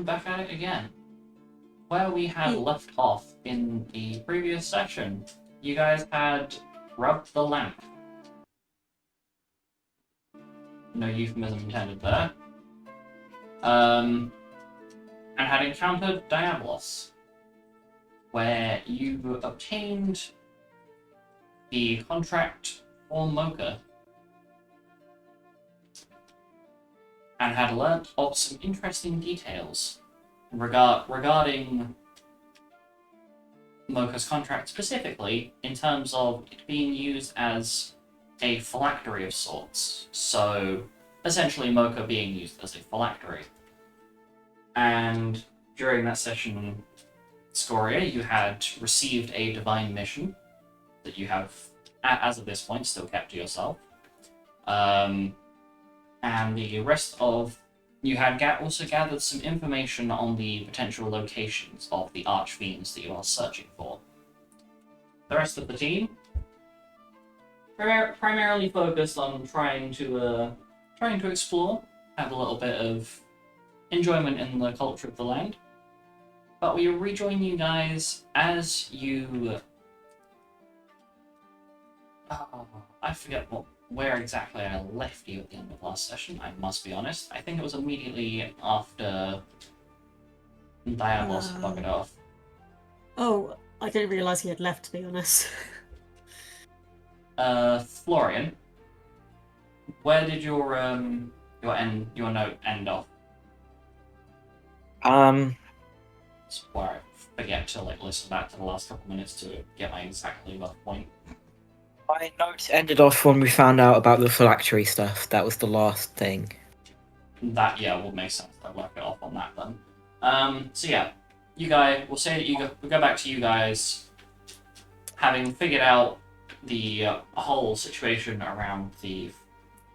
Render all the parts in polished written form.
and back at it again. Where we had left off in the previous session, you guys had rubbed the lamp. No euphemism intended there. And had encountered Diabolos, where you obtained the contract for Mocha, and had learnt of some interesting details regarding Mocha's contract, specifically in terms of it being used as a phylactery of sorts. So, essentially Mocha being used as a phylactery. And during that session, Scoria, you had received a divine mission that you have, as of this point, still kept to yourself. And the rest of you had also gathered some information on the potential locations of the archfiends that you are searching for. The rest of the team primarily focused on trying to explore, have a little bit of enjoyment in the culture of the land. But we rejoin you guys as you... I forget where exactly I left you at the end of last session, I must be honest. I think it was immediately after Diabolos had buggered off. Oh, I didn't realise he had left, to be honest. Florian, where did your note end off? That's where I forget to listen back to the last couple minutes to get my exactly left point. My notes ended off when we found out about the phylactery stuff. That was the last thing. That, yeah, will make sense. I'll left it off on that then. So yeah, you guys, we'll say that we go back to you guys having figured out the whole situation around the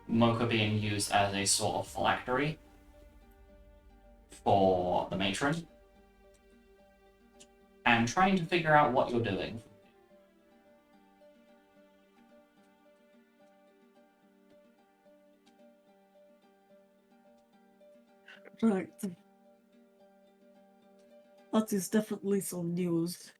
Mocha being used as a sort of phylactery for the matron, and trying to figure out what you're doing. Right. That is definitely some news.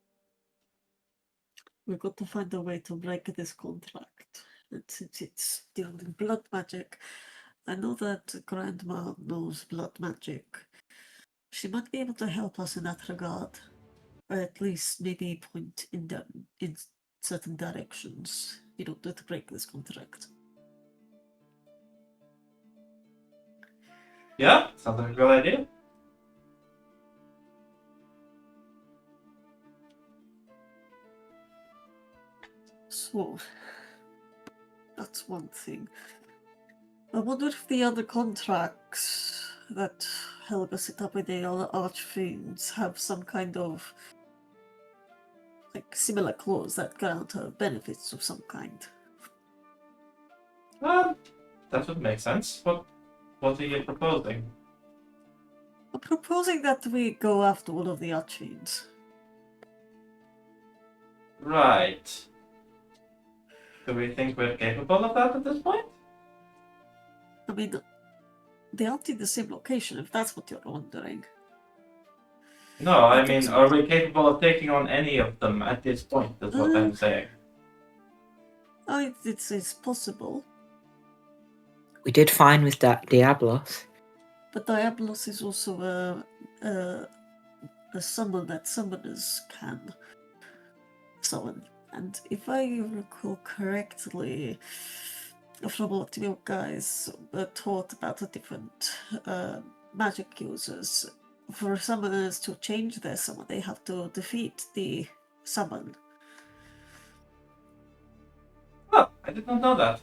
We've got to find a way to break this contract. And since it's dealing with blood magic, I know that Grandma knows blood magic. She might be able to help us in that regard, or at least maybe point in certain directions in order to break this contract. Yeah, sounds like a good idea. So, that's one thing. I wonder if the other contracts that Helga set up with the other archfiends have some kind of similar clause that grant her benefits of some kind. That would make sense. What are you proposing? I'm proposing that we go after all of the archfiends. Right. Do we think we're capable of that at this point? I mean, they aren't in the same location, if that's what you're wondering. No, I mean, are we capable of taking on any of them at this point? That's what I'm saying. It's possible. We did fine with that Diabolos. But Diabolos is also a summon that summoners can summon. And if I recall correctly, from what you guys were taught about the different magic users, for summoners to change their summon, they have to defeat the summon. Oh, I did not know that.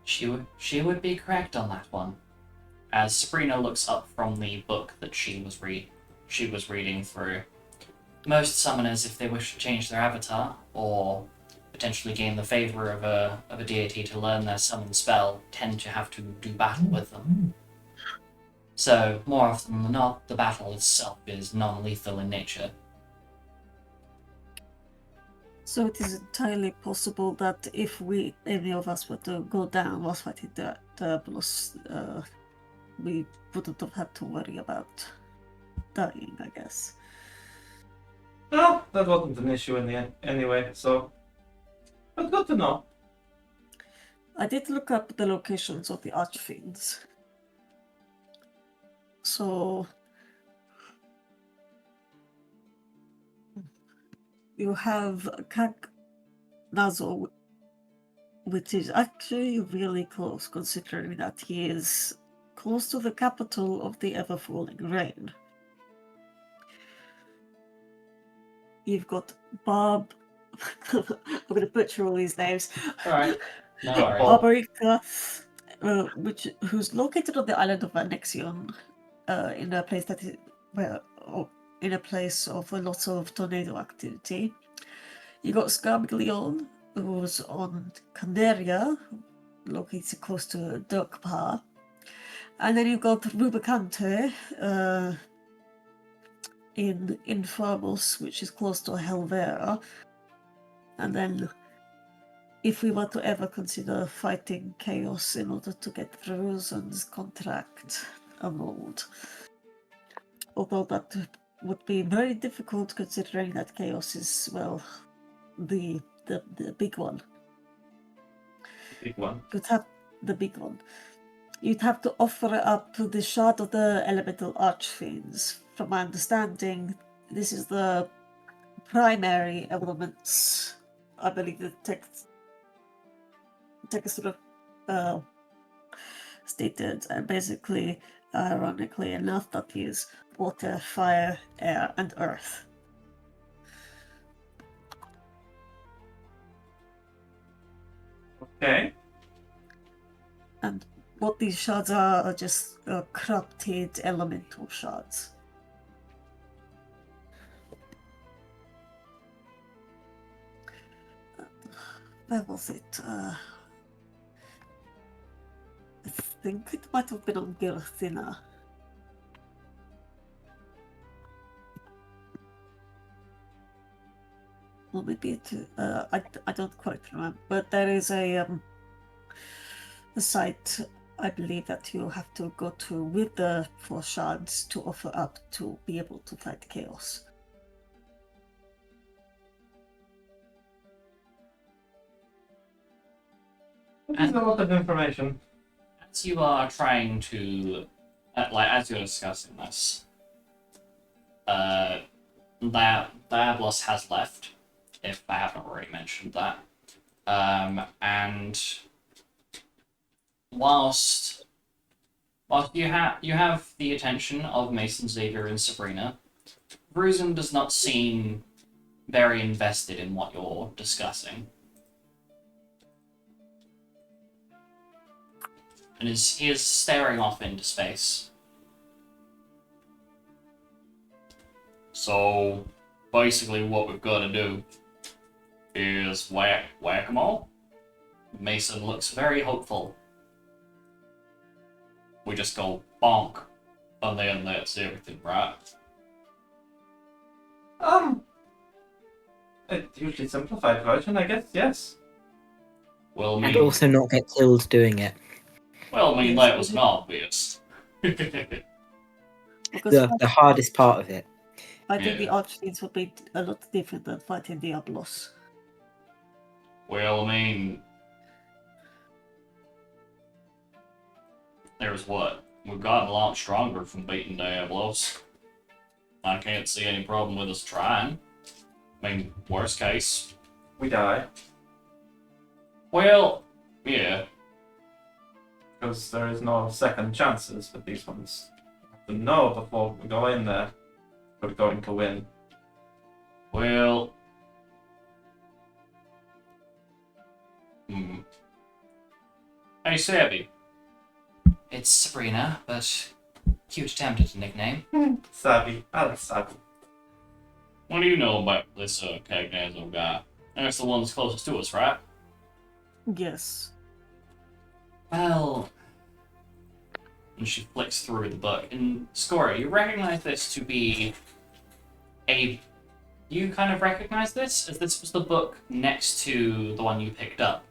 She would be correct on that one. As Sabrina looks up from the book that she was reading through, most summoners, if they wish to change their avatar or potentially gain the favor of a deity to learn their summon spell, tend to have to do battle with them. So more often than not, the battle itself is non-lethal in nature. So it is entirely possible that if any of us were to go down while fighting Diabolos, we wouldn't have had to worry about dying, I guess. Well, that wasn't an issue in the end anyway, so... But good to know. I did look up the locations of the Archfiends. So... You have Kag Nazo, which is actually really close, considering that he is close to the capital of the ever-falling rain. You've got Barb... I'm going to butcher all these names. Alright. No worries. Barbarica, who's located on the island of Annexion, in a place that is in a place of a lot of tornado activity. You got Scarmiglion, who's on Candaria, located close to Dirkpa. And then you've got Rubicante in Infernus, which is close to Helvera. And then, if we were to ever consider fighting Chaos in order to get Rosen's contract annulled, although that would be very difficult considering that Chaos is, well, the big one. Big one. You'd have the big one. You'd have to offer up the shard of the elemental archfiends. From my understanding, this is the primary elements. I believe the text sort of stated, and basically, ironically enough, that is water, fire, air, and earth. Okay. And what these shards are just corrupted elemental shards. Where was it? I think it might have been on Girthina. Or maybe it. I don't quite remember. But there is a site, I believe, that you have to go to with the 4 shards to offer up to be able to fight Chaos. That is a lot of information. As you are trying to, as you're discussing this, Diabolos has left, if I haven't already mentioned that. And whilst you have the attention of Mason, Xavier, and Sabrina, Bruzen does not seem very invested in what you're discussing. And he is staring off into space. So, basically what we've got to do is whack-a-mole. Mason looks very hopeful. We just go bonk, and then that's everything, right? A hugely simplified version, I guess, yes. Well, I And mean, also not get killed doing it. that was obvious. Because The hardest part of it. I think the Yeah. Archfiends would be a lot different than fighting Diabolos. Well, I mean, there's what? We've gotten a lot stronger from beating Diablos. I can't see any problem with us trying. I mean, worst case. We die. Well, yeah. Because there is no second chances with these ones. We have to know before we go in there we're going to win. Well. Hey, Sabby. It's Sabrina, but cute attempt at a nickname. Savvy. I like Savvy. What do you know about this Cagnazzo guy? That's the one that's closest to us, right? Yes. Well, and she flicks through the book. And Scora, you recognize this to be you kind of recognize this as this was the book next to the one you picked up,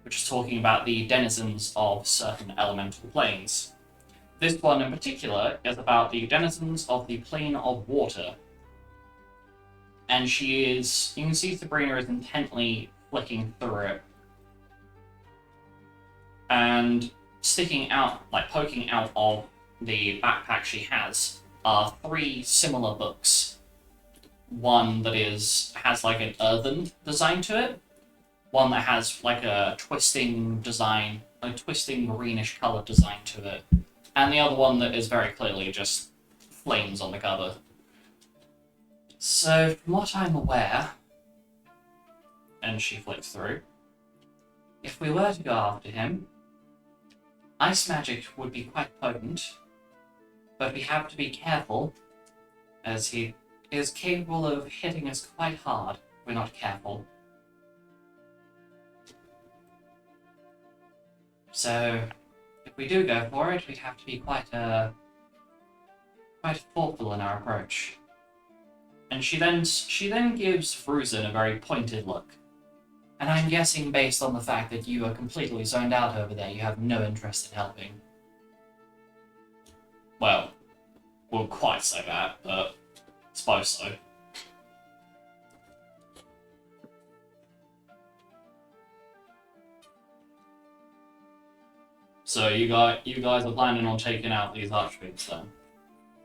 which is talking about the denizens of certain elemental planes. this one in particular is about the denizens of the plane of water. And you can see Sabrina is intently flicking through it. And sticking out, like poking out of the backpack she has, are 3 similar books. One that has like an earthen design to it, one that has like a twisting greenish colored design to it, and the other one that is very clearly just flames on the cover. So, from what I'm aware, and she flicks through, if we were to go after him, ice magic would be quite potent, but we have to be careful, as he is capable of hitting us quite hard if we're not careful. So, if we do go for it, we'd have to be quite thoughtful in our approach. And she then gives Fruzen a very pointed look. And I'm guessing, based on the fact that you are completely zoned out over there, you have no interest in helping. Well, wouldn't quite say that, but I suppose so. So you guys are planning on taking out these archfiends then?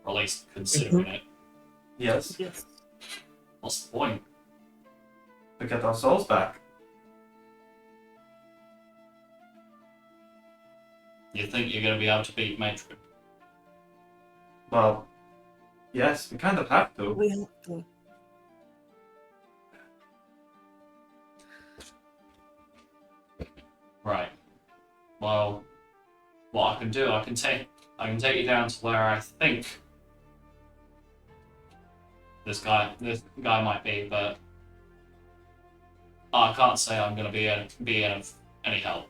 Or at least considering it. Yes. Yes. What's the point? To get our souls back. You think you're going to be able to beat Matron? Well, yes, we kind of have to. We have to. Right. Well, what I can do, I can take you down to where I think this guy might be, but I can't say I'm going to be of any help.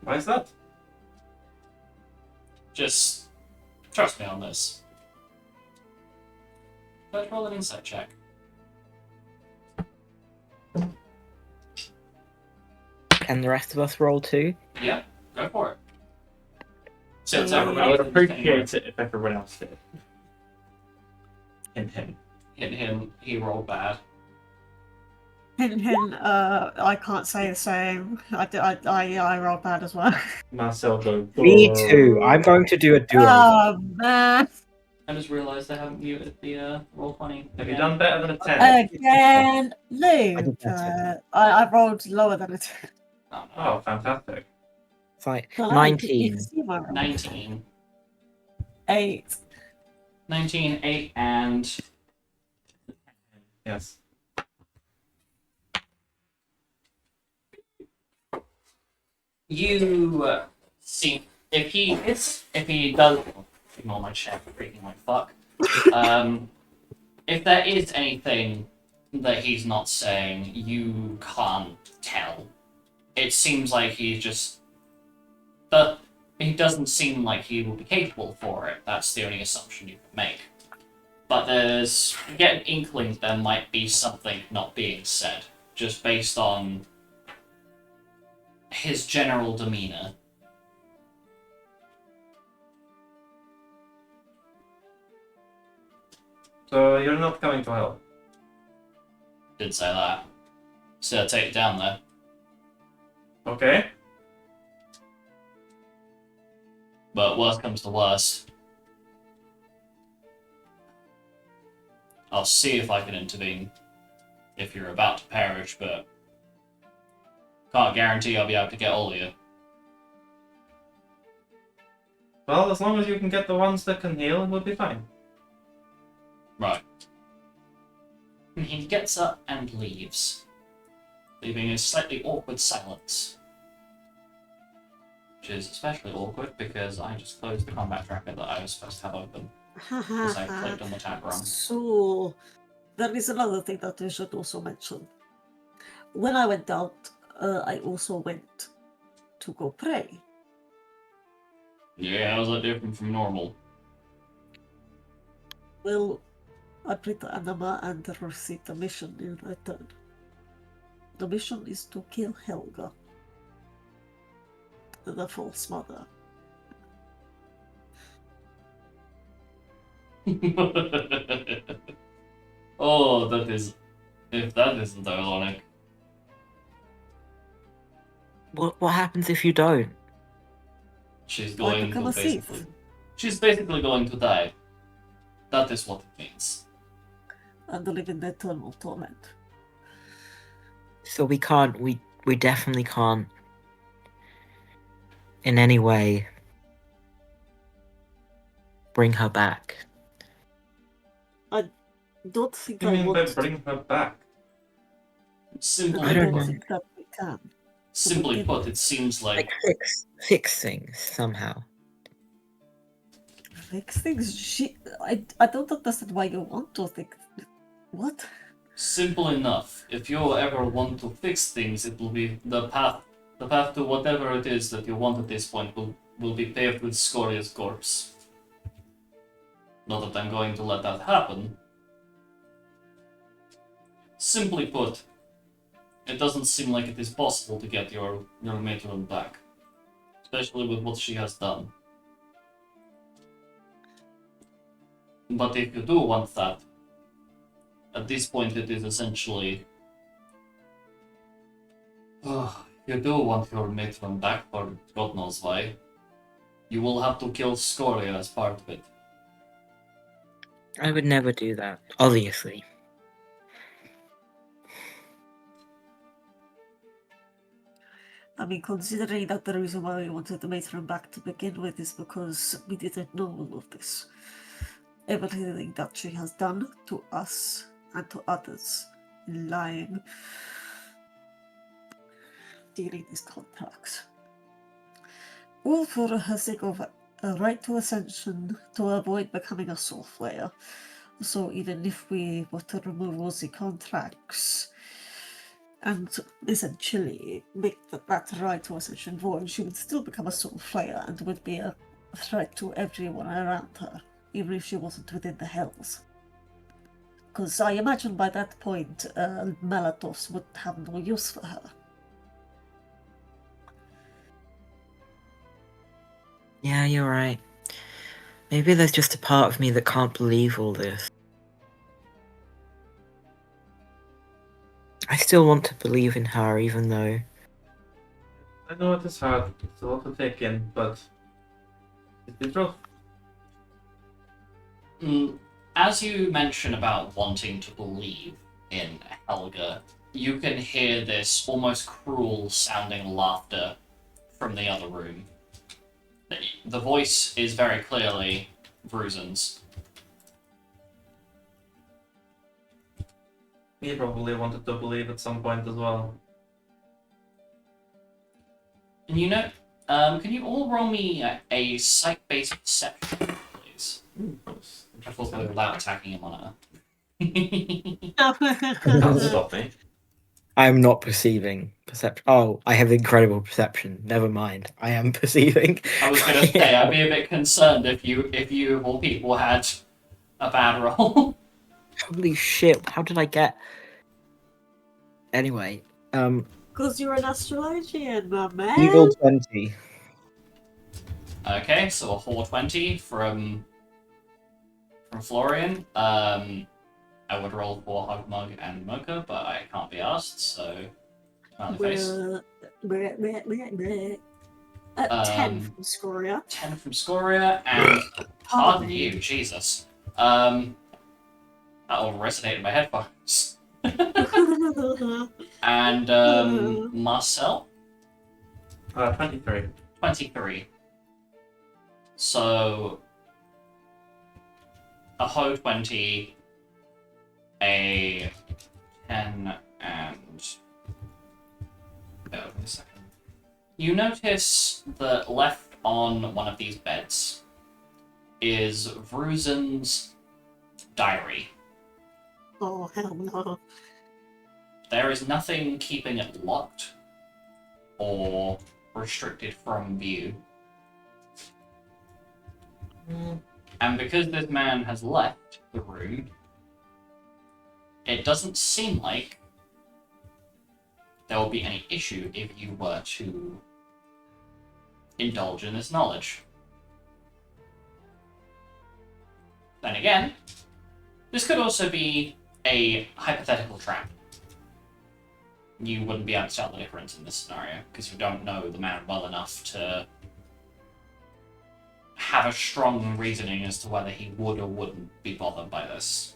Why is that? Just trust me on this. Let's roll an insight check. Can the rest of us roll too? Yeah, go for it. Since I everybody I would is appreciate it if everyone else did. Hint, hint. hit him, he rolled bad. Hint, hint, I can't say the same. I rolled bad as well. Marcel go. Me too. I'm going to do a duo. Oh, man. I just realised I haven't muted the roll 20. Have you done better than a 10? Again, I did Luke. better. I rolled lower than a 10. Oh, no. Oh, fantastic. It's like So, you 19. can see my roll. 19. 8. 19, 8, and Yes. you see if he does ignore my chat freaking like fuck. If there is anything that he's not saying, you can't tell. It seems like he's just but he doesn't seem like he will be capable for it. That's the only assumption you can make. But you get an inkling there might be something not being said, just based on his general demeanor. So you're not coming to help? Didn't say that. So take it down there. Okay. But worst comes to worst, I'll see if I can intervene if you're about to perish, but can't guarantee I'll be able to get all of you. Well, as long as you can get the ones that can heal, we'll be fine. Right. And he gets up and leaves, leaving a slightly awkward silence. Which is especially awkward because I just closed the combat tracker that I was supposed to have open because I clicked on the tab wrong. So, there is another thing that I should also mention. When I went out, I also went to go pray. Yeah, how's that different from normal? Well, I prayed to Anima and received a mission in return. The mission is to kill Helga, the false mother. Oh, that is. If that isn't ironic. What happens if you don't? She's I going become to a thief. basically. She's basically going to die. That is what it means. And live in eternal torment. So we can't. We definitely can't. In any way. Bring her back. Don't think What do I you mean by want to. bring her back? And Simply I don't don't know. put, think that we can. simply begin put, with. it seems like Fix things somehow. Fix things? I don't understand why you want to think. What? simple enough. If you ever want to fix things, it will be the path. The path to whatever it is that you want at this point will be paved with Scoria's corpse. Not that I'm going to let that happen. Simply put, it doesn't seem like it is possible to get your matron back. Especially with what she has done. But if you do want that, at this point it is essentially... if you do want your matron back for God knows why, you will have to kill Scoria as part of it. I would never do that, obviously. I mean, considering that the reason why we wanted the matron back to begin with is because we didn't know all of this. Everything that she has done to us and to others, lying, dealing these contracts. All for the sake of a right to ascension to avoid becoming a soul flayer. So even if we were to remove all the contracts and essentially make that right to ascension void, she would still become a soul flayer and would be a threat to everyone around her, even if she wasn't within the Hells. Because I imagine by that point, Malatos would have no use for her. Yeah, you're right. Maybe there's just a part of me that can't believe all this. I still want to believe in her, even though... I know it is hard. It's a lot to take in, but it's the truth. As you mention about wanting to believe in Helga, you can hear this almost cruel sounding laughter from the other room. The voice is very clearly Bruzen's. He probably wanted to believe at some point as well. And can you all roll me a psych-based perception, please? Preferably without attacking him on Can't stop me. I am not perceiving perception. Oh, I have incredible perception. Never mind. I am perceiving. I was gonna say, I'd be a bit concerned if you of all people had a bad roll. Holy shit, how did I get... Anyway, Because you're an astrologian, my man. evil 20. Okay, so a whole 20 from Florian. I would roll for Hugmug and Mocha, but I can't be asked, so smiley face. At 10 from Scoria. 10 from Scoria, and pardon you, Jesus. That all resonated in my headphones. And Marcel, 23. 23. So a hoe 20, a 10, and wait a second. You notice that left on one of these beds is Vruzen's diary. Oh, hell no. There is nothing keeping it locked or restricted from view. And because this man has left the room, it doesn't seem like there will be any issue if you were to indulge in this knowledge. Then again, this could also be a hypothetical trap. You wouldn't be able to tell the difference in this scenario, because you don't know the man well enough to have a strong reasoning as to whether he would or wouldn't be bothered by this.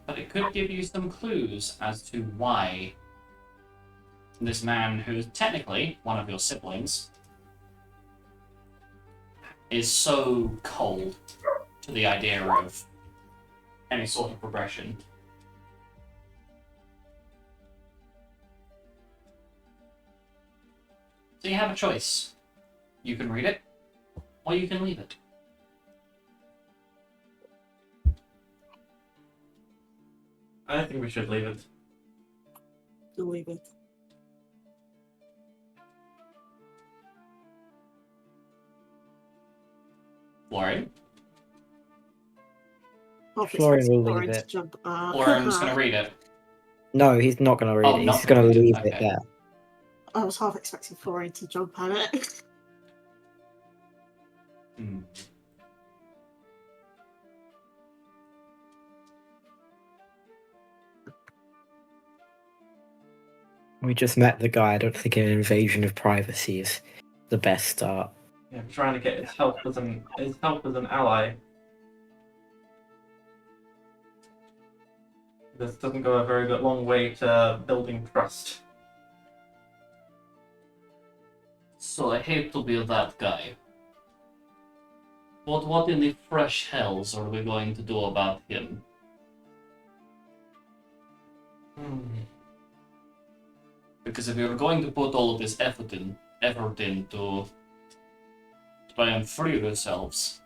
But it could give you some clues as to why this man, who is technically one of your siblings, is so cold to the idea of any sort of progression. So you have a choice. You can read it, or you can leave it. I think we should leave it. Believe it. Florian? Florian will leave Florian's it. jump. Florian's going to read it. No, he's not going to read Oh, it. He's not just going gonna to read leave it. it Okay. there. I was half expecting Florian to jump at it. Hmm. We just met the guy. I don't think an invasion of privacy is the best start. Yeah, I'm trying to get his help as an ally. This doesn't go a very good long way to building trust. So I hate to be that guy. But what in the fresh hells are we going to do about him? Because if you're going to put all of this effort in to try and free yourselves,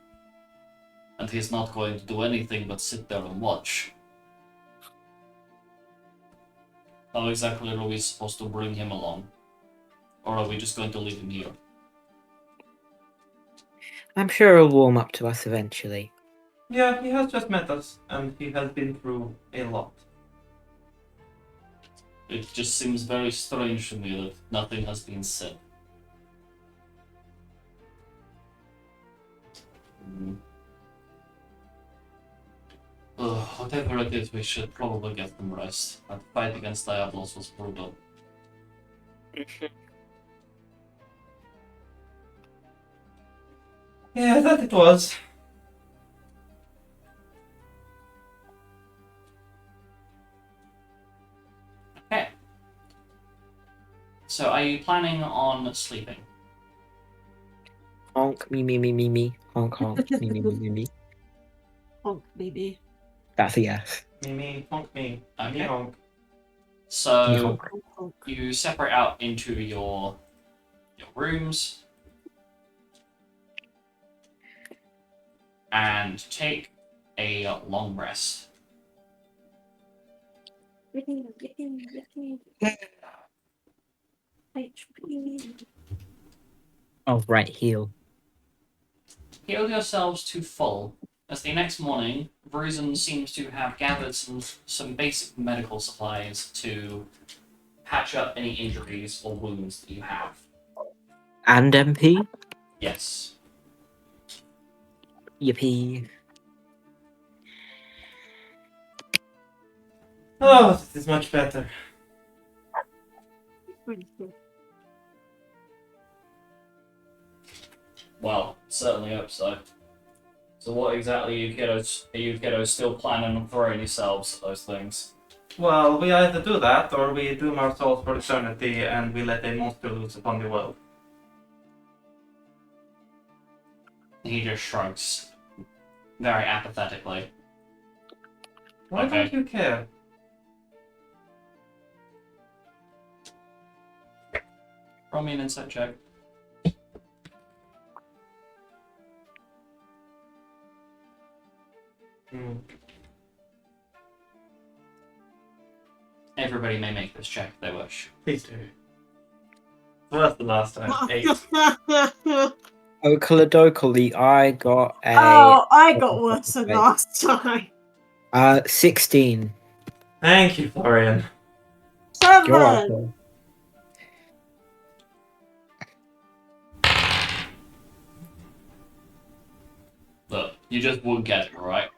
and he's not going to do anything but sit there and watch, how exactly are we supposed to bring him along? Or are we just going to leave him here? I'm sure he'll warm up to us eventually. Yeah, he has just met us, and he has been through a lot. It just seems very strange to me that nothing has been said. Whatever it is, we should probably get some rest. That fight against Diablos was brutal. Yeah, that it was. Okay. So, are you planning on sleeping? Honk, me, me, me, me, me. Honk, honk, me, me, me, me, me. Honk, maybe. That's a yes. Me, honk me. Me, Okay. honk. Me, So, honk. Honk, honk. you separate out into your rooms and take a long rest. HP. Oh, right, heal. Heal yourselves to full, as the next morning, Verizon seems to have gathered some basic medical supplies to patch up any injuries or wounds that you have. And MP? Yes. Yippee. Oh, this is much better. Well, certainly hope so. So what exactly are you kiddos still planning on throwing yourselves at those things? Well, we either do that, or we doom ourselves for eternity and we let a monster loose upon the world. He just shrugs. Very apathetically. Why Okay. don't you care? Roll me an insight check. Everybody may make this check if they wish. Please do. Worth the last time. 8. Okalodokally, I got a Oh, I got worse than last time. 16. Thank you, Florian. You're 7. welcome. You just wouldn't get it, right?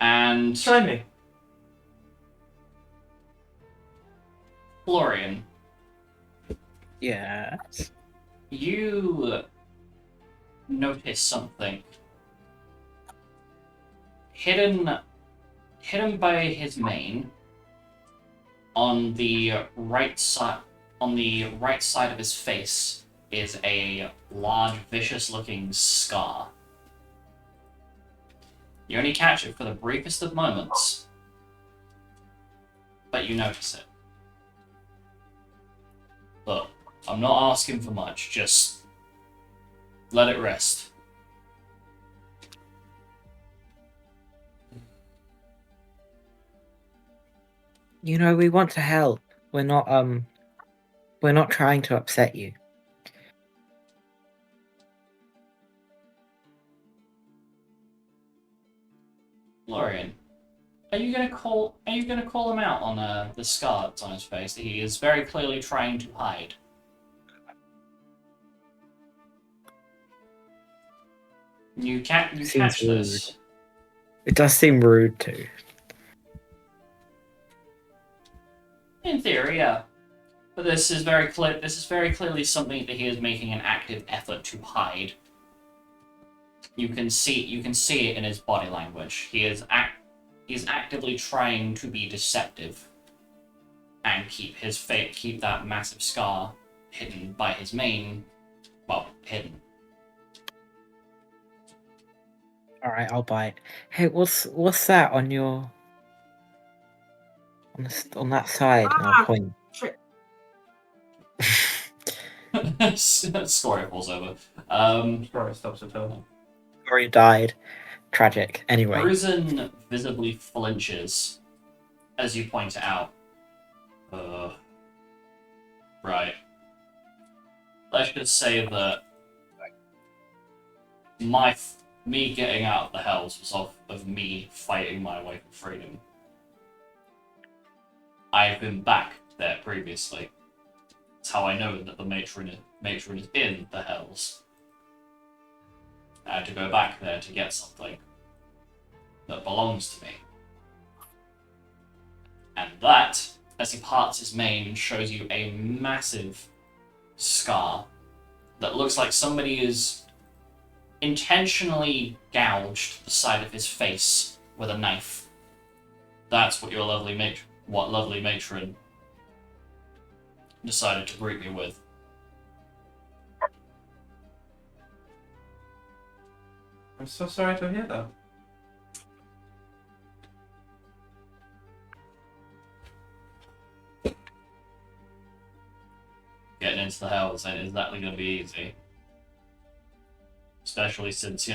And Try me. Florian, Yes. you notice something hidden by his mane on the right side. On the right side of his face is a large, vicious-looking scar. You only catch it for the briefest of moments, but you notice it. Look, I'm not asking for much, just let it rest. You know, we want to help. We're not trying to upset you. Lorian, are you gonna call him out on the scar that's on his face that he is very clearly trying to hide? You Seems catch this. It does seem rude too. In theory, yeah. But this is very clear. This is very clearly something that he is making an active effort to hide. You can see it in his body language. He's actively trying to be deceptive and keep that massive scar hidden by his mane. Well, hidden. All right, I'll buy it. Hey, what's that on your on that side? And I'll point. Shit. Story falls over. Story stops at home. Sorry, died. Tragic. Anyway, Bruisin visibly flinches as you point it out. Right. Let's just say that me getting out of the hells was off of me fighting my way for freedom. I've been back there previously. That's how I know that the matron is in the hells. I had to go back there to get something that belongs to me. And that, as he parts his mane and shows you a massive scar that looks like somebody is intentionally gouged the side of his face with a knife. That's what your lovely matron decided to greet me with. I'm so sorry to hear that. Getting into the hells ain't exactly going to be easy. Especially since,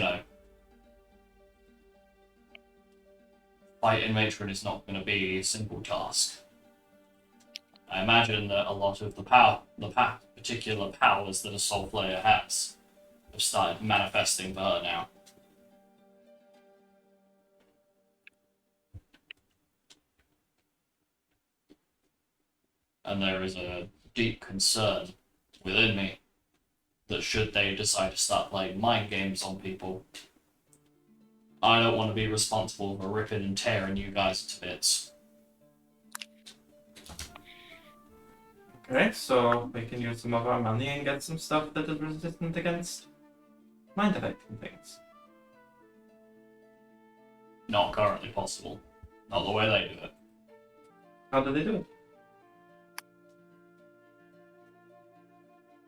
fighting matron is not going to be a simple task. I imagine that a lot of the particular powers that a soul player has have started manifesting for her now. And there is a deep concern within me that should they decide to start playing mind games on people, I don't want to be responsible for ripping and tearing you guys to bits. Okay, so we can use some of our money and get some stuff that is resistant against mind affecting things. Not currently possible. Not the way they do it. How do they do it?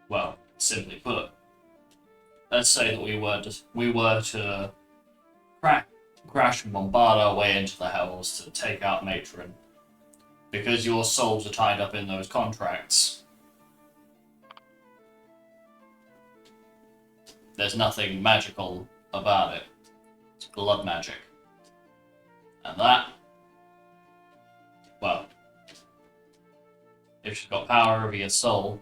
Well, simply put, let's say that we were to crash and bombard our way into the hells to take out Matron. Because your souls are tied up in those contracts, there's nothing magical about it. It's blood magic. And that, well, if she's got power over your soul,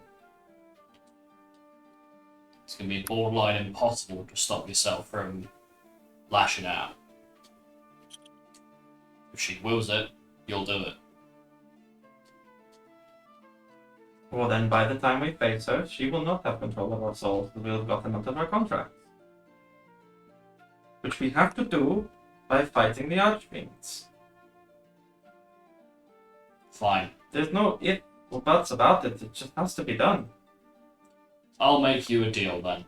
it's going to be borderline impossible to stop yourself from lashing out. If she wills it, you'll do it. Well, then by the time we face her, she will not have control of our souls, because we'll have gotten out of our contracts. which we have to do by fighting the Archfiends. Fine. There's no if or buts about it, it just has to be done. I'll make you a deal then.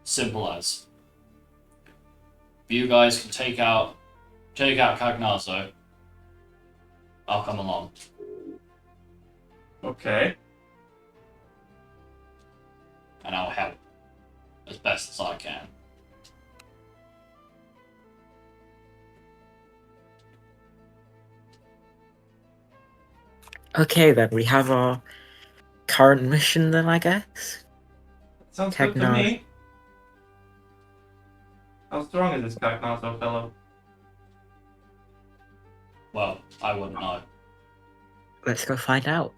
Simple as. If you guys can take out Cagnazo, I'll come along. Okay. And I'll help as best as I can. Okay, then we have our current mission. Then I guess. Sounds good to Cagnazo. me. How strong is this Cagnazo fellow? Well, I wouldn't know. Let's go find out.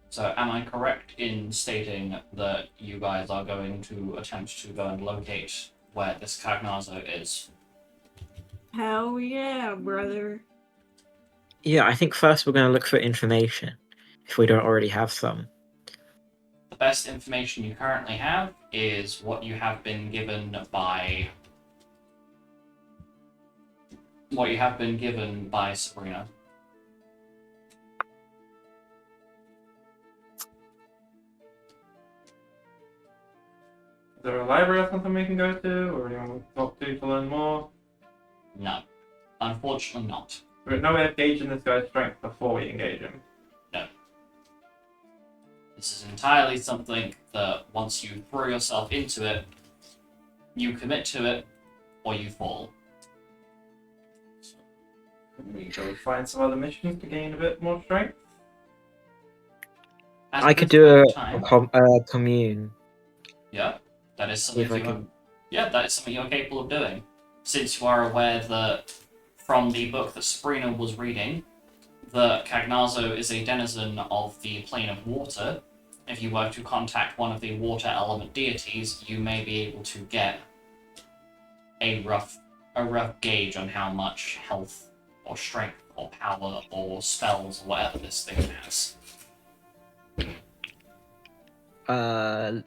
So, am I correct in stating that you guys are going to attempt to go and locate where this Cagnazo is? Hell yeah, brother. Yeah, I think first we're going to look for information, if we don't already have some. The best information you currently have is what you have been given by Sabrina. Is there a library or something we can go to, or do you want to talk to learn more? No. Unfortunately not. We've no way of gauging this guy's strength before we engage him. This is entirely something that once you throw yourself into it, you commit to it, or you fall. Can we go find some other missions to gain a bit more strength? At I could this do point a in time, commune. yeah, that is something If I you can. that is something you're capable of doing. Since you are aware that from the book that Sabrina was reading, that Cagnazo is a denizen of the plane of water. If you were to contact one of the water element deities, you may be able to get a rough gauge on how much health or strength or power or spells or whatever this thing has.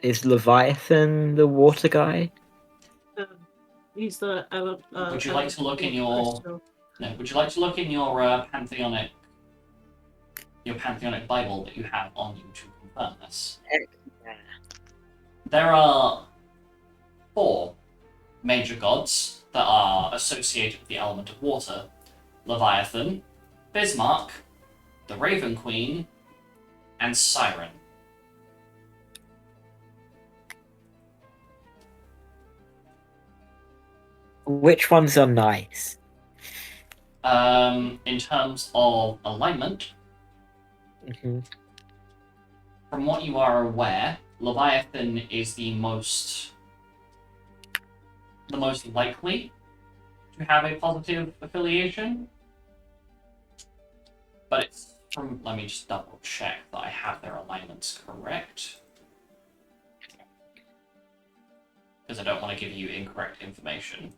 Is Leviathan the water guy? He's the. Would you like to look in your pantheonic Bible that you have on you to confirm this? There are 4 major gods that are associated with the element of water: Leviathan, Bismarck, the Raven Queen, and Siren. Which ones are nice? In terms of alignment, Mhm. from what you are aware, Leviathan is the most likely to have a positive affiliation. But it's from, let me just double check that I have their alignments correct, because I don't want to give you incorrect information.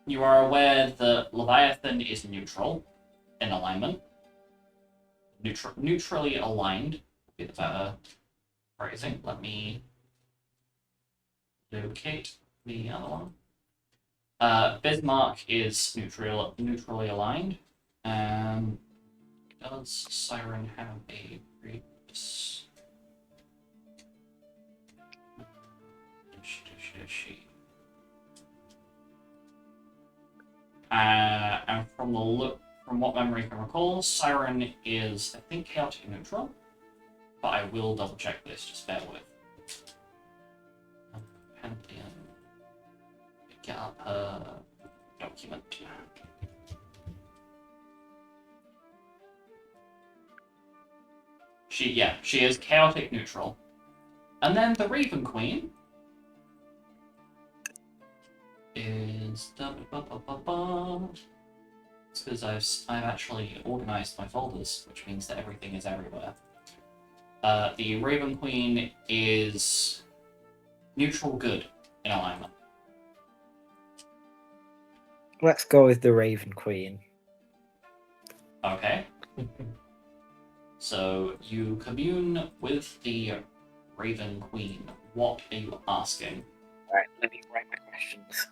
You are aware that Leviathan is neutral in alignment. Neutrally aligned would be the better phrasing. Let me locate the other one. Bismarck is neutrally aligned. Does Siren have a previous? And from what memory I can recall, Siren is, I think, chaotic neutral, but I will double check this. Just bear with. Pantheon. Get up her document. She is chaotic neutral. And then the Raven Queen is it's because I've actually organized my folders, which means that everything is everywhere. The Raven Queen is neutral good in alignment. Let's go with the Raven Queen. Okay. So you commune with the Raven Queen. What are you asking? Alright, let me write my questions.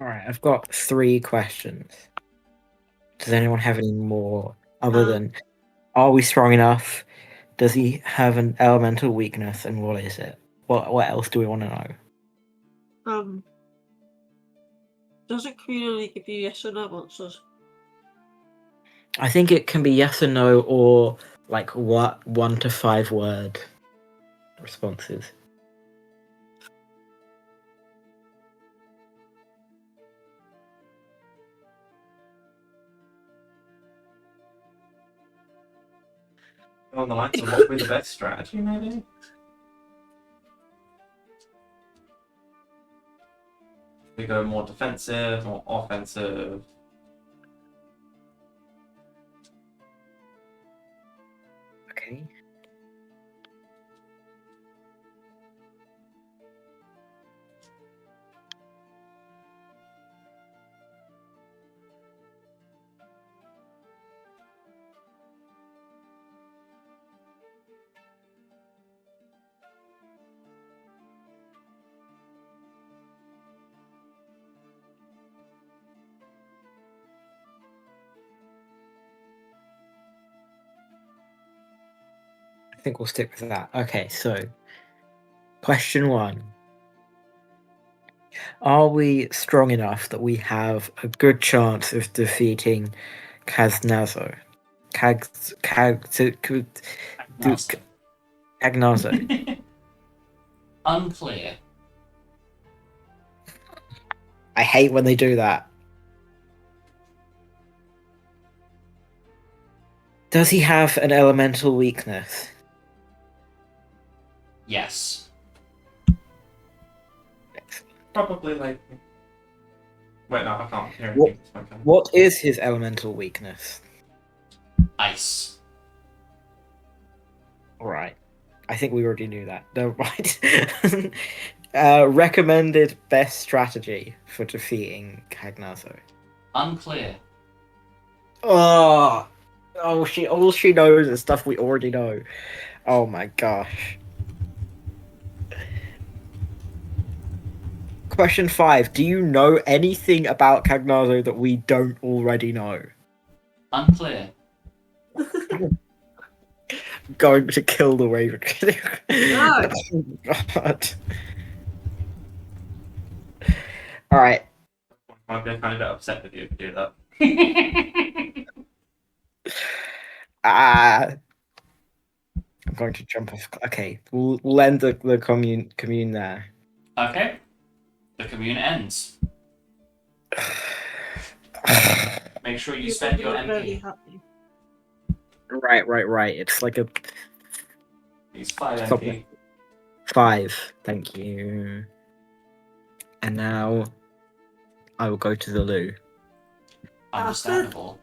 Alright, I've got 3 questions. Does anyone have any more other than are we strong enough? Does he have an elemental weakness and what is it? What else do we want to know? Does it clearly give you yes or no answers? I think it can be yes or no or like what 1 to 5 word responses. On the lines of what would be the best strategy, maybe? We go more defensive, more offensive. Okay. I think we'll stick with that. Okay, so question 1. Are we strong enough that we have a good chance of defeating Kaznazo? Agnazo. Unclear. I hate when they do that. Does he have an elemental weakness? Yes. Probably like. Wait, no, I can't hear What- anything. Okay. What is his elemental weakness? Ice. Alright. I think we already knew that. Never mind. Recommended best strategy for defeating Cagnazo. Unclear. Oh, all she knows is stuff we already know. Oh my gosh. Question 5. Do you know anything about Cagnazo that we don't already know? Unclear. Going to kill the Raven. No. Oh, God. Alright. I'd be kind of a bit upset with you if you do that. I'm going to jump off. Okay, we'll end the commune there. Okay. The commune ends. Make sure you spend your Very MP. happy. Right. It's like a Use 5 Stop MP. 5. Thank you. And now I will go to the loo. Understandable.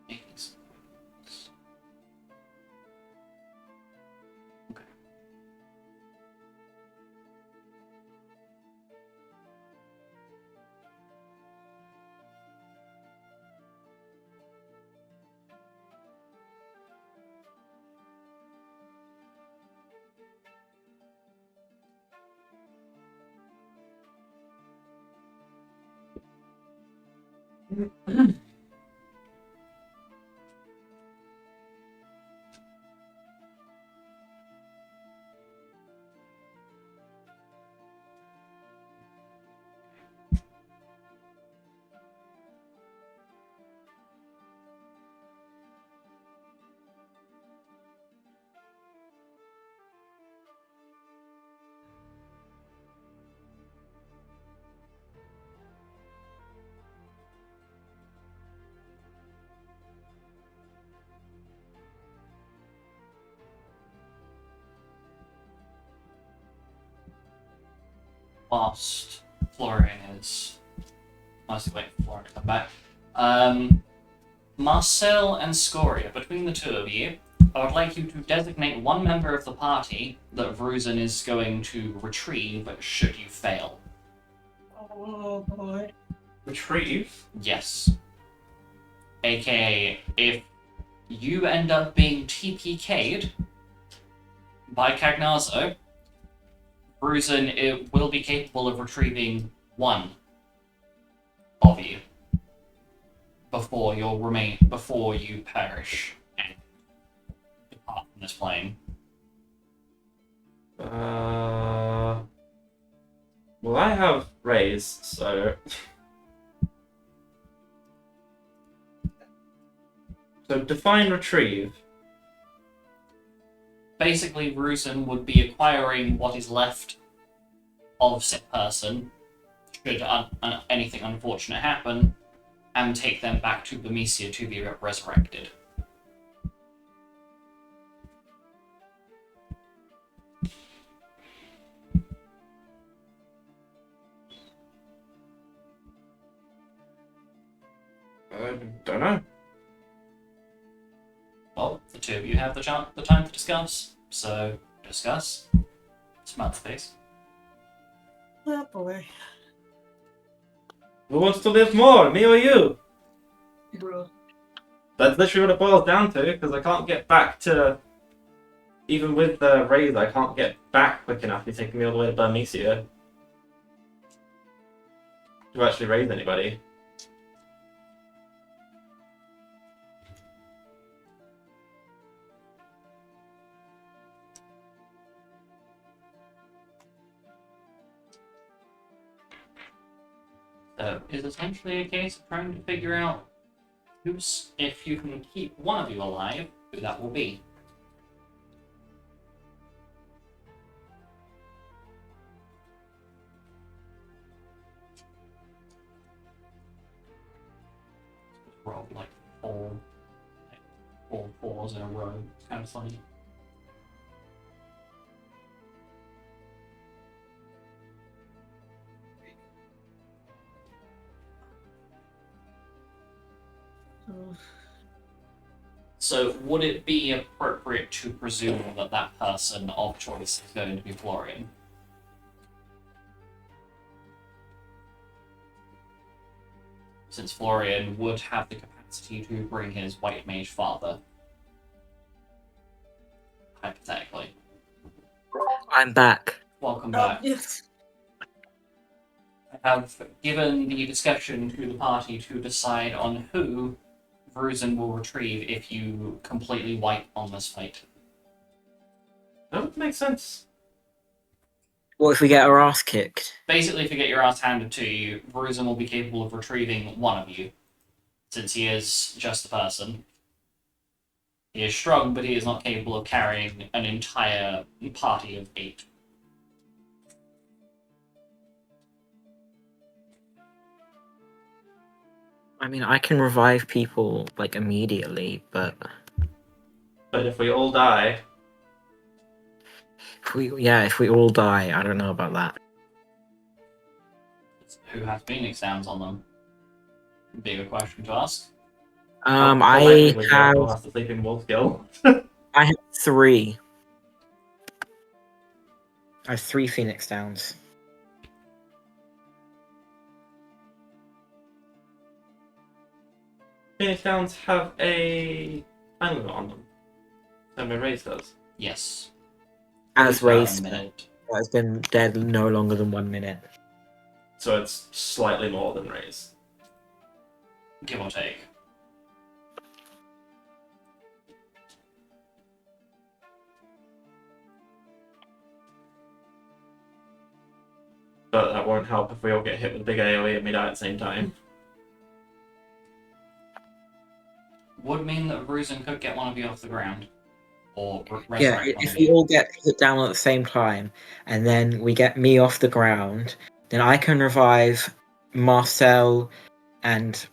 Thanks. Okay. Whilst Florian is mostly waiting for Florian to come back. Marcel and Scoria, between the two of you, I would like you to designate one member of the party that Vruzan is going to retrieve should you fail. Oh boy. Retrieve? Yes. AKA, if you end up being TPK'd by Cagnazzo, Vruzan will be capable of retrieving one of you before you perish and depart from this plane. Well, I have raise, so. So define retrieve. Basically, Vruzan would be acquiring what is left of said person should anything unfortunate happen, and take them back to Bermesia to be resurrected. Don't know. Well, the two of you have the time to discuss, so discuss. Smart face. Oh boy. Who wants to live more, me or you? Bro. That's literally what it boils down to, because I can't get back to. Even with the raise, I can't get back quick enough. You're taking me all the way to Bermesia to actually raise anybody. So, it's essentially a case of trying to figure out if you can keep one of you alive, who that will be. Roll like four fours in a row. It's kind of funny. So, would it be appropriate to presume that that person of choice is going to be Florian? Since Florian would have the capacity to bring his white mage father. Hypothetically. I'm back. Welcome Oh, back. yes. I have given the discussion to the party to decide on who Vruzan will retrieve if you completely wipe on this fight. That would make sense. What if we get our ass kicked? Basically, if you get your ass handed to you, Vruzan will be capable of retrieving one of you, since he is just a person. He is strong, but he is not capable of carrying an entire party of 8. I mean, I can revive people, like, immediately, but But if we all die, if we all die, I don't know about that. Who has Phoenix Downs on them? Bigger question to ask. how I likely would you have roll us the sleeping wolf kill? 3. I have 3 Phoenix Downs. Phoenix Downs have a time limit on them. Same way Raze does. Yes. As About a raised, minute. has been dead no longer than 1 minute. So it's slightly more than Raze. give or take. But that won't help if we all get hit with a big AoE and we die at the same time. Would mean that Bruisin could get one of you off the ground. Or Yeah, resurrect one if of we you. all get hit down at the same time, and then we get me off the ground, then I can revive Marcel, and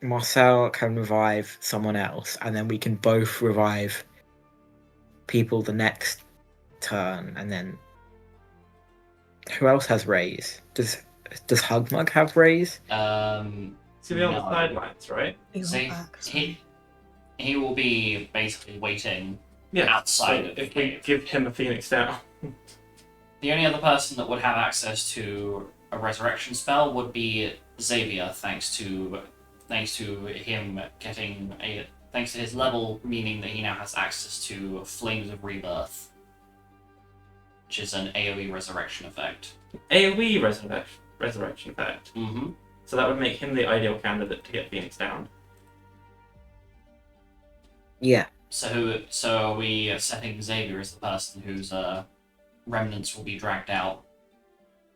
Marcel can revive someone else, and then we can both revive people the next turn, and then who else has raise? Does Hugmug have raise? So be on the No. sidelines, right? You See, back, he will be basically waiting Yeah. outside So of the if we cave. give him a Phoenix down. The only other person that would have access to a resurrection spell would be Xavier, thanks to him getting thanks to his level, meaning that he now has access to Flames of Rebirth, which is an AoE resurrection effect. AoE resurrection effect. Mm-hmm. So that would make him the ideal candidate to get Phoenix down. Yeah. So are we setting Xavier as the person whose remnants will be dragged out?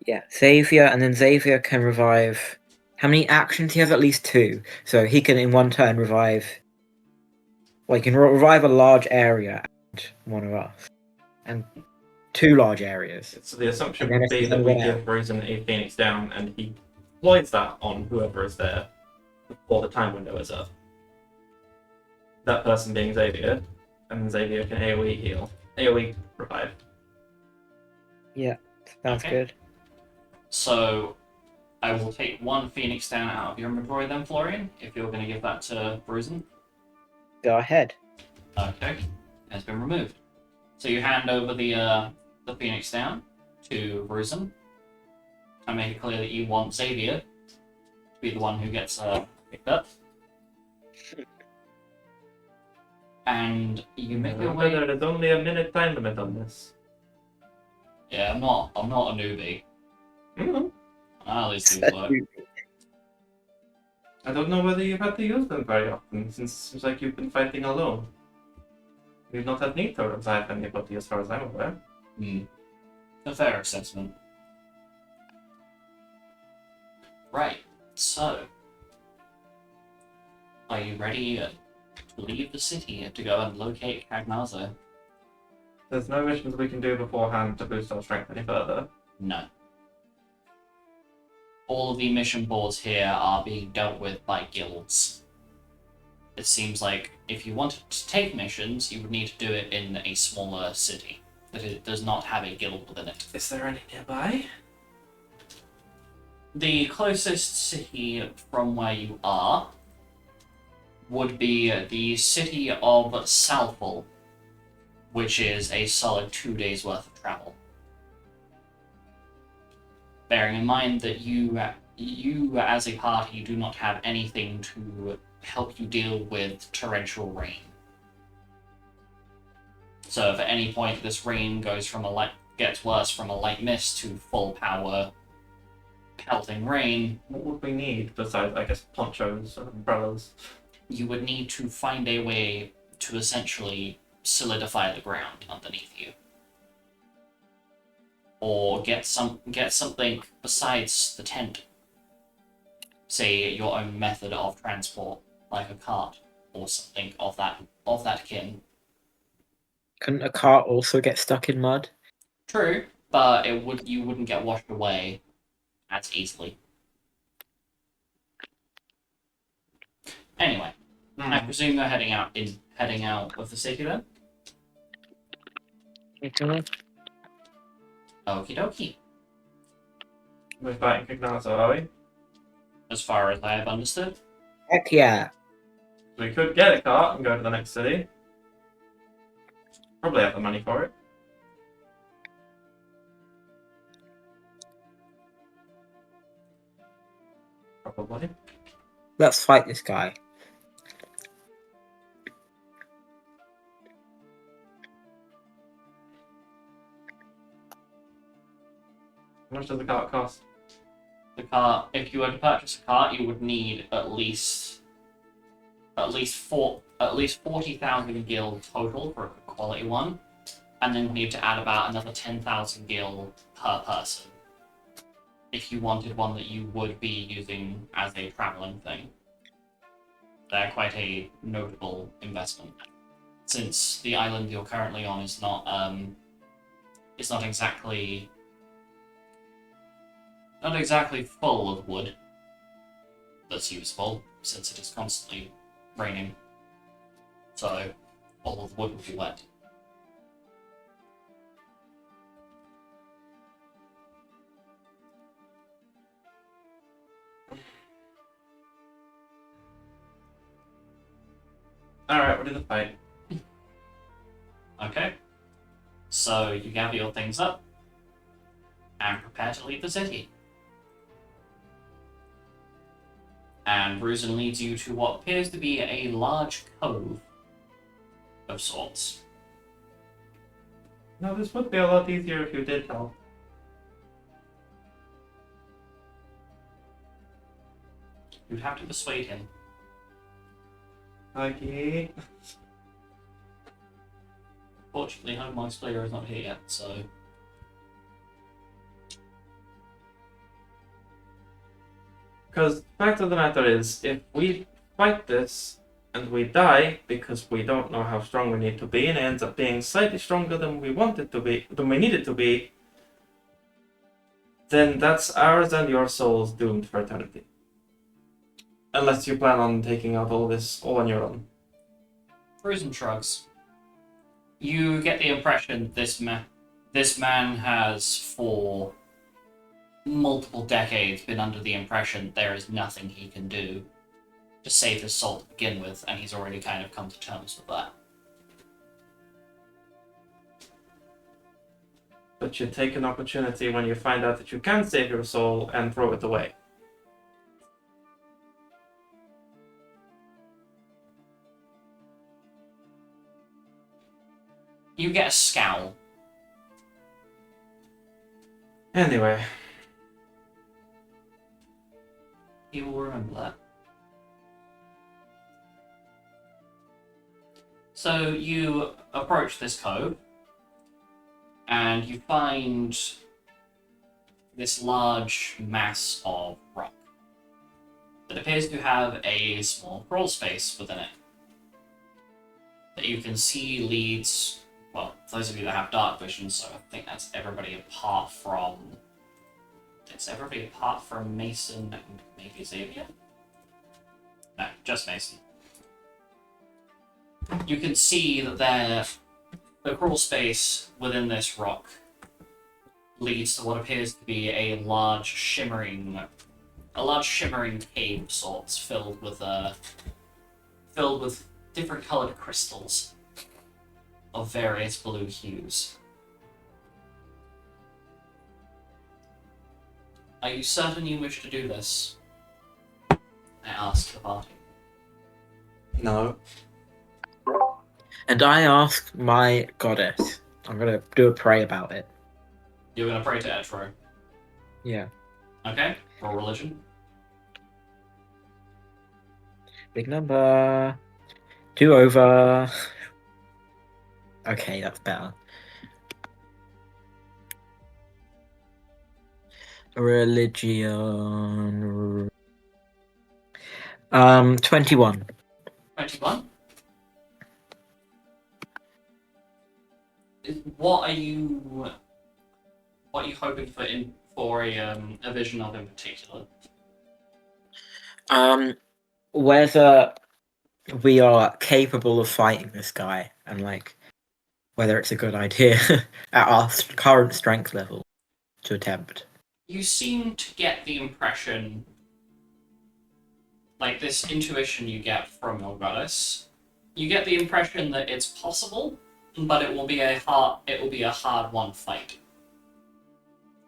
Yeah, Xavier, and then Xavier can revive. How many actions? He has at least 2, so he can in one turn revive. Well, he can revive a large area and one of us, and 2 large areas. So the assumption And then would if be there's that we anyone give Bruisin a Phoenix down and he deploys that on whoever is there before the time window is up. That person being Xavier, and then Xavier can AoE heal. AoE revive. Yeah, sounds Okay. good. So I will take 1 Phoenix down out of your inventory then, Florian, if you're going to give that to Bruisin. Go ahead. Okay, it has been removed. So you hand over the Phoenix down to Bruisin. I make it clear that you want Xavier to be the one who gets picked up. And you make your way. There is only a minute time limit on this. Yeah, I'm not a newbie. Mm-hmm. Ah, these things work. I don't know whether you've had to use them very often, since it seems like you've been fighting alone. You've not had need to revive anybody as far as I'm aware. A fair assessment. Right, so are you ready to leave the city to go and locate Cagnazo? There's no missions we can do beforehand to boost our strength any further. No. All of the mission boards here are being dealt with by guilds. It seems like if you wanted to take missions, you would need to do it in a smaller city that it does not have a guild within it. Is there any nearby? The closest city from where you are would be the city of Salful, which is a solid 2 days worth of travel. Bearing in mind that you as a party do not have anything to help you deal with torrential rain. So if at any point this rain gets worse from a light mist to full power pelting rain, What would we need besides, I guess, ponchos and umbrellas? you would need to find a way to essentially solidify the ground underneath you. Or get something besides the tent. Say your own method of transport, like a cart or something of that kin. Couldn't a cart also get stuck in mud? True, but you wouldn't get washed away as easily. Anyway, I presume they're heading out of the city then? Mhm. Okie dokie. We're fighting Cagnazo, are we? As far as I have understood. Heck yeah. We could get a cart and go to the next city. Probably have the money for it. Probably. Let's fight this guy. How much does the cart cost? The cart, if you were to purchase a cart, you would need at least 40,000 gil total for a good quality one, and then you need to add about another 10,000 gil per person if you wanted one that you would be using as a traveling thing. They're quite a notable investment, since the island you're currently on is not exactly full of wood that's useful, since it is constantly raining. So all of the wood would be wet. Alright, we're in the fight. Okay. So you gather your things up and prepare to leave the city. And Bruzen leads you to what appears to be a large cove of sorts. No, this would be a lot easier if you did help. You'd have to persuade him. Okay. Fortunately, Homeworks player is not here yet, so... Because the fact of the matter is, if we fight this and we die because we don't know how strong we need to be, and it ends up being slightly stronger than we want it to be, than we need it to be, then that's ours and your souls doomed for eternity. Unless you plan on taking out all this all on your own. Bruzen shrugs. You get the impression this man has, for multiple decades, been under the impression there is nothing he can do to save his soul to begin with, and he's already kind of come to terms with that. But you take an opportunity when you find out that you can save your soul and throw it away. You get a scowl. Anyway, He will remember that. So you approach this cove, and you find this large mass of rock that appears to have a small crawl space within it that you can see leads, well, those of you that have dark vision, so I think that's everybody apart from... It's everybody apart from Mason and maybe Xavier? No, just Mason. You can see that the crawl space within this rock leads to what appears to be a large shimmering cave of sorts, filled with different coloured crystals of various blue hues. Are you certain you wish to do this? I asked the party. no. And I ask my goddess. I'm gonna do a pray about it. You're going to pray to Etro. Yeah. Okay, roll religion. Big number. 2 over. Okay, that's better. Religion. 21. 21. What are you hoping for a vision of in particular? Whether we are capable of fighting this guy, and like whether it's a good idea at our current strength level to attempt. You seem to get the impression, like this intuition you get from your goddess, you get the impression that it's possible, but it will be a hard-won fight.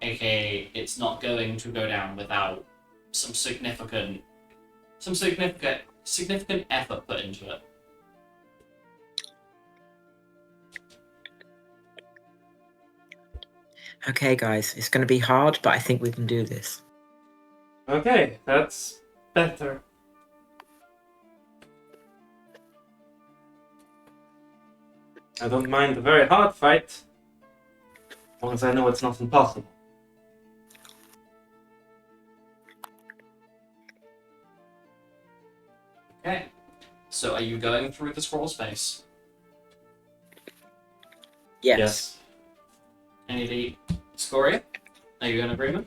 AKA, it's not going to go down without some significant effort put into it. Okay, guys, it's going to be hard, but I think we can do this. Okay, that's better. I don't mind a very hard fight, as long as I know it's not impossible. Okay. So are you going through the scroll space? Yes. Any Scoria? Are you in agreement?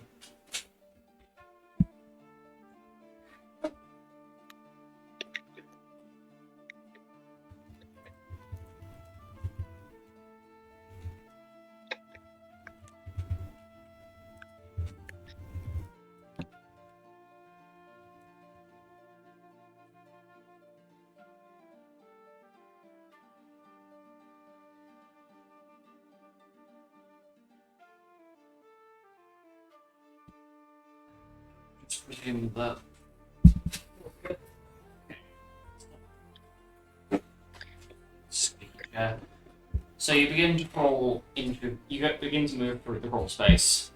Let's presume that. Yeah. So you begin to crawl into. Begin to move through the crawl space.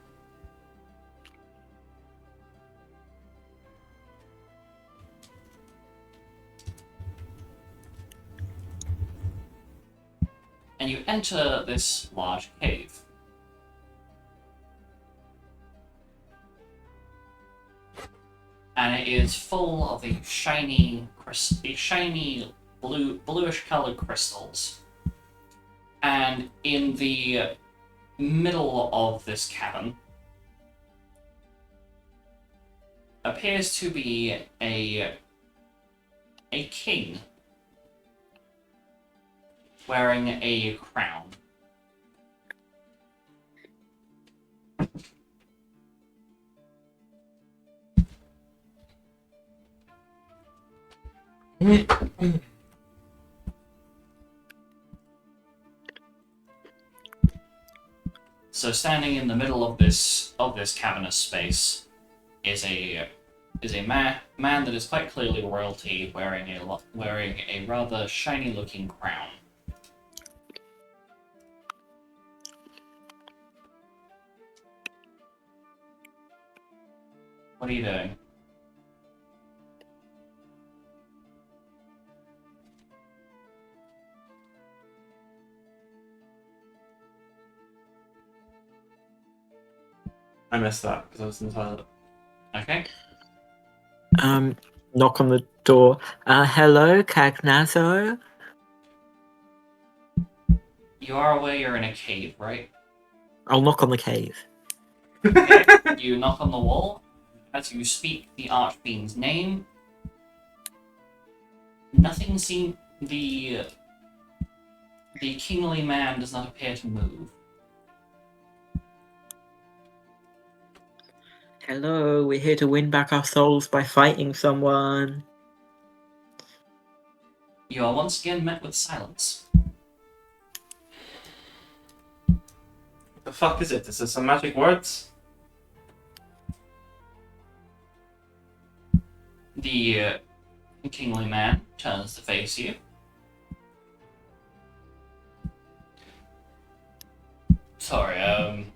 And you enter this large cave. And it is full of these shiny bluish colored crystals. And in the middle of this cavern appears to be a king wearing a crown. So standing in the middle of this cavernous space is a man that is quite clearly royalty, wearing a rather shiny looking crown. What are you doing? I missed that because I was in toilet. Okay. Knock on the door. Hello, Cagnazo? You are aware you're in a cave, right? I'll knock on the cave. You knock on the wall. As you speak the Archfiend's name, nothing seems. The kingly man does not appear to move. Hello, we're here to win back our souls by fighting someone. You are once again met with silence. The fuck is it? Is this some magic words? The kingly man turns to face you. Sorry,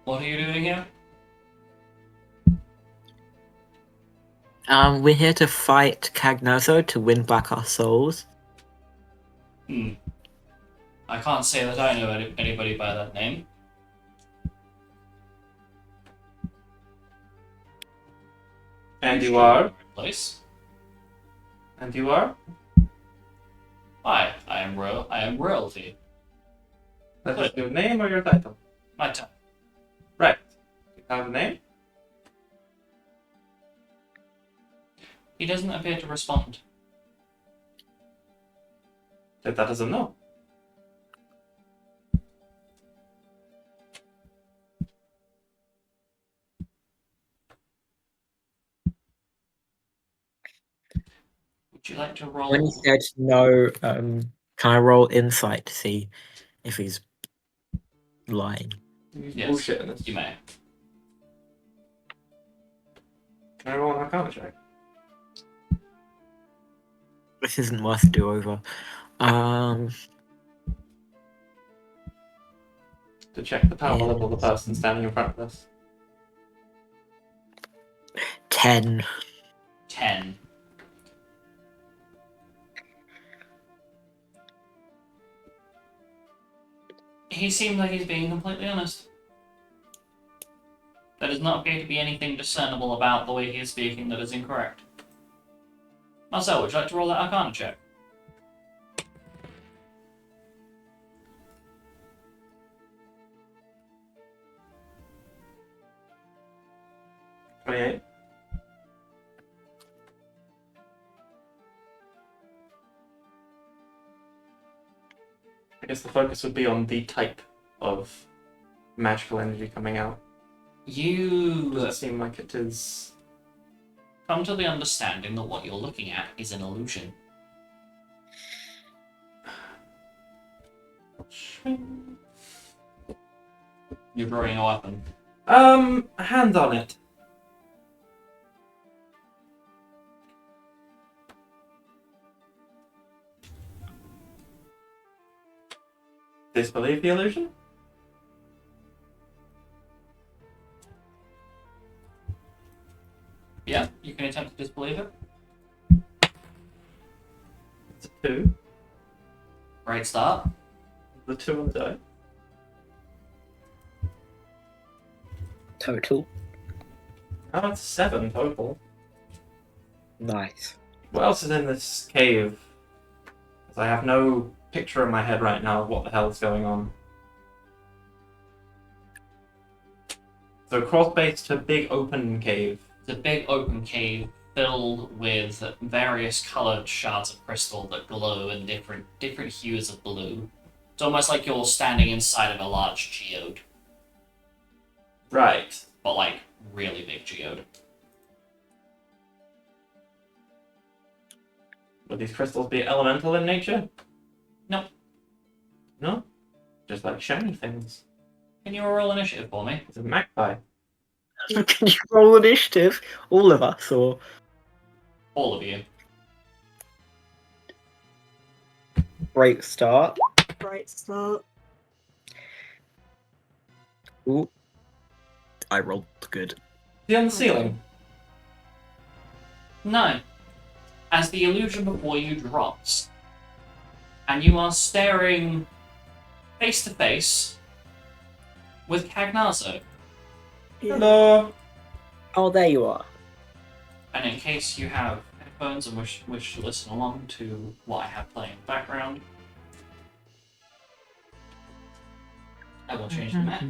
what are you doing here? We're here to fight Cagnazo to win back our souls. I can't say that I know anybody by that name. And you are? Place. And you are? Hi, I am royalty. That's your name or your title? My time. Right. You have a name? He doesn't appear to respond. That doesn't know. Would you like to roll? When he said no, can I roll insight to see if he's lying? Yes, Bullshit in this. you may. Can I roll an Arcana check? This isn't worth a do-over. To check the power Yeah. level of the person standing in front of us. 10. 10. He seems like he's being completely honest. There does not appear to be anything discernible about the way he is speaking that is incorrect. Marcel, would you like to roll that Arcana check? $28. I guess the focus would be on the type of magical energy coming out. You Does it seem like it is? come to the understanding that what you're looking at is an illusion. You're drawing a weapon. Hand on it. Disbelieve the illusion? Yeah, you can attempt to disbelieve it. It's a 2. Great start. The 2 on the die. Total. Oh, it's 7 total. Nice. What else is in this cave? 'Cause I have no picture in my head right now of what the hell's going on. So cross-base to big open cave. It's a big open cave filled with various coloured shards of crystal that glow in different hues of blue. It's almost like you're standing inside of a large geode, Right. but like really big geode. Would these crystals be elemental in nature? No. No? Just like shiny things. Can you roll initiative for me? It's a magpie. Can you roll initiative? All of us, or? All of you. Great start. Great start. Ooh. I rolled good. The on the ceiling. No. As the illusion before you drops, and you are staring face to face with Cagnazzo. Yeah. Hello. Oh, there you are. And in case you have headphones and wish to listen along to what I have playing in the background, I will change the map.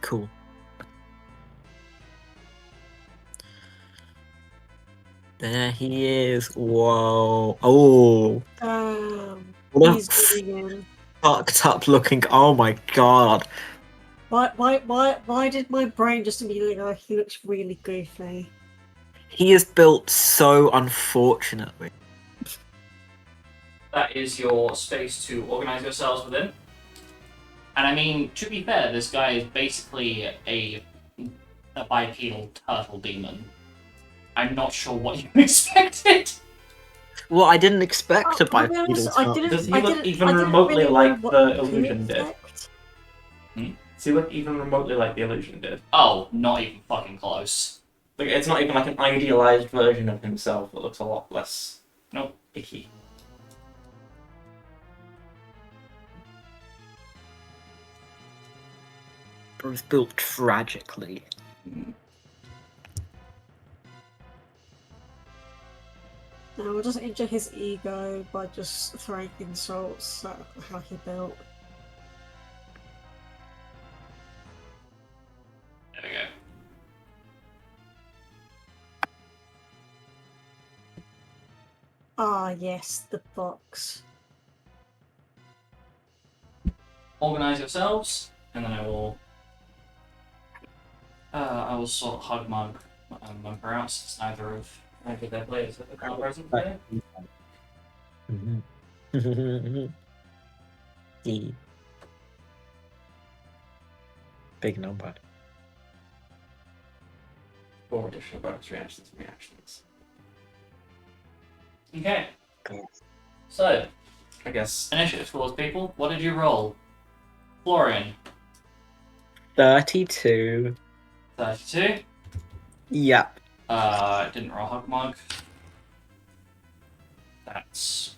Cool. There he is. Whoa. Oh. What He's a getting in. fucked up looking. Oh my god. Why did my brain just immediately go, he looks really goofy? He is built so unfortunately. That is your space to organize yourselves within. And I mean, to be fair, this guy is basically a bipedal turtle demon. I'm not sure what you expected. Well, I didn't expect a I'll be honest, bipedal. Does he I look didn't- even I didn't remotely really know like what the to illusion did? expect. Does he look even remotely like the illusion did? Oh, not even fucking close. Like, it's not even like an idealized version of himself that looks a lot less Nope. icky. It was built tragically. No, we'll just injure his ego by just throwing insults at how he built. There we go. Ah, yes, the box. Organize yourselves, and then I will sort of hug Mug and Mugger out since neither of their players are present today. The big number. 4 additional bonus reactions and reactions. Okay. Cool. So, I guess initiative scores, people. What did you roll? Florian. 32. 32. Yep. Didn't roll Hug Mug. That's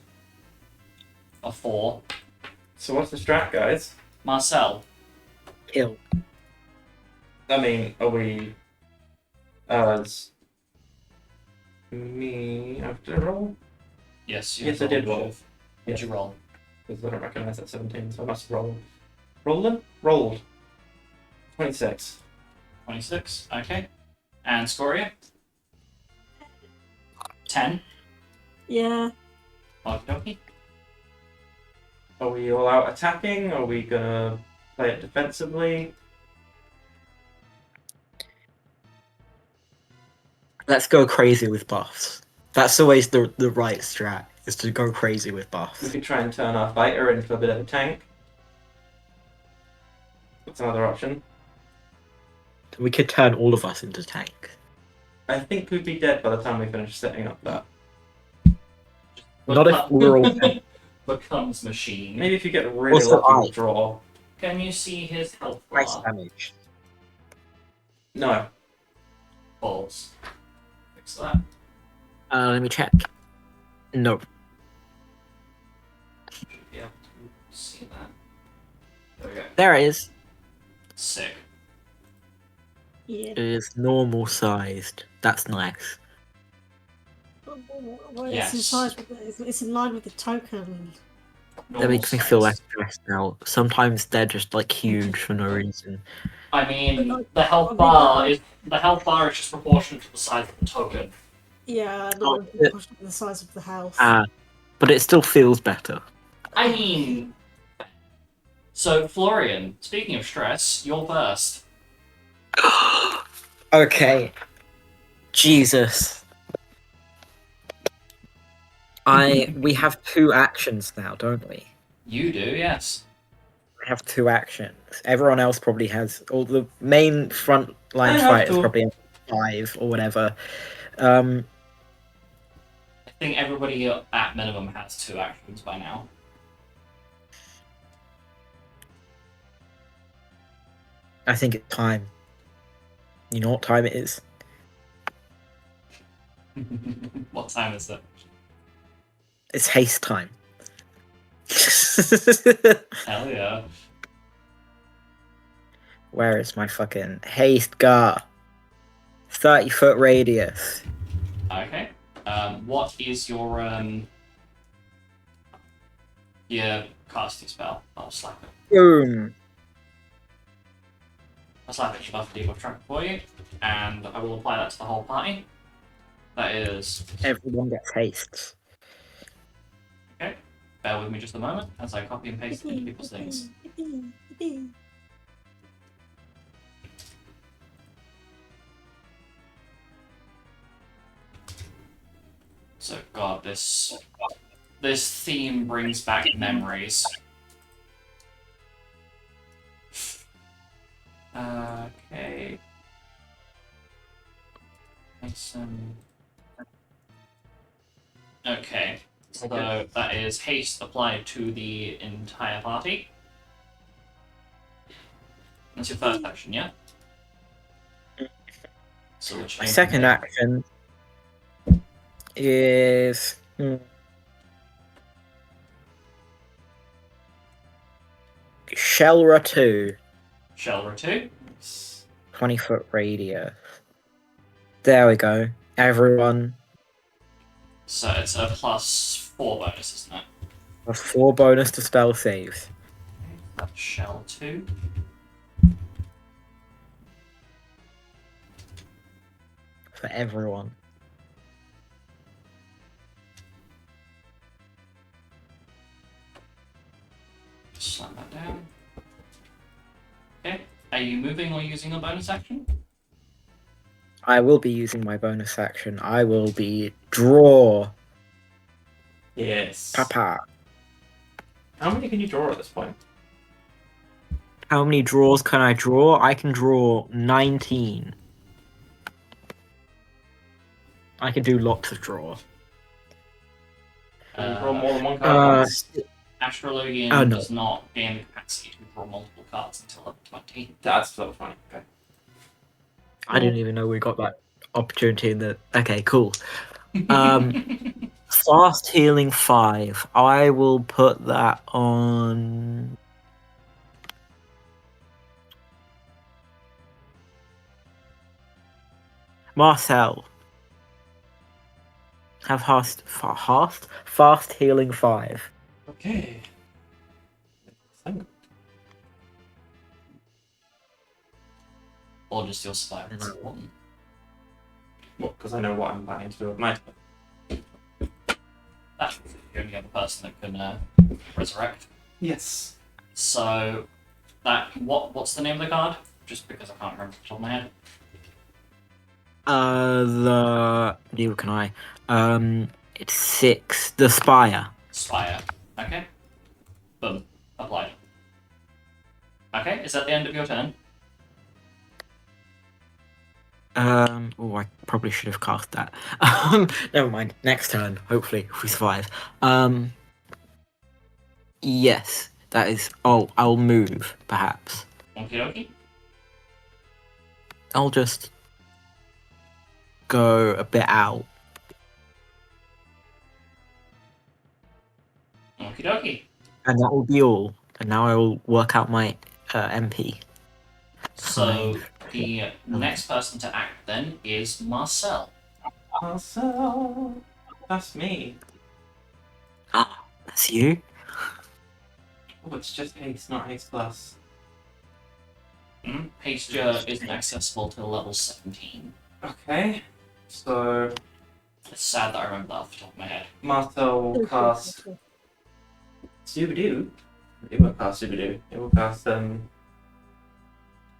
a 4. So what's the strat, guys? Marcel, Kill. I mean, are we as me after roll? yes, you Yes, have I did rolled roll. initiative. What'd you roll? Because I don't recognise that 17, so I must have rolled. Rolled. 26. 26. Okay. And Scoria? 10. Yeah. Okie dokie. Are we all out attacking? Are we gonna play it defensively? Let's go crazy with buffs. That's always the right strat, is to go crazy with We buffs. could try and turn our fighter into a bit of a tank. That's another option. We could turn all of us into tanks. I think we'd be dead by the time we finish setting up that. Not if we're all tanks. Becomes machine. Maybe if you get really Also, lucky with draw. Can you see his health Ice bar? damage. No. Balls. Fix that. Let me check. No. Should be able to see that. There we go. There it is. Sick. Yeah. It is normal sized. That's nice. Well, Yes. it's in line with the token. That makes me feel less Normal-sized. stressed now. Sometimes they're just like huge for no reason. I mean, But, like, the health I mean, bar like- is just proportionate to the size of the token. Yeah, Oh, not yeah. the size of the house. But it still feels better. I mean, so Florian, speaking of stress, you're first. Okay. Jesus. We have 2 actions now, don't we? You do, yes. We have 2 actions. Everyone else probably has, all the main front line I have fighters 2. probably have 5 or whatever. I think everybody at minimum has 2 actions by now. I think it's time. You know what time it is? What time is it? It's haste time. Hell yeah. Where is my fucking haste gar? 30-foot radius. Okay. What is your casting spell? I'll slap it. Boom. I'll slap it to buff debuff tracker for you, and I will apply that to the whole party. That is. Everyone gets haste. Okay. Bear with me just a moment as I copy and paste it into people's things. So, God, this theme brings back memories. Okay. Mason. Okay, so that is haste applied to the entire party. That's your first action, yeah? So which My name second do you action is Shelra 2, make? Shelra 2. 20-foot radius. There we go. Everyone, So it's a +4 bonus, isn't it? a 4 bonus to spell saves. That's Shell 2. For everyone. Slam that down. Okay. Are you moving or using a bonus action? I will be using my bonus action. I will be draw. Yes. Papa. How many can you draw at this point? How many draws can I draw? I can draw 19. I can do lots of draw. Can you draw more than one card at Uh, once? Astrologian Oh, no. does not gain the capacity to draw multiple cards until level 20. That's so funny. Okay. I didn't even know we got that opportunity in the. Okay, cool. Fast healing 5. I will put that on. Marcel. Have fast healing 5. Okay. Thank- Or just your survival is No. important. Well, because I know what I'm planning to do with my turn. That's the only other person that can resurrect. Yes. So what's the name of the card? Just because I can't remember off the top of my head. Neither can I. It's 6. The Spire. Spire. Okay. Boom. Applied. Okay, is that the end of your turn? Oh, I probably should have cast that. Never mind. Next turn. Hopefully, if we survive. Yes, that is. Oh, I'll move, perhaps. Okie dokie. I'll just go a bit out. Okie dokie. And that will be all. And now I will work out my MP. So 5. the next person to act then is Marcel. Also, that's me. Ah, that's you. Oh, it's just haste, not haste plus. Pasture isn't accessible till level 17. Okay. So It's sad that I remember that off the top of my head. Martel will cast Subadoo. It won't cast Subadoo. It will cast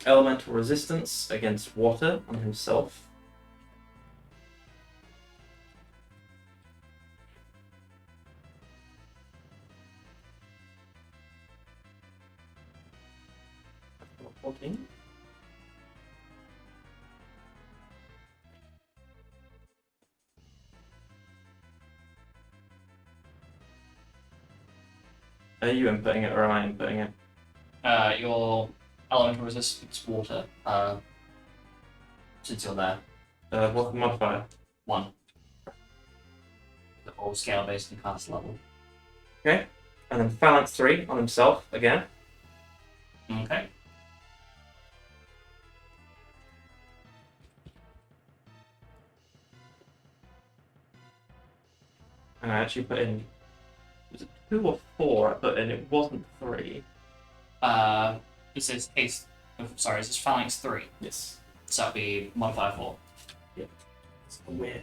Elemental Resistance against water on himself. Level 14. Are you inputting it or am I inputting it? Your elemental resistance water, since you're there, What's the modifier? 1. The whole scale based on cast level. Okay. And then Phalanx 3 on himself again. Okay. And I actually put in. Was it 2 or 4 I put in? It wasn't 3. This is haste. Sorry, this is phalanx 3. Yes. So that'd be modifier 4. It's weird.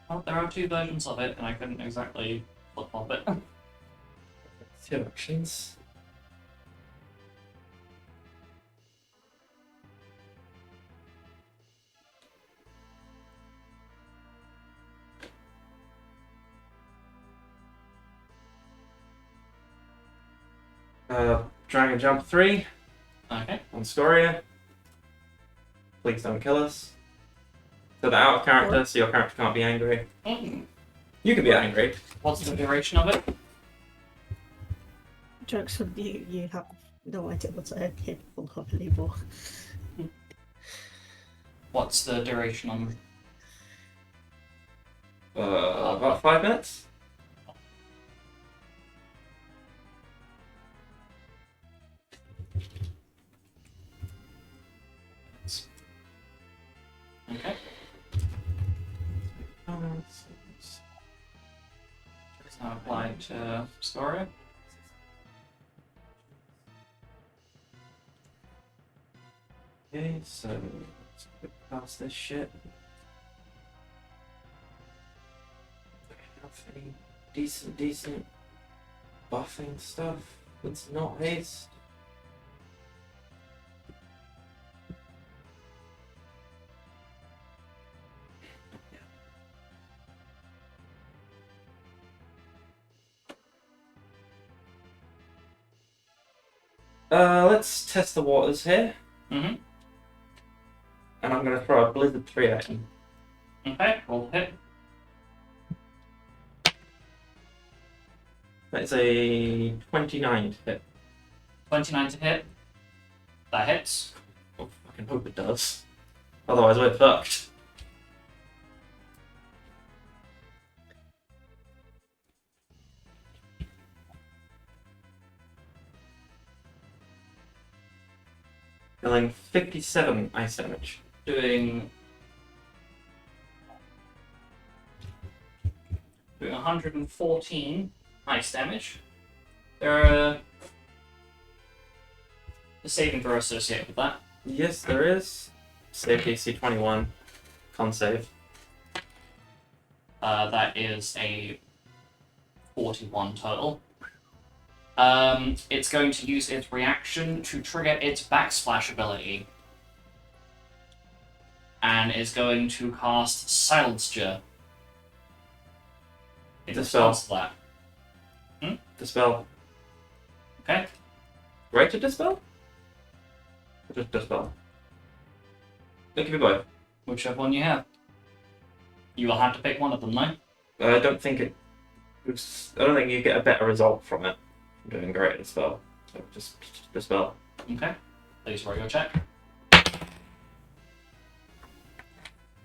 Well, there are 2 versions of it, and I couldn't exactly flip flop it. 2 actions. Dragon Jump 3 Okay. on Scoria. Please don't kill us. So they're out of character, so your character can't be angry. You can be angry. What's the duration of it? Jokes on you, you have no idea what I'm capable of anymore. What's the duration on? About 5 minutes. Okay. It's now applied to Scoria. Okay, so let's quick past this shit. Do I have any decent buffing stuff that's not haste? Let's test the waters here, Mm-hmm. and I'm going to throw a Blizzard 3 at him. Okay, roll hit. That's a 29 to hit. 29 to hit. That hits. Oh, I can hope it does. Otherwise, we're fucked. Dealing 57 ice damage. Doing 114 ice damage. There are a saving throw associated with that. Yes, there is. Save DC 21. Con save. That is a 41 total. It's going to use its reaction to trigger its backsplash ability. And is going to cast Silencer. In Dispel. response to that. Dispel. Okay. Right to dispel? Or just dispel? I'll give you both. Whichever one you have. You will have to pick one of them, though. I don't think it. I don't think you get a better result from it. From doing great at dispel. So just dispel. Okay. Please roll your check.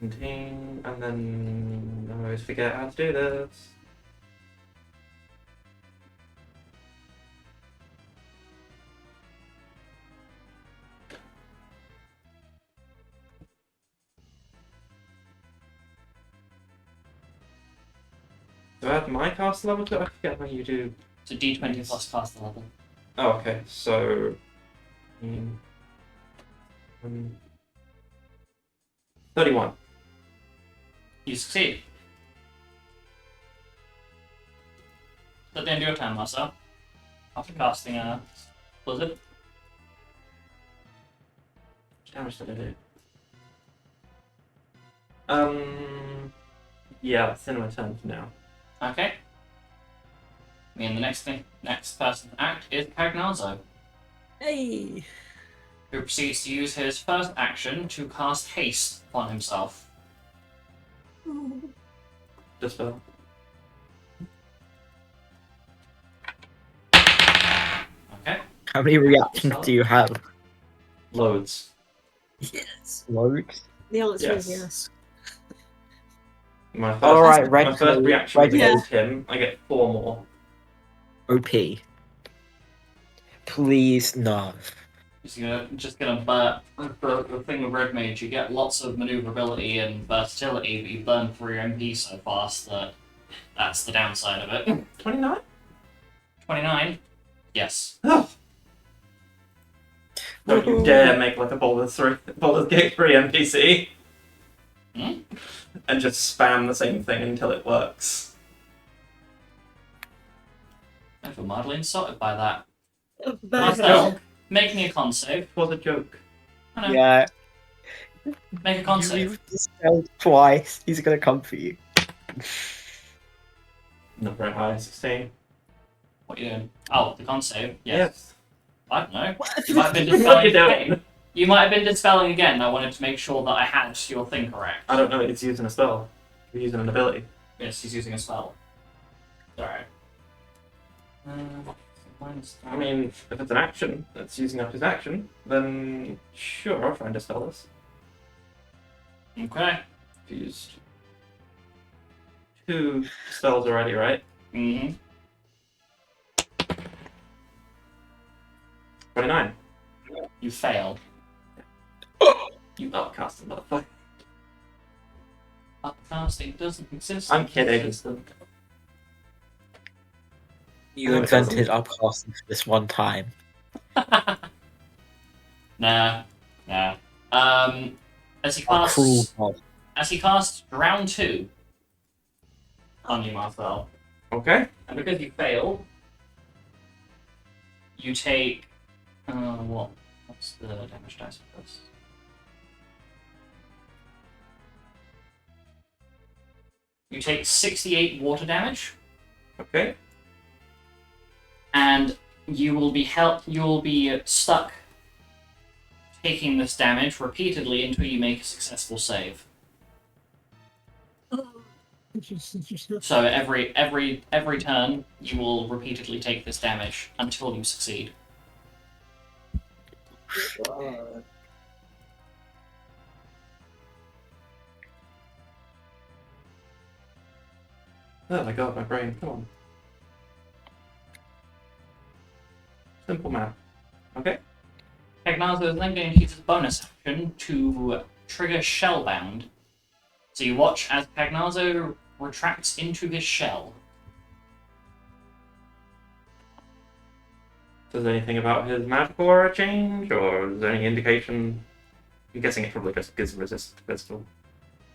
17, and then I always forget how to do this. Do I add my cast level to it? I forget how you do. It's a D20 plus caster level. Oh, okay. So, 31. You succeed. At the end of your turn, Marcel. After casting a blizzard. How much damage did I do? Yeah, that's in my turn for now. Okay. And the next person to act is Cagnazzo, Hey! who proceeds to use his first action to cast haste upon himself. Dispel. Okay. How many reactions do you have? Loads. Yes! Loads. The answer is Yes. yes. My first, Alright, my first Red reaction is Red against him. I get 4 more. OP. Please, no. Just gonna the thing with Red Mage, you get lots of maneuverability and versatility, but you burn through your MP so fast that that's the downside of it. 29? 29? Yes. Oh. Don't you dare make like a Baldur's Gate 3 NPC. Hmm? And just spam the same thing until it works. I feel mildly insulted by that. Bad Marcel, make me a con save. It was a joke. I know. Yeah. Make a con save. You've dispelled twice. He's gonna come for you. Not very high, 16. What are you doing? Oh, the con save? Yes. Yes. I don't know. You might have been What are dispelling you again. doing? You might have been dispelling again. I wanted to make sure that I had your thing correct. I don't know, it's using a spell. You're using an ability. Yes, he's using a spell. Alright. I mean, if it's an action that's using up his action, then sure, I'll try and dispel this. Okay. Used 2 spells already, right? Mm-hmm. 29. You fail. You upcasted motherfucker. Upcasting doesn't exist. I'm kidding. You No, it invented upcasting for this one time. Nah. As he A cruel casts, god. as he casts round 2 on you, Marcel, Okay. and because you failed, you take what's the damage dice for this? You take 68 water damage, Okay. and you will be stuck taking this damage repeatedly until you make a successful save. So every turn, you will repeatedly take this damage until you succeed. Oh my god, my brain, come on. Simple math. Okay. Pegnazo is then going to use his bonus action to trigger Shellbound. So you watch as Pegnazo retracts into his shell. Does anything about his magical aura change, or is there any indication? I'm guessing it probably just gives resist physical.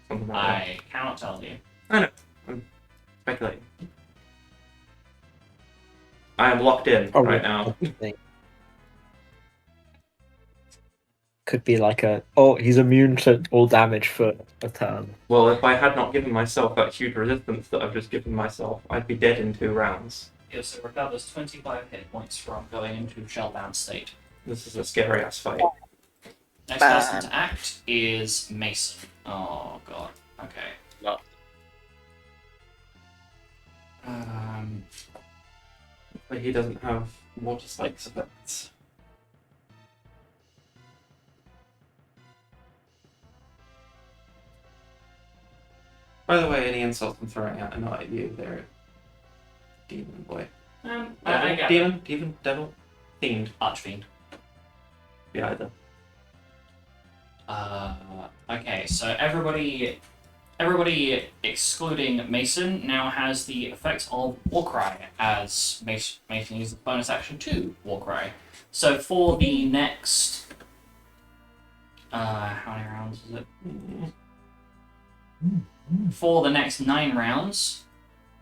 Something like that. I cannot tell you. I know. I'm speculating. I am locked in Oh, right now. Could be like he's immune to all damage for a turn. Well, if I had not given myself that huge resistance that I've just given myself, I'd be dead in 2 rounds. It also recovers 25 hit points from going into Shellbound state. This is a scary ass fight. Next person to act is Mason. Oh god. Okay. No. But he doesn't have water spikes effects. By the way, any insults I'm throwing out are not at you, they're demon boy. I get Demon, devil, fiend. Archfiend. Be either. Okay, so everybody excluding Mason now has the effect of Warcry, as Mason uses the bonus action to Warcry. So for the next how many rounds is it? For the next 9 rounds,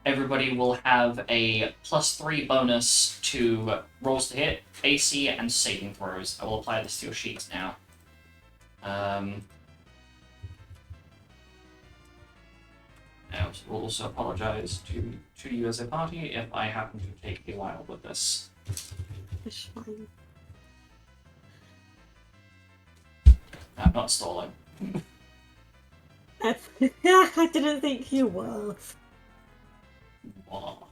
everybody will have a +3 bonus to rolls to hit, AC, and saving throws. I will apply this to your sheets now. I will also apologise to you as a party if I happen to take a while with this. It's fine. I'm not stalling. I didn't think you were. Oh.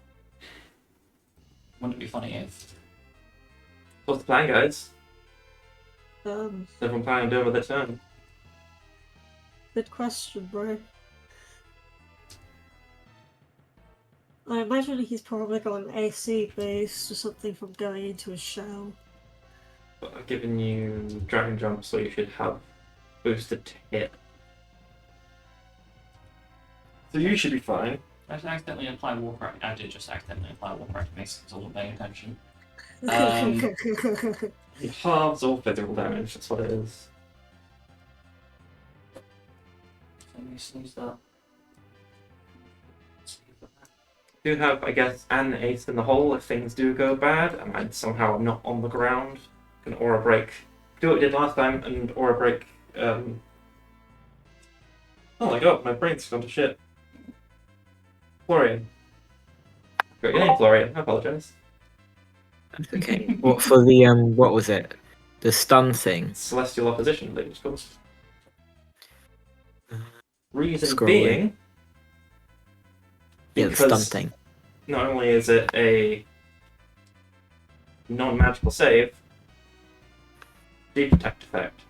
Wouldn't it be funny if... What's the plan, guys? Um, Everyone planning on doing with their turn? Good question, bro. I imagine he's probably got an AC boost or something from going into his shell. But I've given you dragon jump, so you should have boosted to hit. So you should be fine. I did accidentally apply Warcry. I did just accidentally apply Warcry to Mason because I wasn't paying attention. It halves all physical damage, that's what it is. Let me sneeze that. Do have, I guess, an ace in the hole if things do go bad, and I somehow am not on the ground. Can aura break. Do what we did last time and aura break. Oh my god, my brain's gone to shit. Florian. Got your name, Florian. I apologize. Okay. What for the what was it? The stun thing. Celestial opposition, I think it's called. Reason Scrolling. being, Yeah, the stun because thing. not only is it a non-magical save, deep protect effect.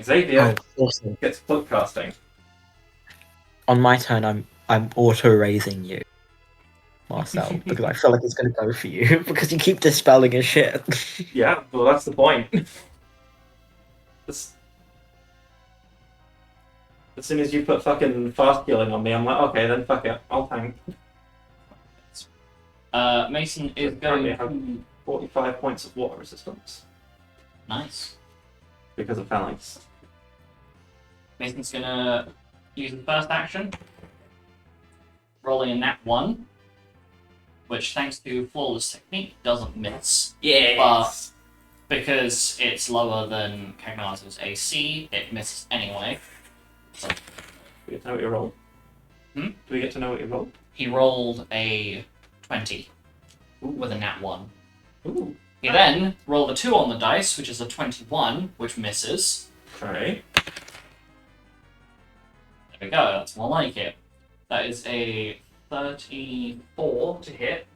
Xavier Oh, awesome. gets cloak casting. On my turn, I'm auto raising you, Marcel, because I feel like it's gonna go for you because you keep dispelling his shit. Yeah, well, that's the point. As soon as you put fucking fast healing on me, I'm like, okay, then fuck it, I'll tank. Mason is Currently I going have to... 45 points of water resistance Nice. because of Foundlings. Mason's gonna use the first action, rolling a nat 1, which thanks to flawless technique doesn't miss. Yes! Because it's lower than Cagnazo's AC, it misses anyway. So Do we get to know what you rolled? Hmm? Do we get to know what you rolled? he rolled a 20 with a nat 1. Ooh. He then rolled a 2 on the dice, which is a 21, which misses. Alright. There we go, that's more like it. That is a 34 to hit.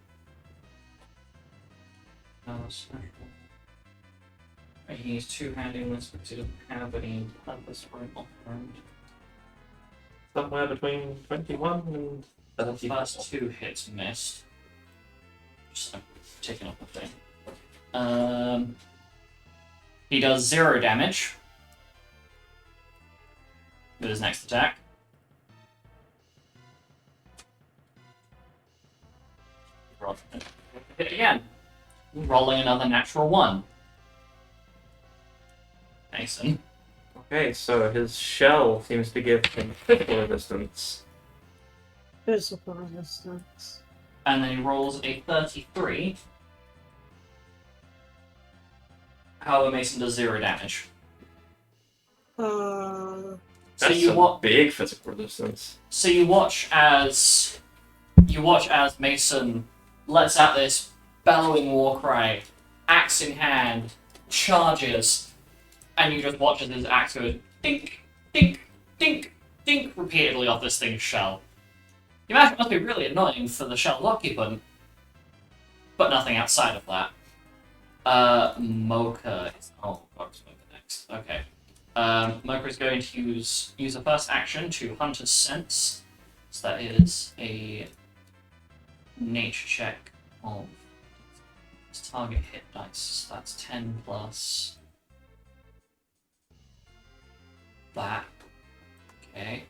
He's two-handing this because he doesn't have any purpose for an offhand. Somewhere between 21 and The 30. first two hits missed. Just taking up the thing. He does 0 damage with his next attack. Hit again. Rolling another natural 1. Mason. Okay, so his shell seems to give him physical resistance. Physical resistance. And then he rolls a 33. However, Mason does 0 damage. Uh, So That's you some big physical resistance. So you watch as Mason lets out this bellowing war cry, axe in hand, charges, and you just watch as his axe goes dink, dink, dink, dink repeatedly off this thing's shell. You imagine it must be really annoying for the shell's occupant, but nothing outside of that. Mocha is Mocha next. Okay. Mocha is going to use a first action to Hunter's Sense. So that is a nature check of its target hit dice. So that's 10 plus that. Okay.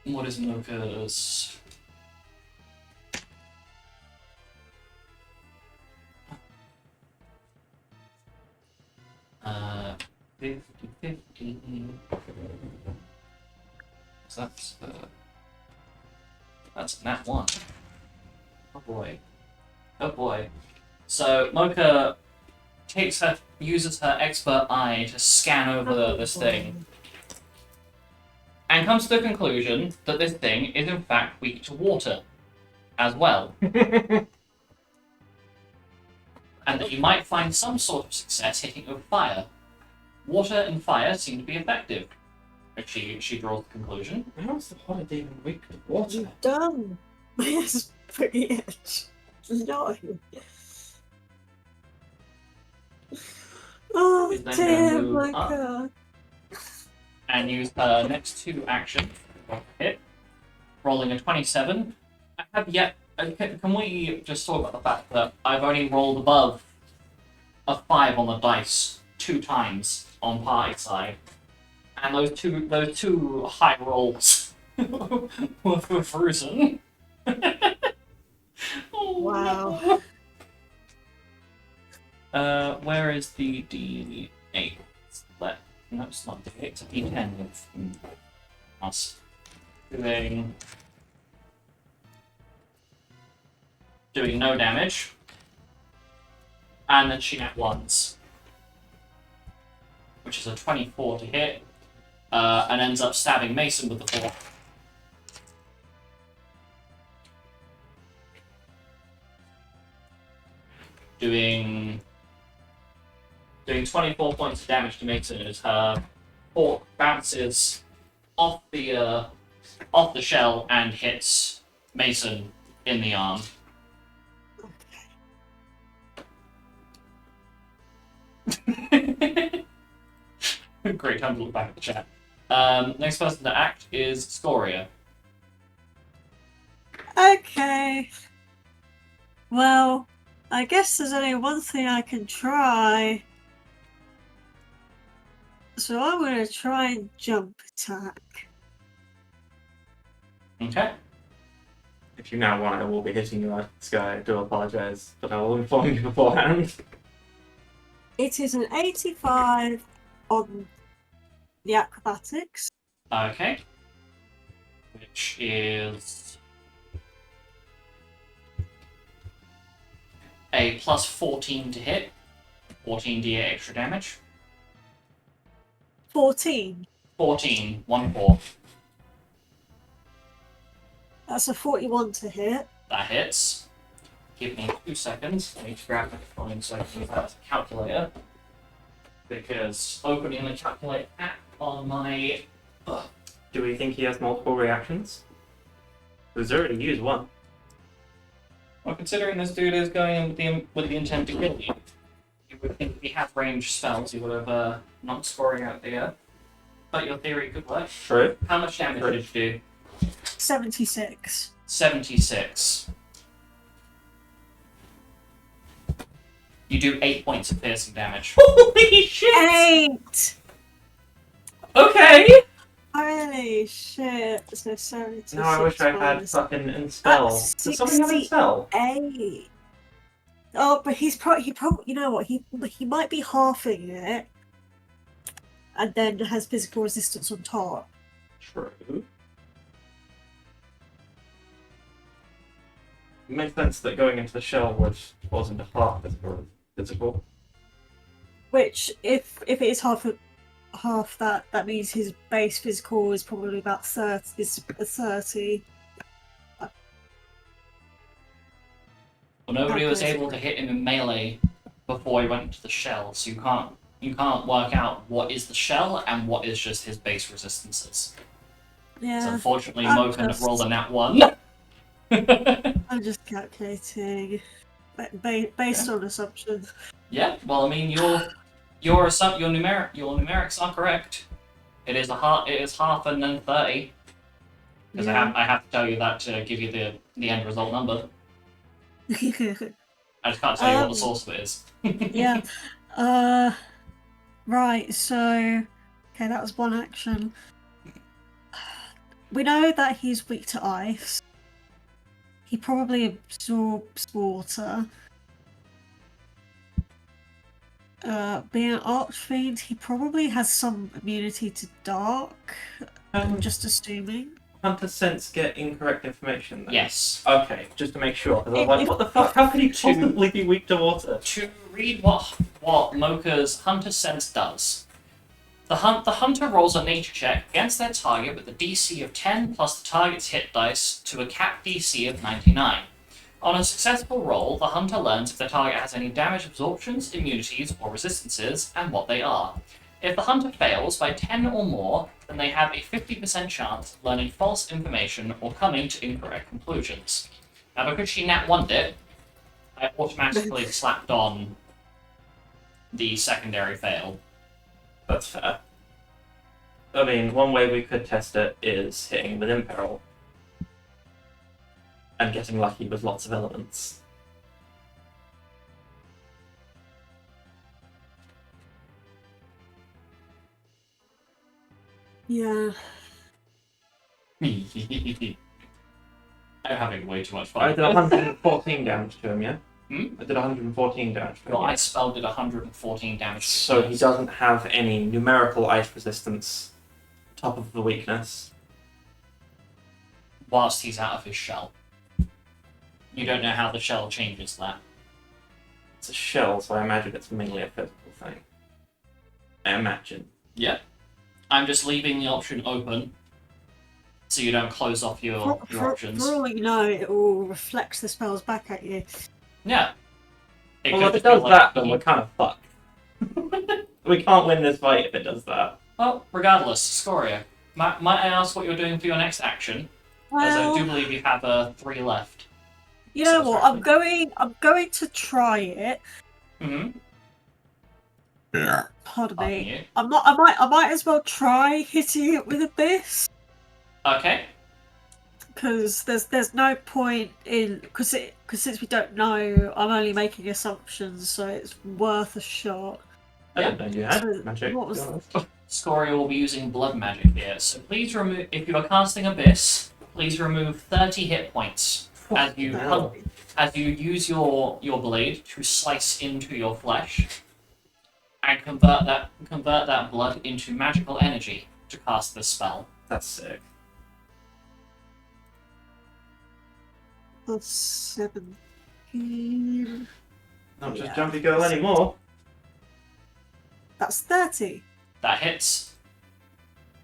What is Mocha's? Uh, 50-50. So that's nat 1. Oh boy. Oh boy. So Mocha uses her expert eye to scan over this thing, and comes to the conclusion that this thing is in fact weak to water as well. And that you might find some sort of success hitting it with fire. Water and fire seem to be effective. She draws the conclusion. How is the holiday even weak to water? you done? Yes, pretty itch. No. Oh Is then dear, gonna my move up. god. And use her next 2 actions to hit. Rolling a 27. I have yet. Can we just talk about the fact that I've only rolled above a 5 on the dice 2 times on party side, and those two high rolls were for Fruzen. Oh, Wow. no. Where is the D8? No, it's not D8. It's a D10 with us doing no damage, and then she nat ones, which is a 24 to hit, and ends up stabbing Mason with the fork. Doing 24 points of damage to Mason as her fork bounces off the shell and hits Mason in the arm. Great time to look back at the chat. Next person to act is Scoria. Okay. Well, I guess there's only one thing I can try. So I'm going to try and jump attack. Okay. If you now want, I will be hitting you out of the sky. I do apologize, but I will inform you beforehand. It is an 85 on the acrobatics. Okay. Which is a plus 14 to hit. 14d8 extra damage. 14. 14, 1-4. That's a 41 to hit. That hits. Give me 2 seconds. I need to grab my phone so I can use that as a calculator. Because opening the calculator app on my... Do we think he has multiple reactions? Who's already used one. Well, considering this dude is going in with the intent to kill you, you would think if he had ranged spells, he would have not scoring out the. But your theory could work. True. How much damage did you do? 76. 76. You do 8 points of piercing damage. Holy shit! 8! Okay! Holy shit. So 76 Now I wish I had minus fucking Inspel. Does somebody have Inspel? 8. Oh, but he probably, you know what, he might be halving it, and then has physical resistance on top. True. It makes sense that going into the shell wasn't a half physical. Which, if it is half that means his base physical is probably about 30. Is 30. Well, nobody was Okay. able to hit him in melee before he went into the shell, so you can't work out what is the shell and what is just his base resistances. So Yeah, unfortunately, I'm Mo kind of just- rolled a nat 1. I'm just calculating based on assumptions. Yeah, well, I mean, your numerics are correct. It is half and then 30. Because Yeah. I have to tell you that to give you the end result number. I just can't tell you what the source of it is. Yeah. Right, so okay, that was one action. We know that he's weak to ice. He probably absorbs water. Being an archfiend, he probably has some immunity to dark. I'm just assuming. Hunter Sense get incorrect information then? Yes. Okay, just to make sure. 'Cause I was If- like, if- what the fuck? How could he to- possibly be weak to water? To read what Mocha's Hunter Sense does, the hunter rolls a nature check against their target with a DC of 10 plus the target's hit dice to a cap DC of 99. On a successful roll, the hunter learns if the target has any damage absorptions, immunities, or resistances, and what they are. If the hunter fails by 10 or more, then they have a 50% chance of learning false information or coming to incorrect conclusions. Now, because she nat 1'd it, I automatically slapped on the secondary fail. That's fair. I mean, one way we could test it is hitting with Imperil. And getting lucky with lots of elements. Yeah. I'm having way too much I fun. did 114 damage to him, yeah? Hmm? I did 114 damage to him. Your yeah? ice spell did 114 damage. So he doesn't have any numerical ice resistance top of the weakness. Whilst he's out of his shell. You don't know how the shell changes that. It's a shell, so I imagine it's mainly a physical thing. I imagine. Yeah. I'm just leaving the option open so you don't close off your options. For all you know, it will reflect the spells back at you. Yeah. It Well, could if it just be does like- that, then we're kind of fucked. We can't win this fight if it does that. Well, regardless, Scoria, might I ask what you're doing for your next action? As I do Well, believe you have 3 left. you know what? I'm satisfactory. going to try it. Mm-hmm. Pardon Pardon me. you. I might as well try hitting it with Abyss. Okay. Because there's no point in because since we don't know, I'm only making assumptions, so it's worth a shot. I didn't know you had So, magic. what to was- be honest. Scoria will be using blood magic here, so please remove. If you are casting Abyss, please remove 30 hit points as you Wow. as you use your blade to slice into your flesh and convert that blood into magical energy to cast this spell. That's sick. That's 17. Not just Yeah. Jumpy Girl anymore. That's 30. That hits.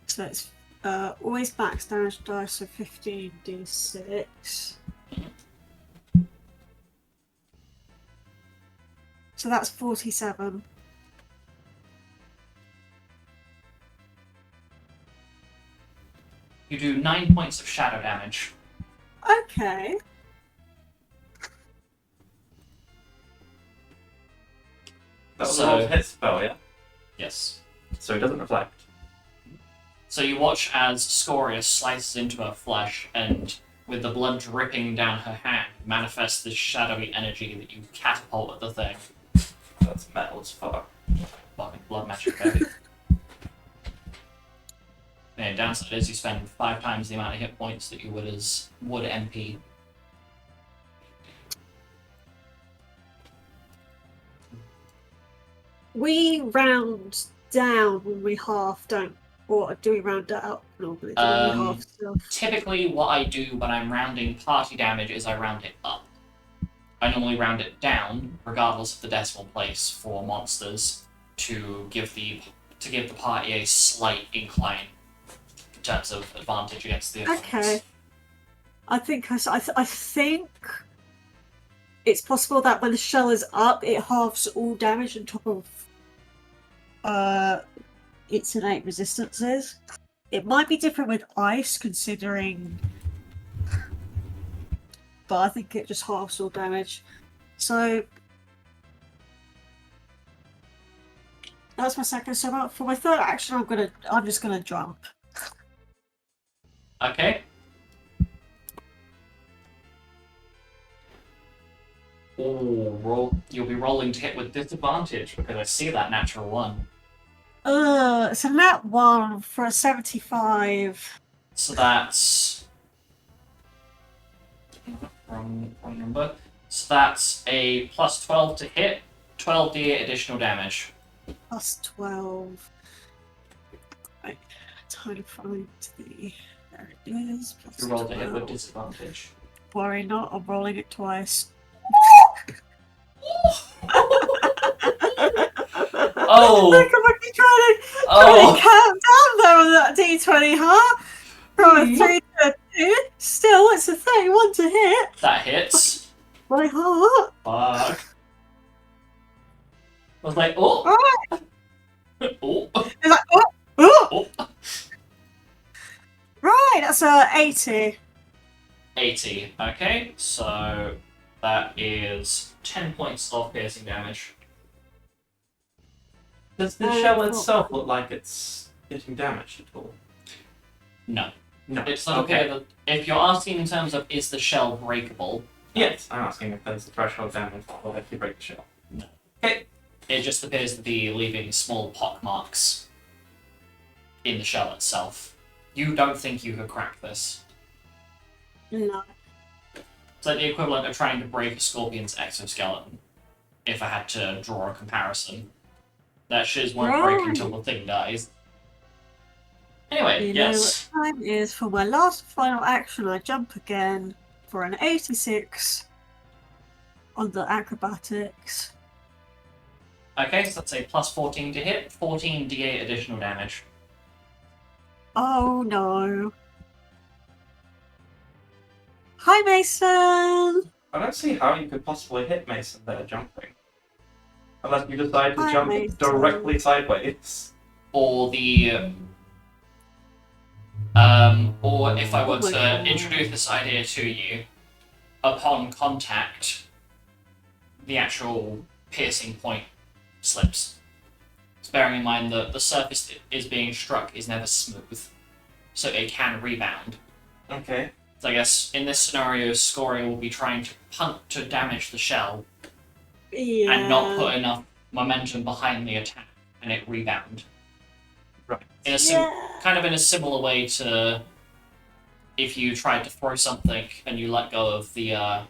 So it's always max damage dice, so 15d6. So that's 47. You do 9 points of shadow damage. Okay. That was So- a roll to hit spell, yeah? Yes. So it doesn't reflect. So you watch as Scoria slices into her flesh and, with the blood dripping down her hand, manifests this shadowy energy that you catapult at the thing. That's metal as fuck. Fucking blood magic, baby. The downside is you spend 5 times the amount of hit points that you would as would MP. We round down when we half, don't, or do we round it up normally? Do we half still? Typically, what I do when I'm rounding party damage is I round it up. I normally round it down, regardless of the decimal place, for monsters to give the party a slight incline in terms of advantage against the opponents. Okay. I think I think it's possible that when the shell is up, it halves all damage on top of its innate resistances. It might be different with ice, considering, but I think it just halves all damage. So that's my second. So for my third action, I'm just gonna jump. Okay. Oh, you'll be rolling to hit with disadvantage because I see that natural one. So that one for a 75. So that's wrong number. So that's a plus 12 to hit, 12d8 additional damage. Plus 12. Right, time to find the. There it is. Plus You roll to hit with 12. disadvantage. Worry not, I'm rolling it twice. Oh! Look, I'm actually trying Oh! to count down there on that D20, huh? From a 3 to a 2. Still, it's a 31 to hit. That hits. My heart. Fuck. I was like, oh! Alright. Oh! It's like, oh, oh. Oh! Right, that's a 80. 80. Okay, so that is 10 points of piercing damage. Does the Uh, shell cool. itself look like it's getting damaged at all? No. No. It's not okay. That if you're asking in terms of is the shell breakable, Yes, I'm asking if there's a threshold damage or if you break the shell. it just appears to be leaving small pock marks in the shell itself. You don't think you could crack this. No. It's like the equivalent of trying to break a scorpion's exoskeleton, if I had to draw a comparison. That shiz won't break Right. until the thing dies. Anyway, You yes. know what time is for my last final action. I jump again for an 86 on the acrobatics. Okay, so that's a plus 14 to hit, 14 d8 additional damage. Oh no. Hi, Mason! I don't see how you could possibly hit Mason there jumping. Unless you decide to Hi, jump Mason. directly sideways. Or the or if I were Oh my to God. introduce this idea to you, upon contact, the actual piercing point slips. So bearing in mind that the surface that is being struck is never smooth, so it can rebound. Okay. So I guess in this scenario, Scoria will be trying to punt to damage the shell Yeah. and not put enough momentum behind the attack, and it rebound. Right. In a kind of in a similar way to if you tried to throw something and you let go of the item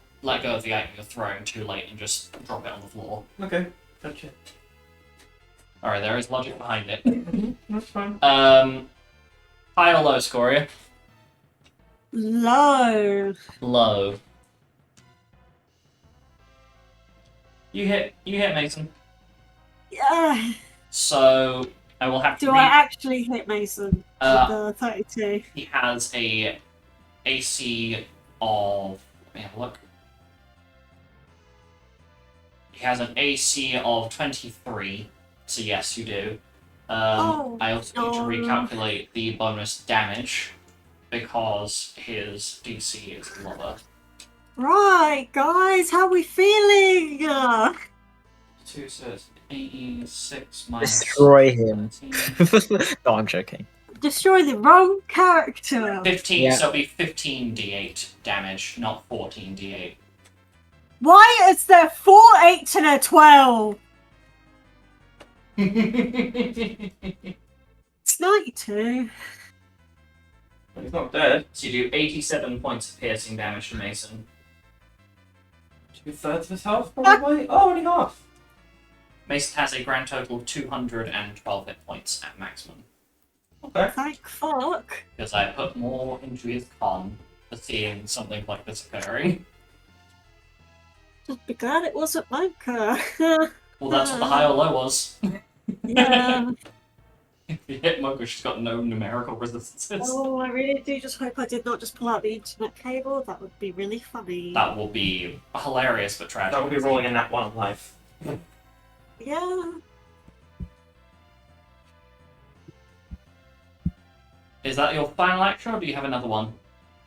you're throwing too late and just drop it on the floor. Okay. Gotcha. Alright, there is logic behind it. That's fine. High or low, Scoria? Low. Low. You hit Mason. Yeah. So I will have to Do I actually hit Mason with the 32? He has a AC of. Let me have a look. He has an AC of 23, so yes, you do. Oh, I also need to no. recalculate the bonus damage. because his DC is lower. Right, guys, how we feeling? 2, so it's 86 minus Destroy him. 13. No, I'm joking. Destroy the wrong character. 15, Yeah. so it'll be 15 d8 damage, not 14 d8. Why is there 4 8s and a 12? It's 92. But he's not dead. So you do 87 points of piercing damage to Mason. 2/3 of his health, probably? Oh, only half. Mason has a grand total of 212 hit points at maximum. Okay. Thank fuck. Because I put more into his con for seeing something like this occurring. Just be glad it wasn't Micah. Well, that's what the high or low was. Yeah. If you hit Mocha, she's got no numerical resistances. Oh, I really do just hope I did not just pull out the internet cable. That would be really funny. That will be hilarious but tragic. That would be rolling a nat 1 on life. Yeah. Is that your final action, or do you have another one?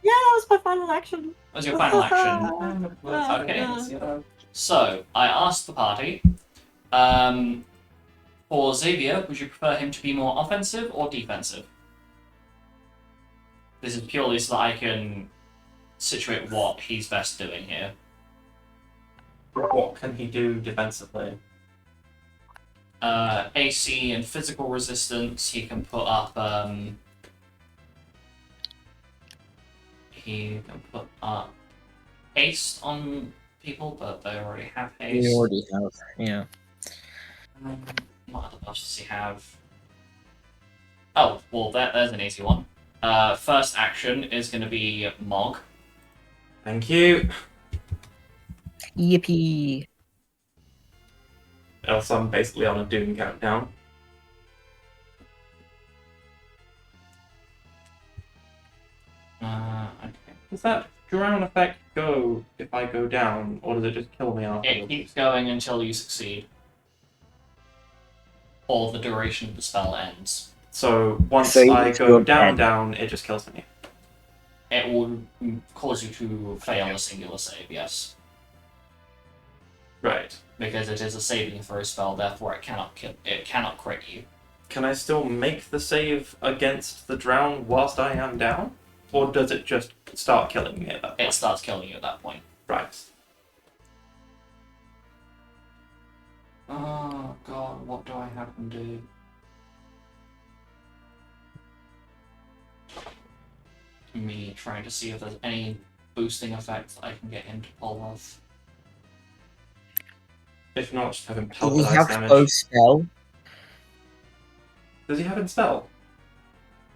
Yeah, that was my final action. What's your final action? Okay. So, I asked the party, for Xavier, would you prefer him to be more offensive or defensive? This is purely so that I can situate what he's best doing here. What can he do defensively? AC and physical resistance, he can put up, he can put up haste on people, but they already have haste. You already have, yeah. What other buffs does he have? Oh, well, there's an easy one. First action is going to be Mog. Thank you. Yippee. Else I'm basically on a doom countdown. Okay. Does that drown effect go if I go down, or does it just kill me afterwards? It keeps going until you succeed. Or the duration of the spell ends. So once So I it's go your down, turn. it just kills me. It will cause you to fail a singular save, yes. Right. Because it is a saving throw spell, therefore it cannot crit you. Can I still make the save against the drown whilst I am down? Or does it just start killing me at that point? It starts killing you at that point. Right. Oh god, what do I have him do? Me trying to see if there's any boosting effects I can get him to pull off. If not, just have him Does he pulverize have damage. bow spell? Does he have Enspell?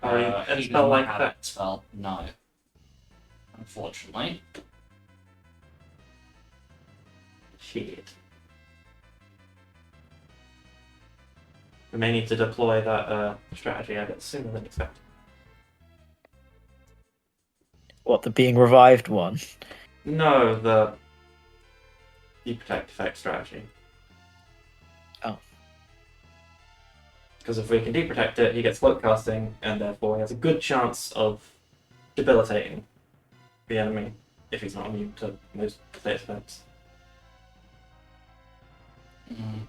Or He Enspell does not like have that? that spell, no. Unfortunately. Shit. We may need to deploy that strategy a bit sooner than expected. What, the being revived one? No, the protect effect strategy. Oh. Because if we can deprotect it, he gets float casting, and therefore he has a good chance of debilitating the enemy if he's not immune to most state effects. Mm.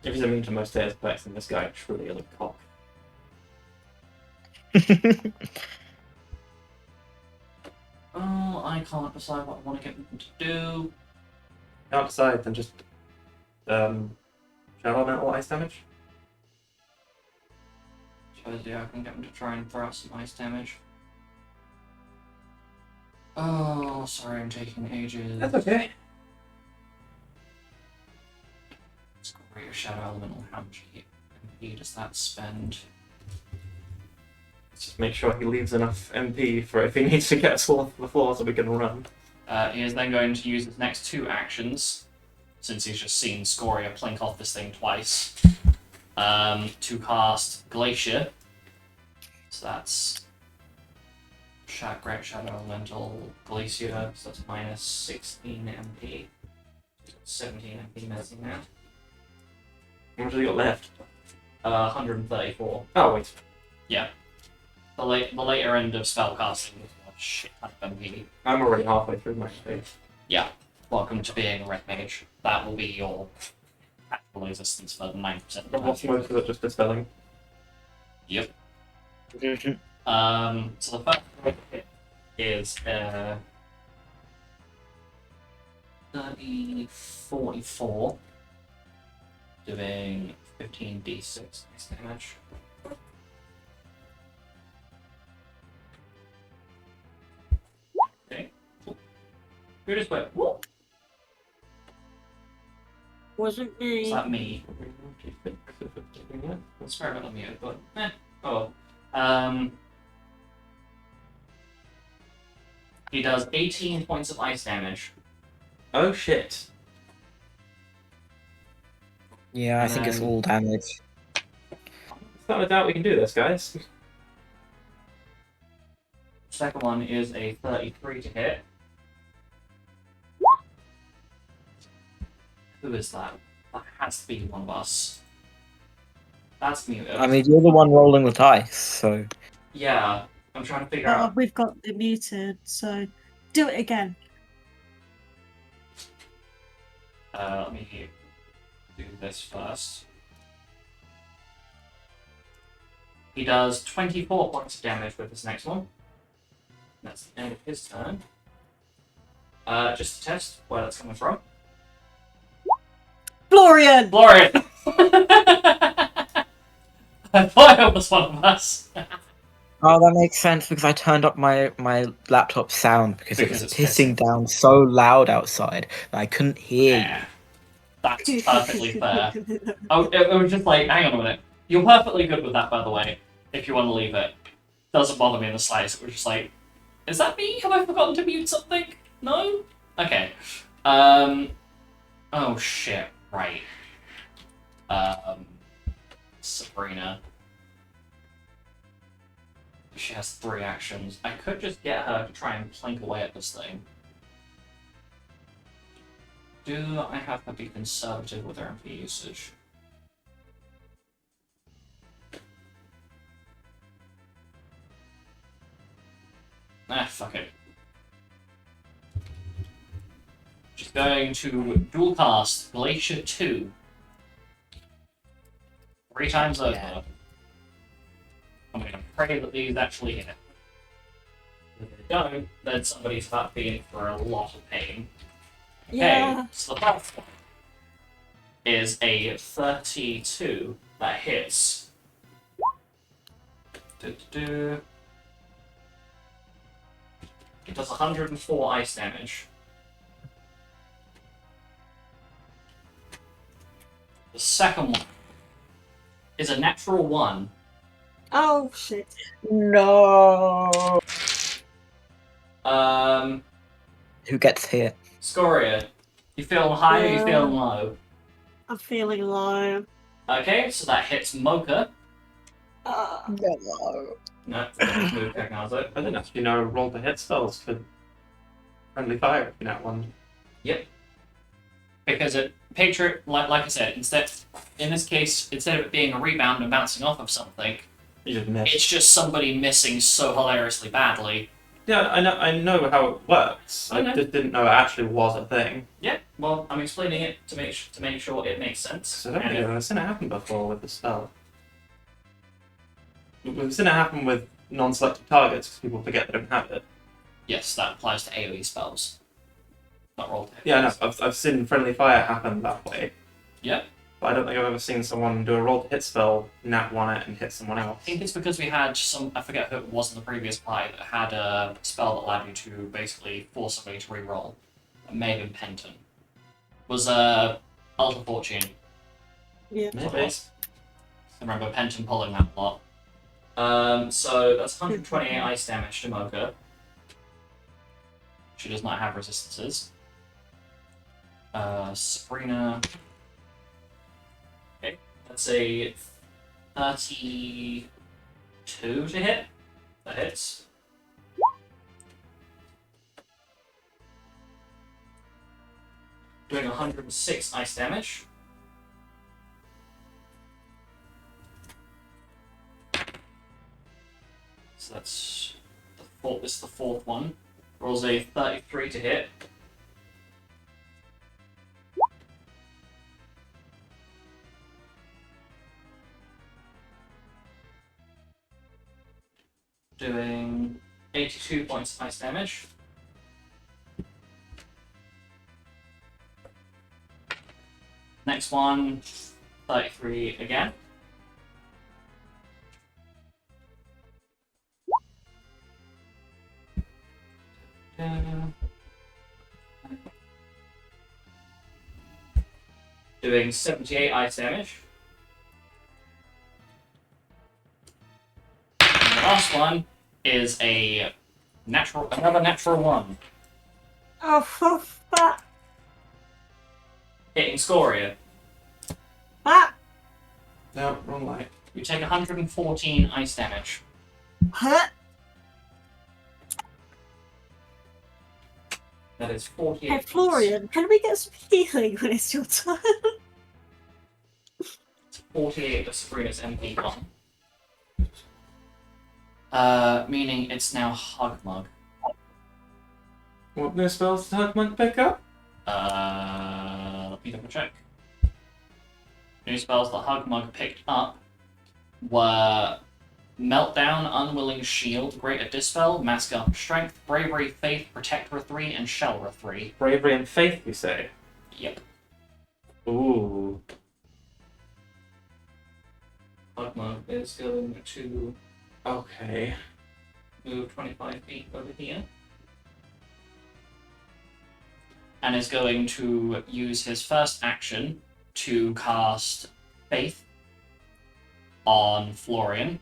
If he's immune to most state effects, then this guy truly is a cock. Oh, I can't decide what I want to get them to do. Can't decide, then just shall elemental ice damage? Suppose, yeah, I can get them to try and throw out some ice damage. Oh, sorry, I'm taking ages. That's okay. Greater Shadow Elemental, how much MP does that spend? Let's just make sure he leaves enough MP for if he needs to get us all off the floor so we can run. He is then going to use his next two actions, since he's just seen Scoria plink off this thing twice, to cast Glacier. So that's Great Shadow Elemental Glacier, so that's minus 16 MP. 17 MP missing now. How much have you got left? 134. Oh, wait. Yeah. The later end of spellcasting is a shit ton of MP. I'm already halfway through my stage. Yeah. Welcome to being a red mage. That will be your practical existence for 90% of the But time. what's most of it just dispelling? Yep. Mhm. So the first hit is 30, 44, doing 15d6 damage. Okay. Cool. Who just went, whoop? Wasn't me. Was that me? Let's try it on mute, but oh. He does 18 points of ice damage. Oh shit. Yeah, I think it's all damage. It's not a doubt we can do this, guys. Second one is a 33 to hit. Who is that? That has to be one of us. That's muted. I mean, you're the one rolling the dice, so Yeah, I'm trying to figure Oh, out. we've got it muted, so do it again. Let me do this first. He does 24 points of damage with this next one. That's the end of his turn. Just to test where that's coming from. Florian! Florian! I thought it was one of us. oh, that makes sense because I turned up my laptop sound because it Because was it's pissing down so loud outside that I couldn't hear you. Yeah, that's perfectly fair. Oh, it was just like, hang on a minute. You're perfectly good with that, by the way, if you want to leave it. Doesn't bother me in the slightest. It was just like, is that me? Have I forgotten to mute something? No? Okay. Oh shit, right. Sabrina. She has 3 actions. I could just get her to try and plink away at this thing. Do I have to be conservative with her MP usage? Fuck it. She's going to dual cast Glacier 2. 3 times over. Yeah. I'm going to pray that these actually hit. If they don't, then somebody's about to be in for a lot of pain. Yeah. Okay, so the first one is a 32 that hits. It does 104 ice damage. The second one is a natural 1. Oh shit. No. Um, Who gets hit? Scoria, you feeling high or you feeling low? I'm feeling low. Okay, so that hits Mocha. No. No, just move recognize it. I didn't actually know roll to hit spells for friendly fire in that one. Because it picture it like I said, in this case, instead of it being a rebound and bouncing off of something, You just miss. it's just somebody missing so hilariously badly. Yeah, I know how it works. I know. I just didn't know it actually was a thing. Yeah, well, I'm explaining it to make sure it makes sense. So I don't And think I've seen it happen before with the spell. We've seen it happen with non-selected targets because people forget they don't have it. yes, that applies to AoE spells. Not roll to hit. Yeah, no, I've seen friendly fire happen that way. Yep. But I don't think I've ever seen someone do a roll to hit spell, nat one it, and hit someone I else. think it's because we had I forget who it was in the previous play, that had a spell that allowed you to basically force somebody to reroll. It may have been Penton. Was Alta Fortune. Yeah. Maybe. I remember Penton pulling that a lot. So that's 128 ice damage to Mocha. She does not have resistances. Sabrina. Okay, that's a 32 to hit. That hits. Doing 106 ice damage. report this is the fourth one. Rolls a 33 to hit. Doing 82 points of ice damage. Next one, 33 again. Doing 78 ice damage. And the last one is another natural one, Oh, for fuck. hitting Scoria. That No, wrong light. You take 114 ice damage. hurt. That is 48 Hey, points. Florian, can we get some healing when it's your turn? It's 48 of Sabrina's MP gone. Meaning it's now Hug Mug. What new spells did Hugmonk pick up? Let me double check. New spells that Hug Mug picked up were Meltdown, Unwilling Shield, Greater Dispel, Mask Up Strength, Bravery, Faith, Protector 3, and Shelra 3. Bravery and Faith, you say? Yep. Ooh. Hug Mug is going to Okay. move 25 feet over here. And is going to use his first action to cast Faith on Florian.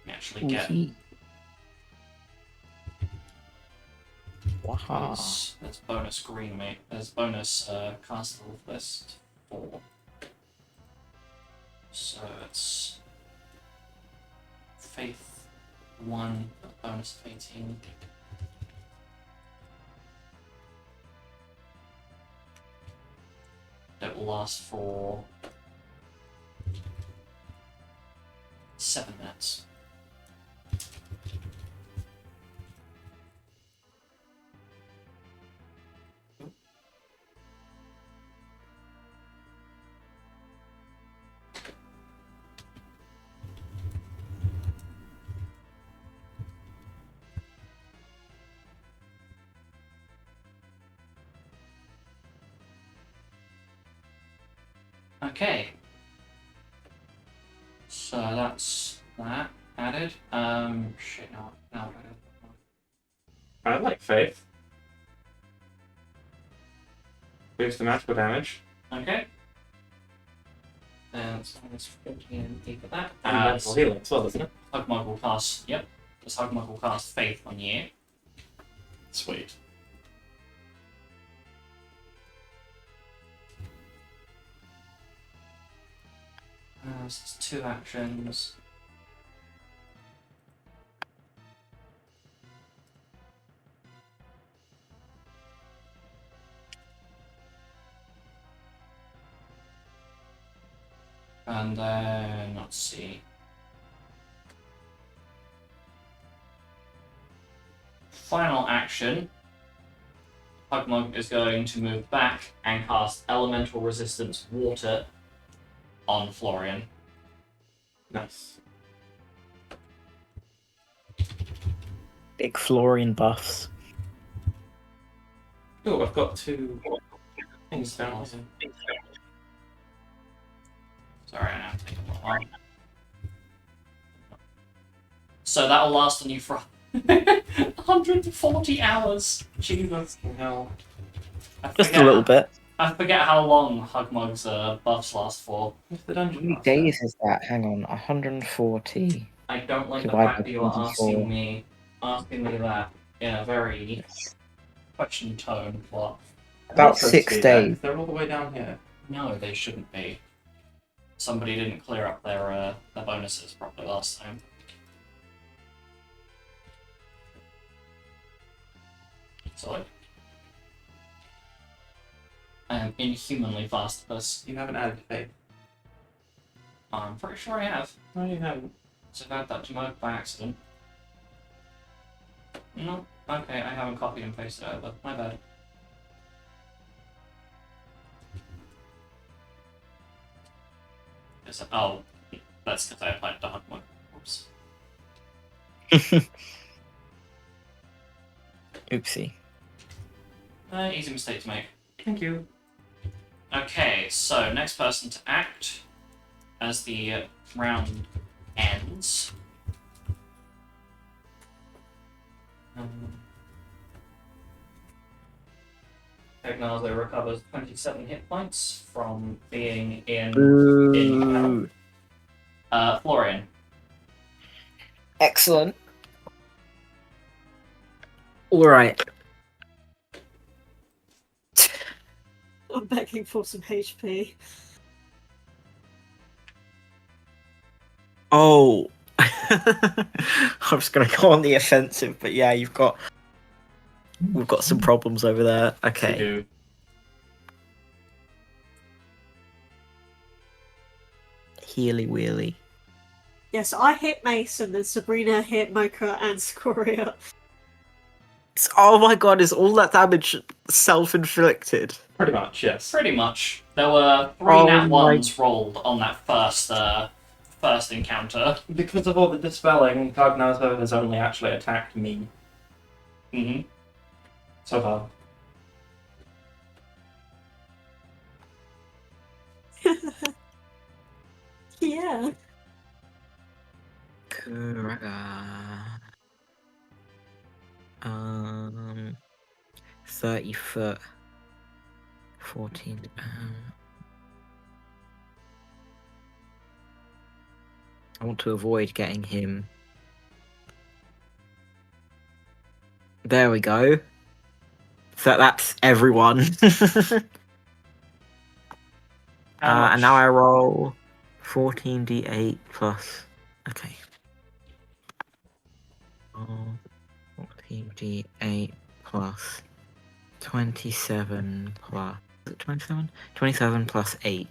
Let me actually get Wow. that's bonus green, mate. There's bonus castle list 4. So it's Faith 1, bonus of 18. That will last for 7 minutes. Okay. So that's that added. Shit, no, I like Faith. Boosts the magical damage. okay. And so let's 15 and keep at that. And mental healing as well, isn't it? Hugmug will cast, yep. This Hugmug will cast Faith on you. Sweet. So it's 2 actions. And then, let's see. Final action. Hugmug is going to move back and cast Elemental Resistance Water on Florian. Nice. Big Florian buffs. Oh, I've got 2 things down. Sorry, I have to take a while. So that'll last on you for 140 hours. Jesus. Hell. I Just a forget- little bit. I forget how long Hugmug's buffs last for. What's the How dungeon many master? days is that? Hang on, 140. I don't like the Divide fact by that you're 24. asking me that in a very question tone. What? About They're not supposed to 6 be there, days. 'cause they're all the way down here. No, they shouldn't be. Somebody didn't clear up their bonuses properly last time. So I am inhumanly fast at this. You haven't added Faith. I'm pretty sure I have. No, you haven't. So I've had that to mode by accident. No. Okay, I haven't copied and pasted it over. My bad. Oh, that's because I applied the hard one. Oops. Oopsie. Easy mistake to make. Thank you. Okay, so next person to act as the round ends. Ignazo recovers 27 hit points from being in Ooh. Florian. Excellent. Alright. I'm begging for some HP. Oh. I was going to go on the offensive, but yeah, we've got some problems over there. We Okay. do. Healy wheely. Yes, I hit Mason, and Sabrina hit Mocha and Scoria. Oh my god, is all that damage self-inflicted? Pretty much, yes. Pretty much. There were 3 Oh nat my- ones rolled on that first encounter. Because of all the dispelling, Cognazo has only actually attacked me Mm-hmm. so far. Yeah. Kuraga. 30 foot. 14. I want to avoid getting him. There we go. So that's everyone. And now I roll 14d8 plus. Okay. 14d8 plus 27 plus. Is it 27? 27 plus 8.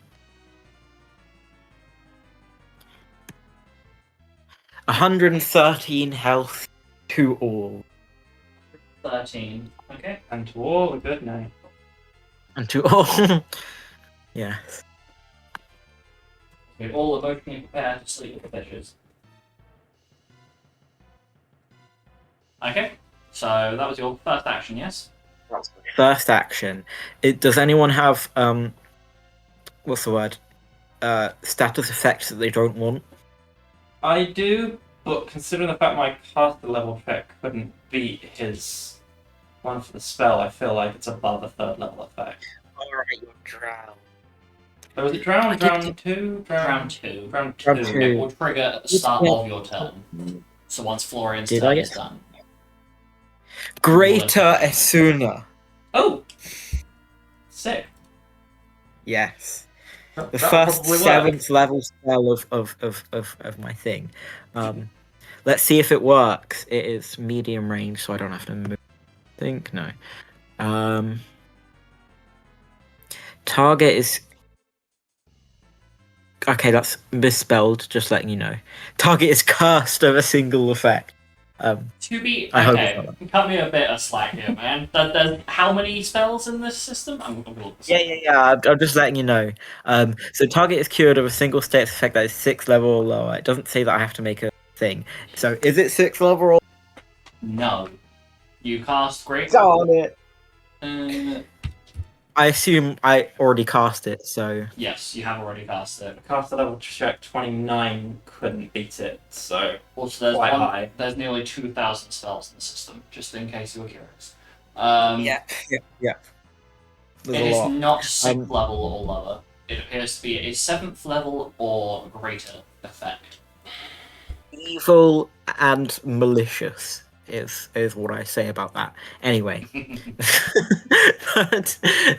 113 health to all. 13. Okay. And to all a good night. And to all. Yes. We're all emotionally prepared to sleep with the fishes. Okay. So that was your first action, yes? First action. Does anyone have what's the word? Status effects that they don't want? I do, but considering the fact my caster level effect couldn't beat his one for the spell, I feel like it's above a 3rd level effect. Alright, you're drowned. So was it drown? I Drown did- 2? Round 2. Drown Round 2. two. It will trigger at the start Yeah. of your turn. So once Florian's Did turn I is get- done. Greater Asuna. Oh! Sick. Yes. That The will first probably work. 7th level spell of my thing. Let's see if it works. It is medium range, so I don't have to move. Think no. Target is okay. That's misspelled. Just letting you know. Target is cursed of a single effect. To be I hope okay, it's not. cut me a bit of slack here, man. There's how many spells in this system? I'm gonna look this Yeah. up. I'm just letting you know. So target is cured of a single status effect that is 6th level or lower. It doesn't say that I have to make a thing. So is it 6th level or? No. You cast Great. Darn it! Uh, I assume I already cast it. So yes, you have already cast it. Caster level check 29 couldn't beat it, so Also, there's quite high. there's nearly 2,000 spells in the system, just in case you were curious. yeah. There's It a is lot. not 6th level or lower. It appears to be a 7th level or greater effect. Evil and malicious is what I say about that. Anyway,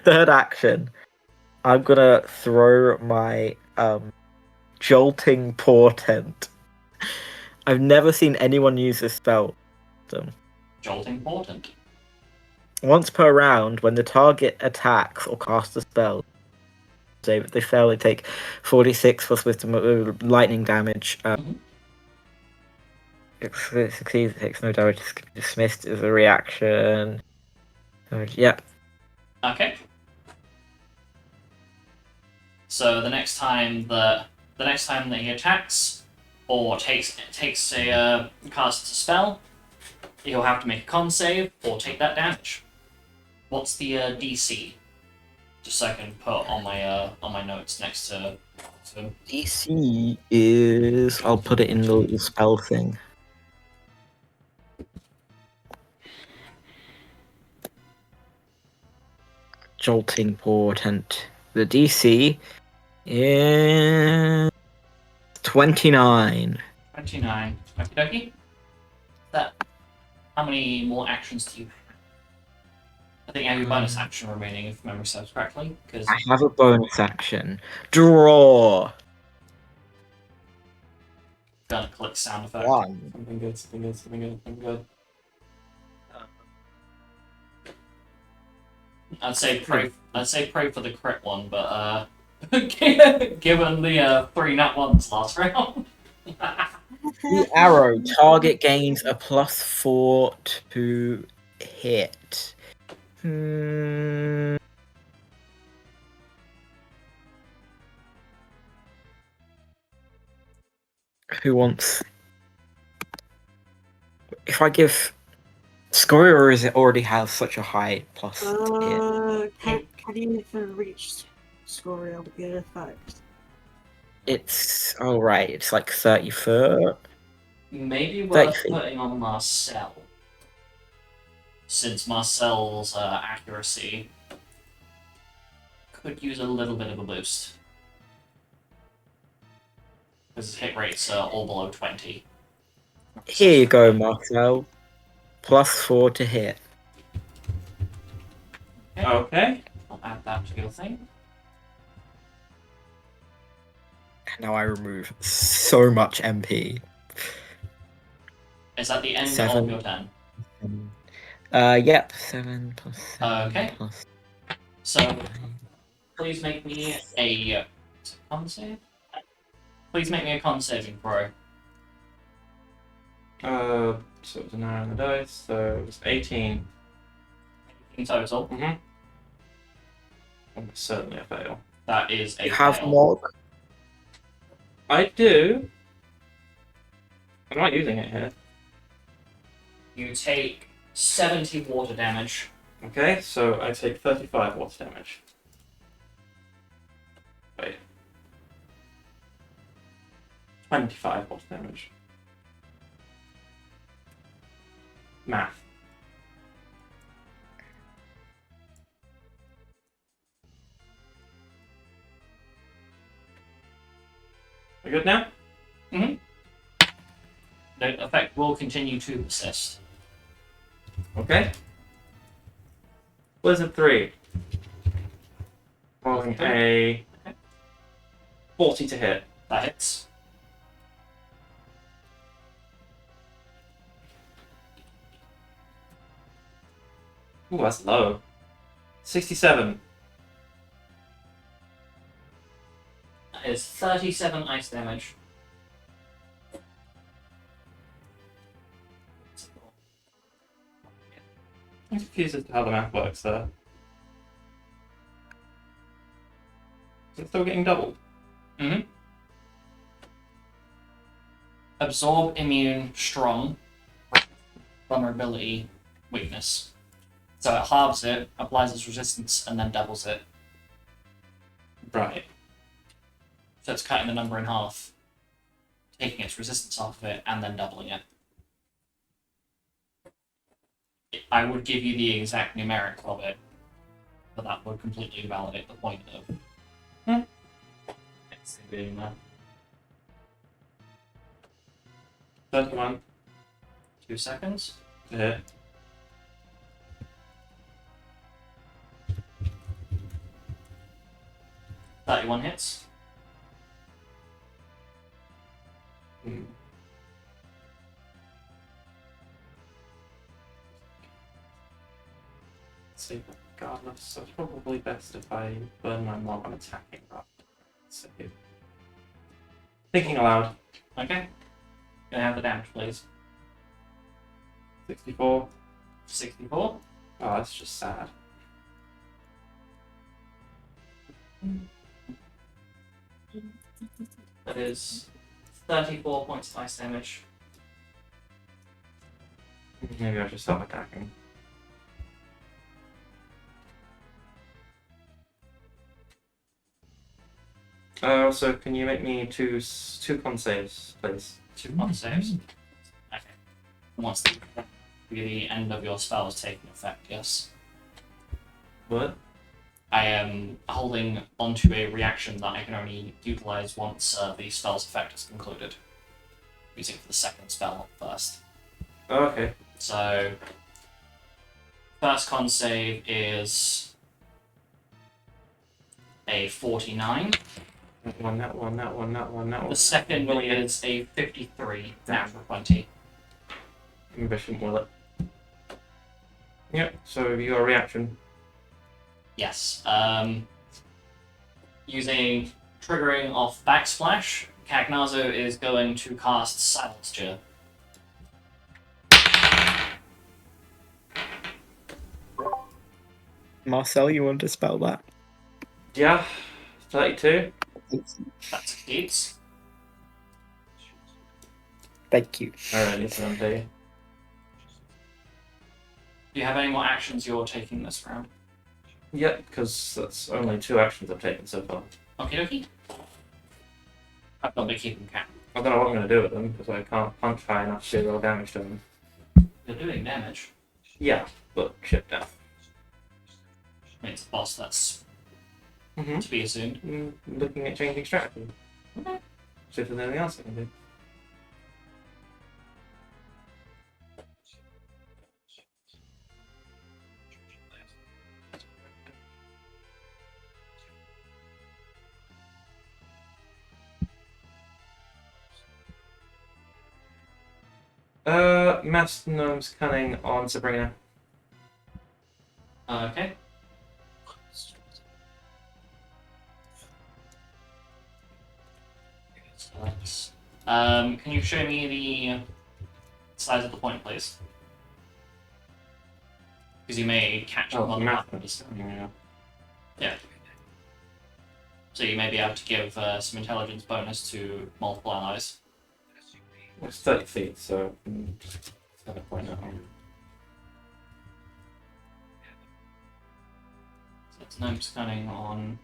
third action. I'm gonna throw my jolting portent. I've never seen anyone use this spell. Jolting portent. Once per round, when the target attacks or casts a spell, if they fail, they take 46 plus wisdom lightning damage. If it succeeds, it takes no damage. It's dismissed as a reaction. Yep. Okay. So the next time that he attacks or takes a casts a spell, he'll have to make a con save or take that damage. What's the DC? Just so I can put on my notes next to DC is. I'll put it in the little spell thing. Jolting portent. The DC is 29. 29. Okie dokie. That. How many more actions do you have? I think you have your bonus action remaining, if memory serves correctly. Because I have a bonus action. Draw. gonna click sound effect. One. Something good, something good, something good, something good. I'd say pray for the crit one, but given the 3 nat ones last round. The arrow target gains a +4 to hit. Who wants? If I give Scoria, or is it already have such a high plus to hit? Can you even reach Scoria with the effect? It's right. It's like 30 foot. Maybe 30 worth feet. putting on Marcel, since Marcel's accuracy could use a little bit of a boost. Because his hit rates are all below 20. Here you go, Marcel. +4 to hit. Okay. I'll add that to your thing. Now I remove so much MP. Is that the end 7. of your turn? Yep. 7 plus 7 Okay. plus. So, please make me a con save. Please make me a con saving throw. So it was an arrow on the dice, so it was 18. In total, Mm-hmm. Almost certainly a fail. that is a You have fail. Mog. I do. I'm not using it here. You take 70 water damage. Okay, so I take 35 water damage. Wait. 25 water damage. Math. We good now? Mm-hmm. The effect will continue to persist. Okay. Blizzard 3. Rolling a 40 to hit. That hits. Ooh, that's low. 67. That is 37 ice damage. I'm confused as to how the math works there. Is it still getting doubled? Mm-hmm. Absorb, immune, strong, vulnerability, weakness. So it halves it, applies its resistance, and then doubles it. Right. So it's cutting the number in half, taking its resistance off of it, and then doubling it. I would give you the exact numeric of it, but that would completely validate the point of it's being there. 31 2 seconds. to hit. Thirty-one hits. Hmm. See, regardless, so it's probably best if I burn my mob on attacking rather than save. Thinking aloud. Okay. Gonna have the damage, please. 64. 64. Oh, that's just sad. That is 34 points of ice damage. Maybe I should stop attacking. Also, can you make me two con saves, please? 2 con saves. Okay. Once the end of your spell is taking effect, yes. What? I am holding onto a reaction that I can only utilize once the spell's effect is concluded. Using it for the second spell, not first. Oh, okay. So, first con save is a 49. That one. The second is a 53, natural 20. Maybe I shouldn't will it. Yep, so you got a reaction. Yes. Using triggering off Backsplash, Cagnazo is going to cast Silence Cheer. Marcel, you want to spell that? Yeah, 32. That succeeds. Thank you. Alright, it's on day. Do you have any more actions you're taking this round? Yep, because that's only 2 actions I've taken so far. Okie dokie. I've not been keeping count. I don't know what I'm going to do with them, because I can't punch high enough to do real damage to them. You're doing damage. Yeah, but shit down. I mean, it's a boss, that's Mm-hmm. to be assumed. Looking at changing strategy. Okay. See if there's anything else I can do. Master Gnome's Cunning on Sabrina. Okay. So that's, can you show me the size of the point, please? Because you may catch Oh, them on the math. buttons. Yeah. So you may be able to give some intelligence bonus to multiple allies. It's 30 feet, so just set a point at home. So it's gnome scanning on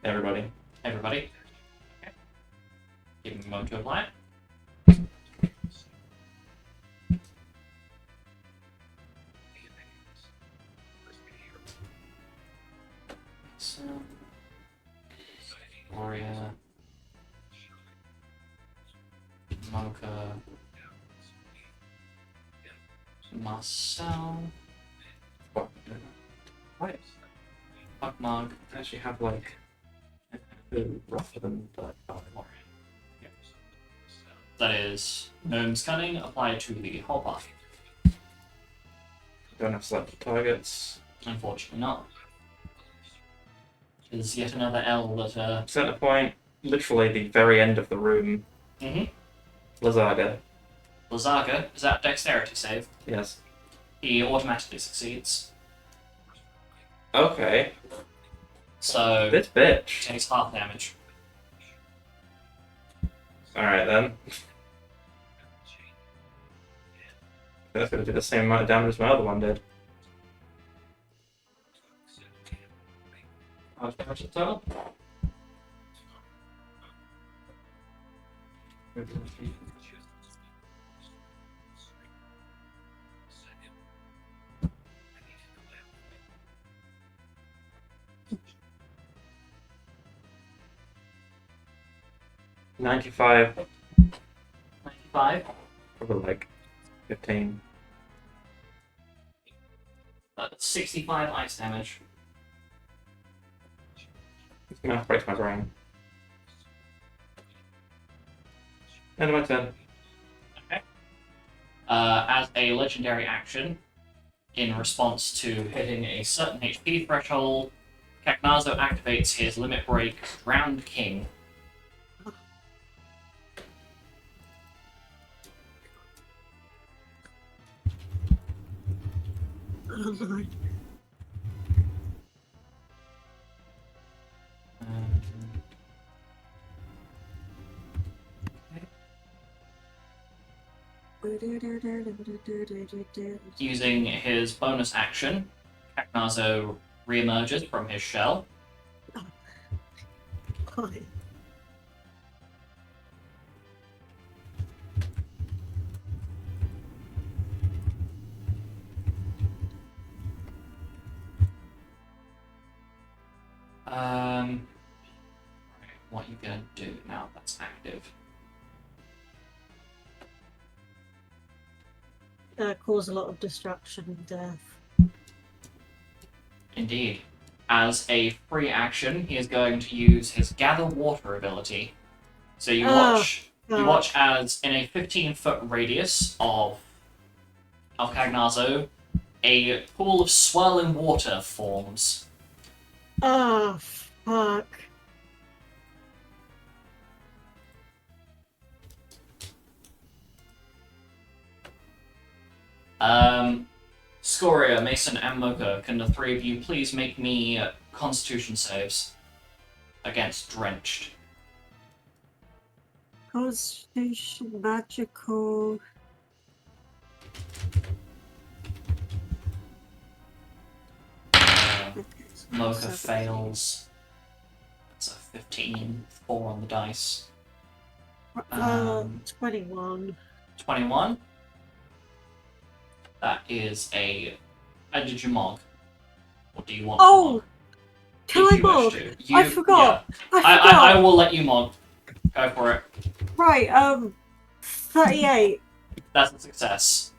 Everybody. everybody. Okay. Give him a moment to apply it. So, Gloria, Mocha, Marcel, What? Why? Buckmog, I actually have like who rougher than that. Gloria. Yep. That is Gnome's Cunning applied to the whole party. Don't have selected targets. Unfortunately not. There's yet another L that Center point, literally the very end of the room. Lazaga. Lazaga is that dexterity save. Yes. He automatically succeeds. Okay. So This he bitch. takes half damage. Alright then. That's gonna do the same amount of damage as my other one did. How much damage in total? $95, 95. probably like 15. 65 ice damage. Math breaks my brain. End of my turn. Okay. As a legendary action, in response to hitting a certain HP threshold, Cagnazo activates his Limit Break Drowned King. Oh, no. Using his bonus action, Kaknazo reemerges from his shell. Fine. What are you gonna do now that's active? Cause a lot of destruction and death. Indeed. As a free action, he is going to use his Gather Water ability. So you watch as in a 15-foot radius of Alcagnazo, a pool of swirling water forms. Oh, fuck. Scoria, Mason, and Mocha, can the three of you please make me Constitution saves against Drenched? Constitution, magical. Mocha fails. That's a 15, 4 on the dice. 21. 21. That is a. Did you mog? What do you want? Oh! To mog? Can If I you wish mog? to. I forgot. Yeah. I forgot. I will let you mog. Go for it. Right, 38. That's a success.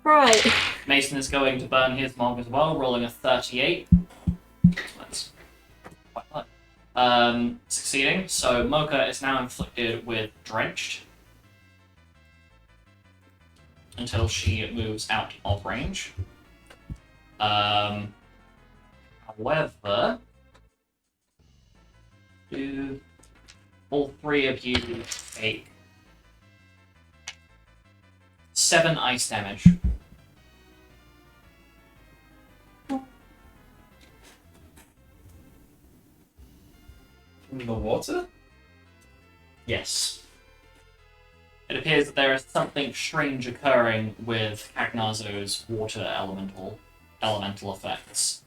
Right. Mason is going to burn his mog as well, rolling a 38. That's quite high. Succeeding. So Mocha is now inflicted with Drenched until she moves out of range. However, do all three of you take 7 ice damage. In the water? Yes. It appears that there is something strange occurring with Cagnazo's water elemental effects.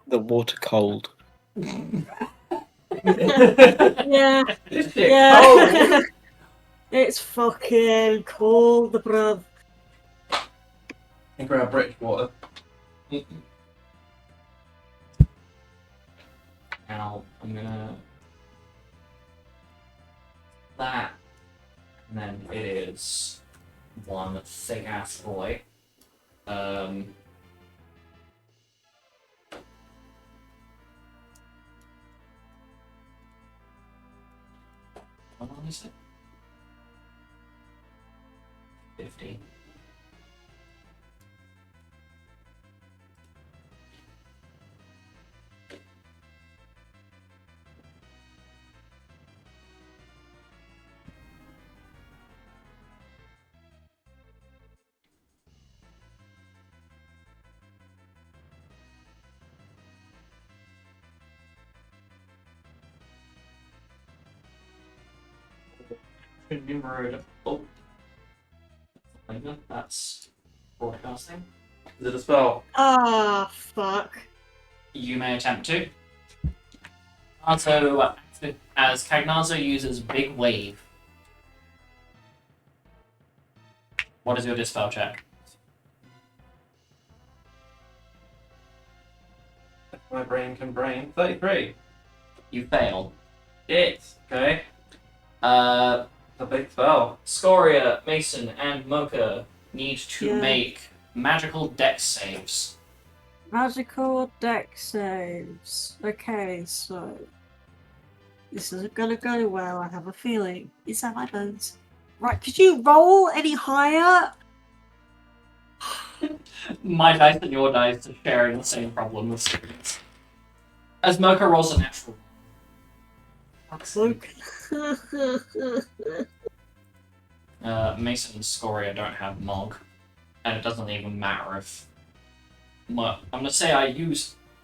The water cold. Yeah. This shit Yeah. cold. It's fucking cold, bruv. Think about British water. Now, I'm gonna... That. And then it is one thick-ass boy. What on is it? 50. Numero. Oh. That's broadcasting. Is it a spell? Ah, fuck. You may attempt to. Also, as Cagnazo uses Big Wave. What is your dispel check? If my brain can brain. 33. You fail. It's Okay. a big spell. Scoria, Mason, and Mocha need to Yeah. make magical dex saves. Magical deck saves. Okay, so this isn't gonna go well, I have a feeling. Is that my bones? Right, could you roll any higher? My dice and your dice are sharing the same problem with students. As Mocha rolls a natural. Luke. Mason and Scoria don't have Mog, and it doesn't even matter if I'm gonna say I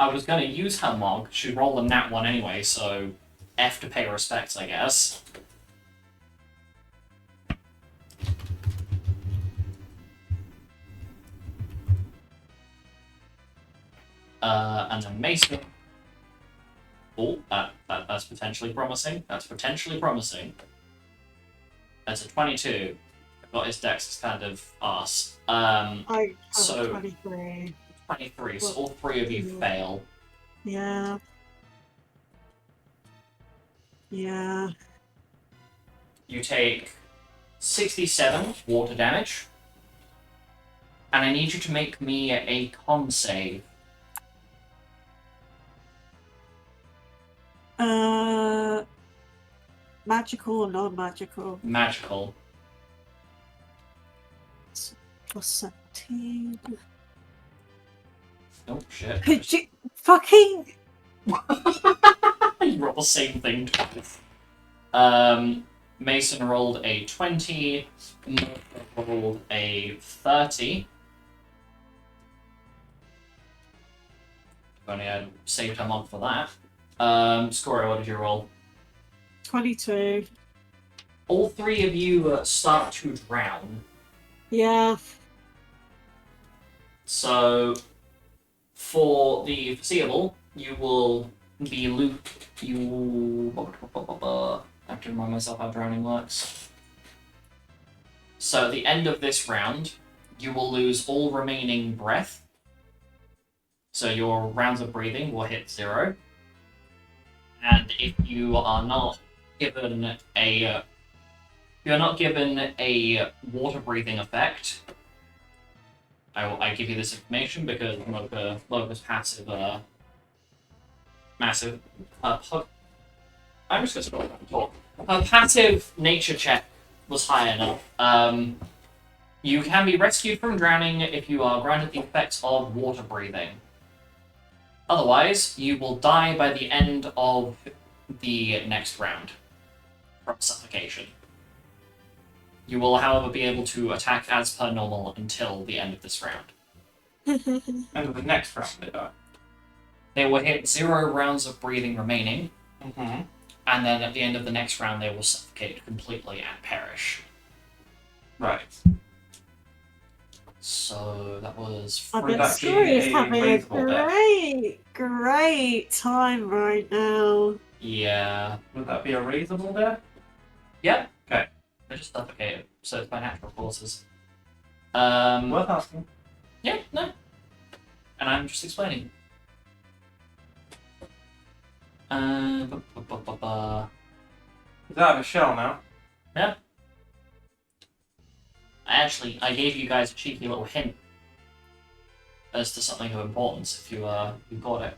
was gonna use her mog. She rolled a nat 1 anyway, so F to pay respects, I guess. And then Mason. Oh, that's potentially promising. That's potentially promising. That's a 22. I got his dex is kind of arse. I have So- 23. 23, so all three of you fail. Yeah. Yeah. You take 67 water damage. And I need you to make me a con save. Magical or non-magical? Magical. Plus 17. Oh, shit. Could you fucking... You roll the same thing twice. Mason rolled a 20. Mocha rolled a 30. If only I saved her mod for that. Scoria, what did you roll? 22. All three of you start to drown. Yeah. So, for the foreseeable, you will be looped. I have to remind myself how drowning works. So, at the end of this round, you will lose all remaining breath. So, your rounds of breathing will hit 0. And if you are not given a water breathing effect, I give you this information because Mocha's passive, massive. I'm just gonna scroll down and talk. Her passive nature check was high enough. You can be rescued from drowning if you are granted the effects of water breathing. Otherwise, you will die by the end of the next round from suffocation. You will, however, be able to attack as per normal until the end of this round. And of the next round they die. They will hit 0 rounds of breathing remaining, Mm-hmm. and then at the end of the next round they will suffocate completely and perish. Right. So that was I bet that be Story is a having a raisable death? great time right now. Yeah. Would that be a raisable death? Yep. Okay. They're just suffocated, so it's by natural causes. Worth asking. Yeah, no. And I'm just explaining. He's out of his shell now. I gave you guys a cheeky little hint as to something of importance if you got it.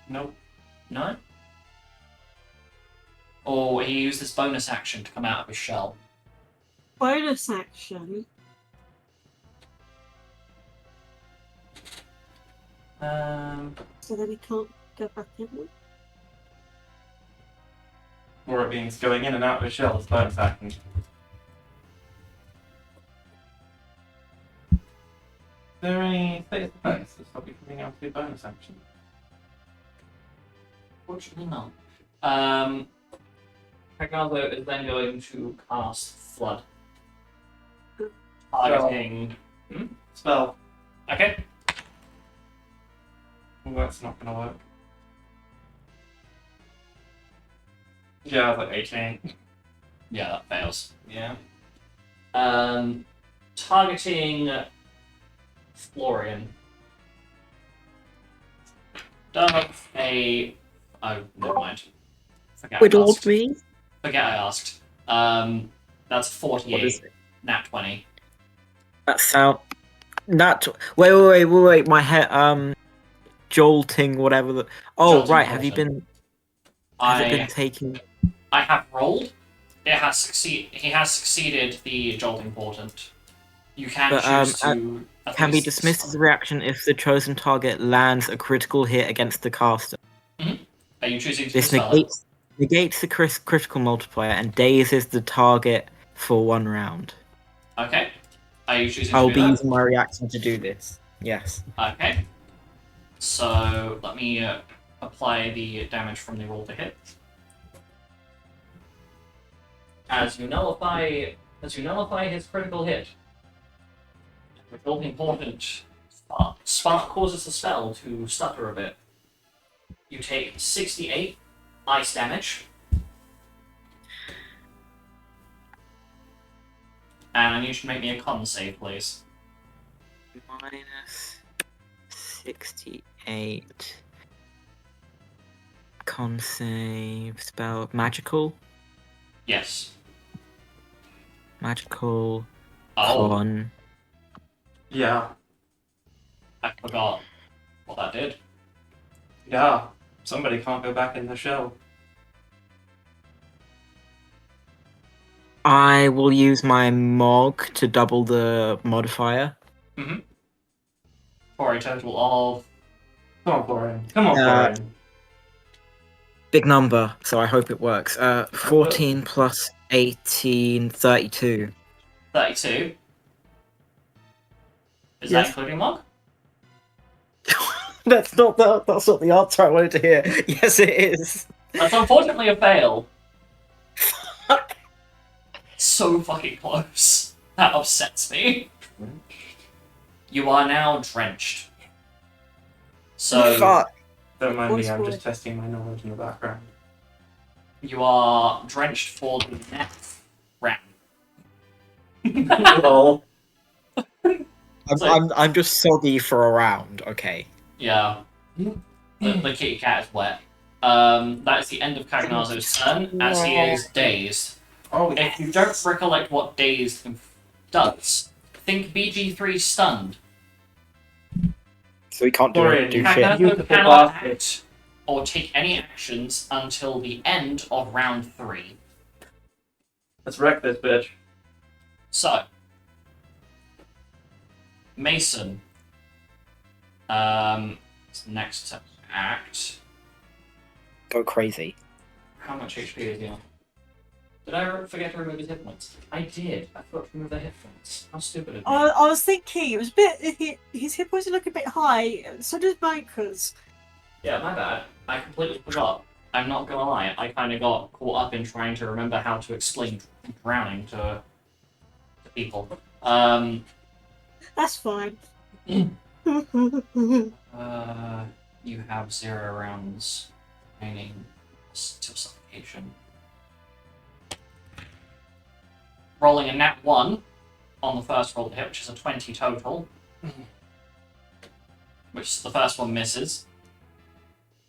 Nope. No? Or he used this bonus action to come out of his shell. Bonus action. So then he can't go back in. Or it means going in and out of his shell is bonus action. Is there any status effects that stop you from being able to do bonus action? Fortunately not. Ricardo is then going to cast Flood. Targeting... Spell. Okay. Well, that's not gonna work. Yeah, I was like 18. Yeah, that fails. Yeah. Targeting Florian. Does a... Oh, never mind. Forget I Whittled asked. me. Forget I asked. That's 48. What is it? Nat 20. That sound. That. Wait. My head. Jolting, whatever. Jolting Right. Have you portion. been? Has it been taking? I have rolled. He has succeeded the jolting portent. You can But, choose to. at Can be least dismissed stop. as a reaction if the chosen target lands a critical hit against the caster. Are you choosing to This dispel it? negates the critical multiplier and dazes the target for 1 round. Okay. Are you choosing I'll to be do using my reaction to do this. Yes. that? Okay. So let me apply the damage from the roll to hit. As you nullify his critical hit, which will be important. Spark causes the spell to stutter a bit. You take 68 ice damage. And I need you to make me a con save, please. Minus 68. Con save spell magical. Yes. Magical Oh, con. Yeah. I forgot what that did. Yeah. Somebody can't go back in the shell. I will use my Mog to double the modifier. For a total of... Come on, Florian. Come on, Uh, Florian. Big number, so I hope it works. 14 plus 18, 32. 32. Is that Yes. including Mog? That's not the answer I wanted to hear. Yes, it is. That's unfortunately a fail. So fucking close. That upsets me. You are now drenched. So Fuck. Don't mind me, Voice I'm boy. just testing my knowledge in the background. you are drenched for the next round. Lol. I'm just soggy for a round. Okay. Yeah. The kitty cat is wet. That is the end of Kagnazo's turn, as he is dazed. Oh, If you don't recollect what dazed does, think BG3 stunned. So we can't Florian, do you shit. have- Kagnazo Beautiful cannot bastard. act or take any actions until the end of round 3. let's wreck this bitch. So, Mason. Next to act. Go crazy. How much HP is he on? Did I forget to remove his hit points? I did. I forgot to remove the hit points. How stupid of me. I was thinking it was a bit. His hit points look a bit high. So does Micah's. Yeah, my bad. I completely forgot. I'm not gonna lie. I kind of got caught up in trying to remember how to explain drowning to people. That's fine. You have 0 rounds remaining till suffocation. Rolling a nat 1 on the first roll to hit, which is a 20 total. Which the first one misses.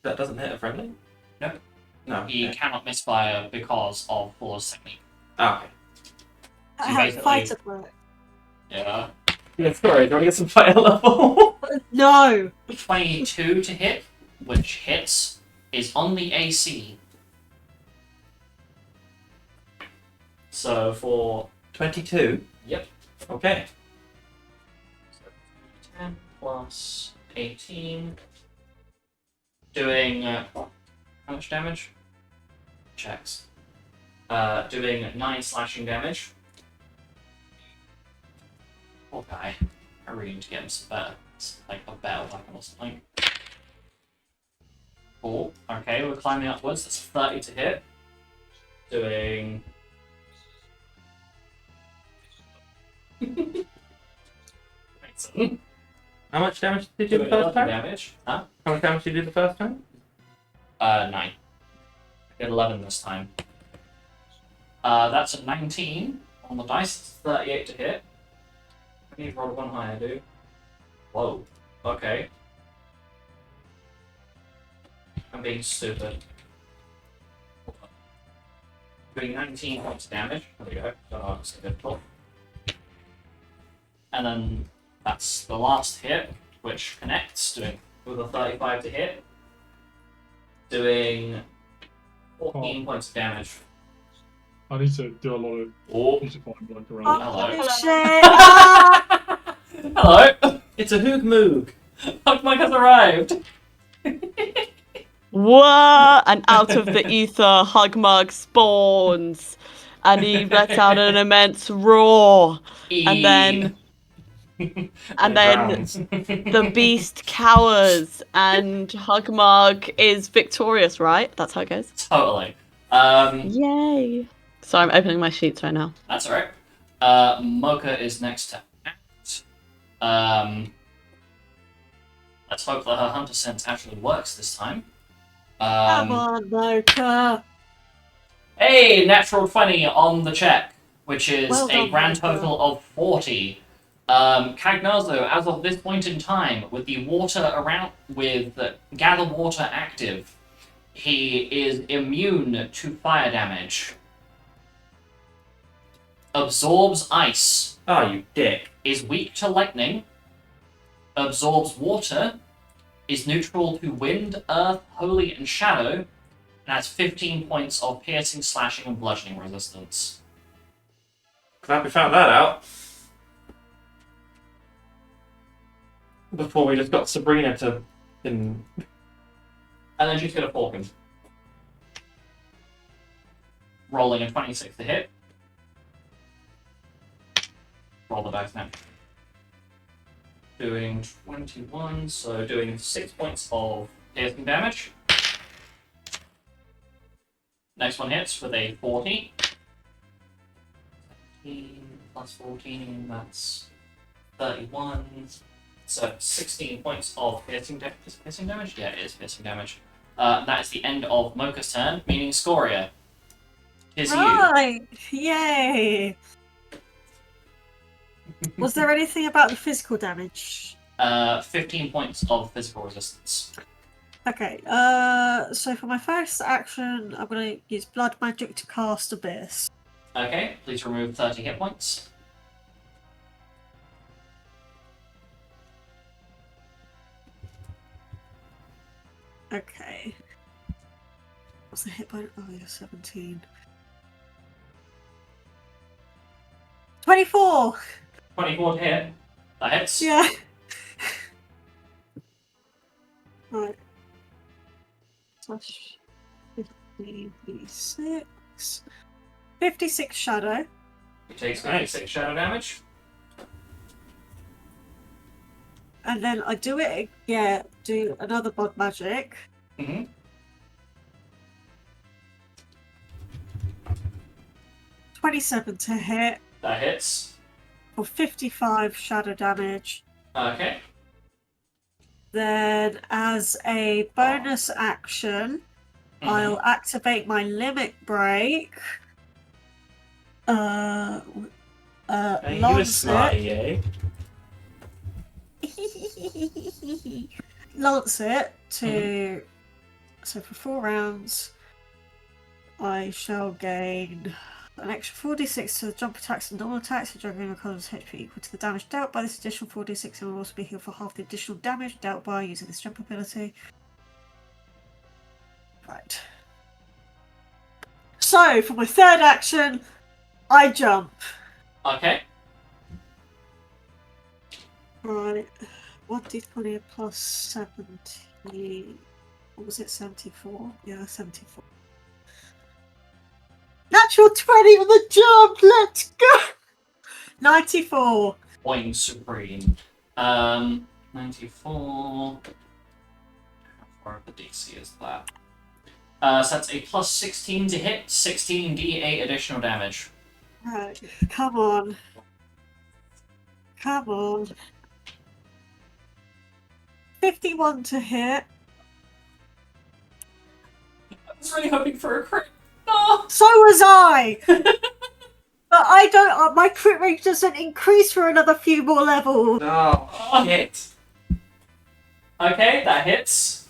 That doesn't hit a friendly? No. No. He Okay. cannot misfire because of Flaw's technique. Ah, okay. I So have basically- fighter blow. Yeah. Yeah, sorry, do you want to get some fire level? No. 22 to hit, which hits, is on the AC. So for 22? Yep. Okay. 10 plus 18, doing how much damage? Checks. Doing 9 slashing damage. Poor guy. I really need to get him some better, like a better weapon or something. Cool. Okay, we're climbing upwards. That's 30 to hit. Doing. How much damage did you do Doing the first 11 time? damage. Huh? How much damage did you do the first time? 9. I did 11 this time. That's a 19 on the dice. It's 38 to hit. I need to roll one higher, dude. Whoa. Okay. I'm being stupid. Doing 19 points of damage. There we go. So it's difficult. And then that's the last hit, which connects, doing with a 35 to hit. Doing 14 points of damage. I need to do a lot of Oh. fortifying work around. Oh, Hello. shit. Ah! Hello! It's a Hoog Moog! Mike has arrived! What? And out of the ether, Hugmug spawns, and he lets out an immense roar, and then And then Drowns. the beast cowers and Hugmarg is victorious, right? That's how it goes. Totally. Yay! So I'm opening my sheets right now. That's alright. Mocha is next to act. Let's hope that her hunter sense actually works this time. Come on, Mocha. Hey, natural 20 on the check, which is Well a done, grand Mocha. total of 40. Cagnazo, as of this point in time, with the water around, with gather water active, he is immune to fire damage. Absorbs ice. Oh, you dick. Is weak to lightning. Absorbs water. Is neutral to wind, earth, holy, and shadow. And has 15 points of piercing, slashing, and bludgeoning resistance. Glad we found that out. Before we just got Sabrina to... And then she's going to Falcon. Rolling a 26 to hit. Roll the dice now. Doing 21, so doing 6 points of piercing damage. Next one hits with a 40. 17 plus 14, that's 31. So 16 points of piercing damage. Is it piercing damage? Yeah, it is piercing damage. That is the end of Mocha's turn, meaning Scoria. Is Right. Yay. Was there anything about the physical damage? you. 15 points of physical resistance. Okay, so for my first action, I'm going to use Blood Magic to cast Abyss. Okay, please remove 30 hit points. Okay. What's the hit point? Oh, yeah, 17. 24! 24 to hit. That hits. Yeah. Right. Slash 56. 56 shadow. He takes 56 shadow damage. And then I do it again, do another Blood Magic. Mm-hmm. 27 to hit That hits. for 55 shadow damage. Okay. Then, as a bonus action, Mhm. I'll activate my Limit Break. He was Lance smarty, eh? it. Lance it to. So for 4 rounds, I shall gain an extra 4d6 to the jump attacks and normal attacks. The juggling recovers HP equal to the damage dealt by this additional 4d6 and will also be healed for half the additional damage dealt by using this jump ability. Right. So, for my third action, I jump. Okay. Right. 1d20 plus 17. What was it? 74? Yeah, 74. Natural 20 on the jump! Let's go! 94. Boing supreme. 94. How far of the DC is that? So that's a plus 16 to hit, 16d8 additional damage. Right. Come on. Come on. 51 to hit. I was really hoping for a crit. No! So was I! But I don't. My crit rate doesn't increase for another few more levels. Oh, shit. Okay, that hits.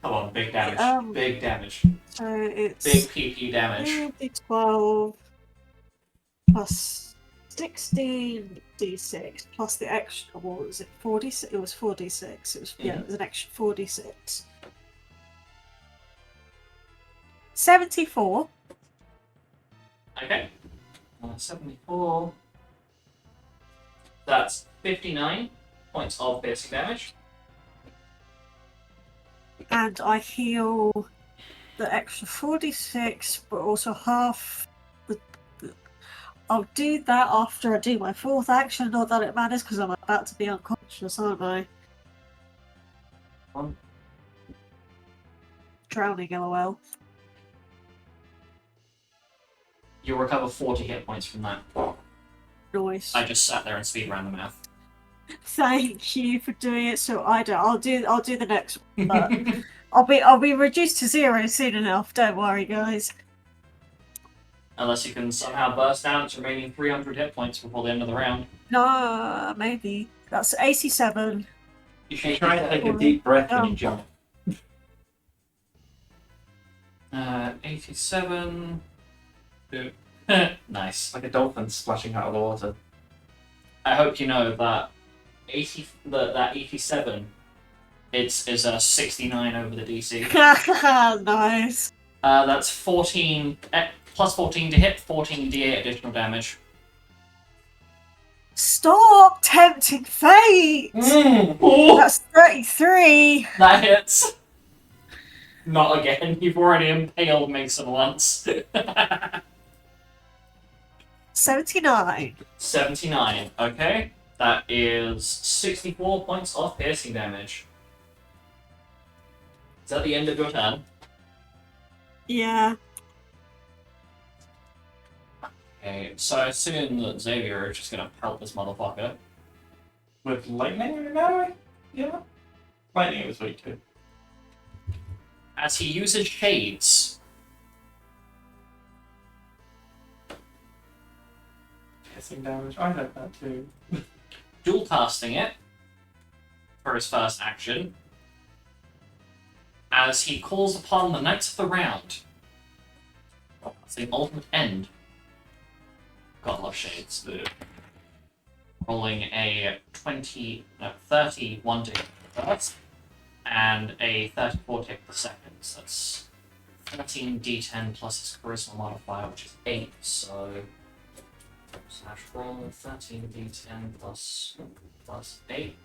Come on, big damage. Um, Big damage. So it's Big PP damage. 2d12 plus 16 d6 plus the extra. What was it? 46. It was 4d6. It was yeah. It was an extra 4d6. 74. Okay. 74. That's 59 points of piercing damage. And I heal the extra 4d6, but also half the. I'll do that after I do my fourth action. Not that it matters because I'm about to be unconscious, aren't I? On. Drowning, lol. You'll recover 40 hit points from that. Nice. I just sat there and speed ran the math. Thank you for doing it. So I don't. I'll do the next one. But I'll be reduced to 0 soon enough. Don't worry, guys. Unless you can somehow burst down its remaining 300 hit points before the end of the round. No, maybe that's 87. You should try and take a deep breath when you jump. 87. Nice. Like a dolphin splashing out of the water. I hope you know that that 87 is a 69 over the DC. Nice. That's 14 plus 14 to hit, 14 d8 additional damage. Stop tempting fate. Oh, That's 33. that hits. Not again. You've already impaled Mason once. 79. 79. Okay, that is 64 points of piercing damage. Is that the end of your turn? Yeah. Okay, so I assume that Xavier is just gonna pelt this motherfucker. With lightning, no? Yeah. Lightning was weak too. As he uses shades, Piercing damage, I had that too. dual casting it for his first action. As he calls upon the Knights of the Round. That's the ultimate end. God love shades. Ugh. Rolling a 31 to hit the first, and a 34 to hit the second. So that's 13 d10 plus his charisma modifier, which is 8. So slash roll 13 d10 plus 8.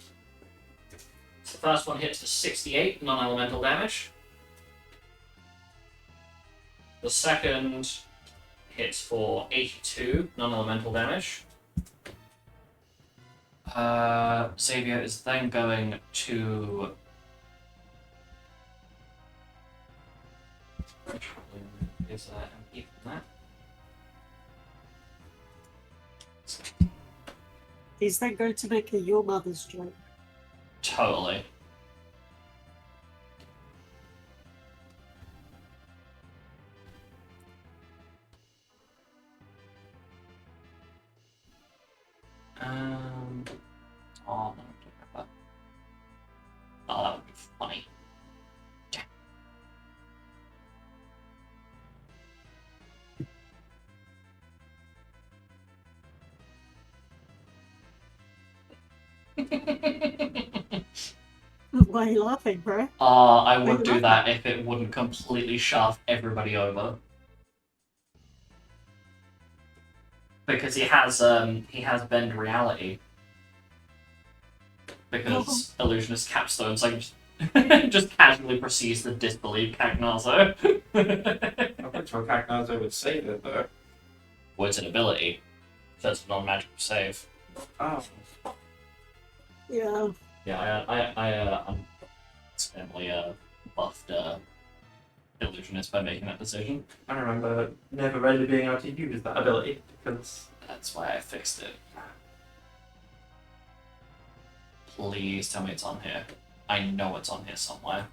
So the first one hits for 68 non-elemental damage. The second hits for 82 non-elemental damage. Xavier is then going to... Which one is MP from that? He's then going to make a your mother's joke. Totally. Oh, no, don't have that. Oh, that would be funny. Why are you laughing, bro? I would do that if it wouldn't completely shaft everybody over. Because he has bend reality. Because illusionist capstones like just casually proceeds to disbelieve Cagnazo. I'm pretty sure Cagnazo would save it though. Well, it's an ability. So it's a non-magical save. Oh. Yeah. Yeah, I'm accidentally buffed illusionist by making that decision. I remember never really being able to use that ability because That's why I fixed it. Please tell me it's on here. I know it's on here somewhere.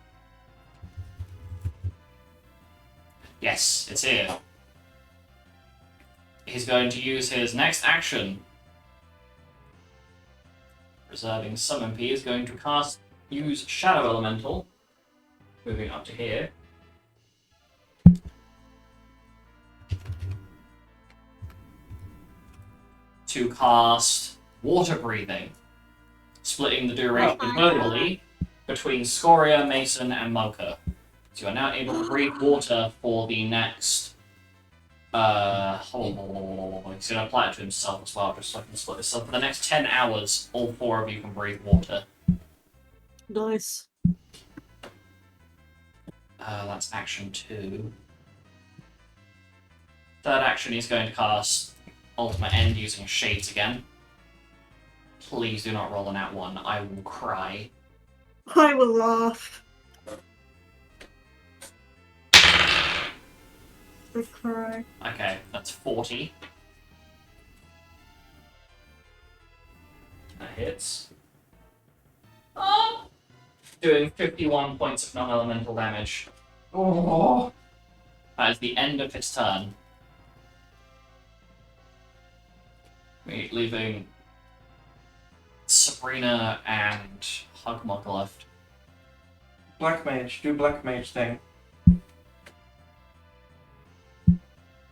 Yes, it's here. He's going to use his next action. Reserving some MP, is going to use Shadow Elemental. Moving up to here. To cast Water Breathing, splitting the duration equally between Scoria, Mason, and Mocha. So you are now able to breathe water for the next. He's going to apply it to himself as well, just so I can split this up. For the next 10 hours, all 4 of you can breathe water. Nice. That's action 2. Third action, he's going to cast ultimate end using shades again. Please do not roll an at 1. I will cry. I will laugh. I cry. Okay, that's 40. That hits. Oh! Doing 51 points of non-elemental damage. Oh. That is the end of his turn. Leaving Sabrina and Hugmug left. Black Mage, do Black Mage thing.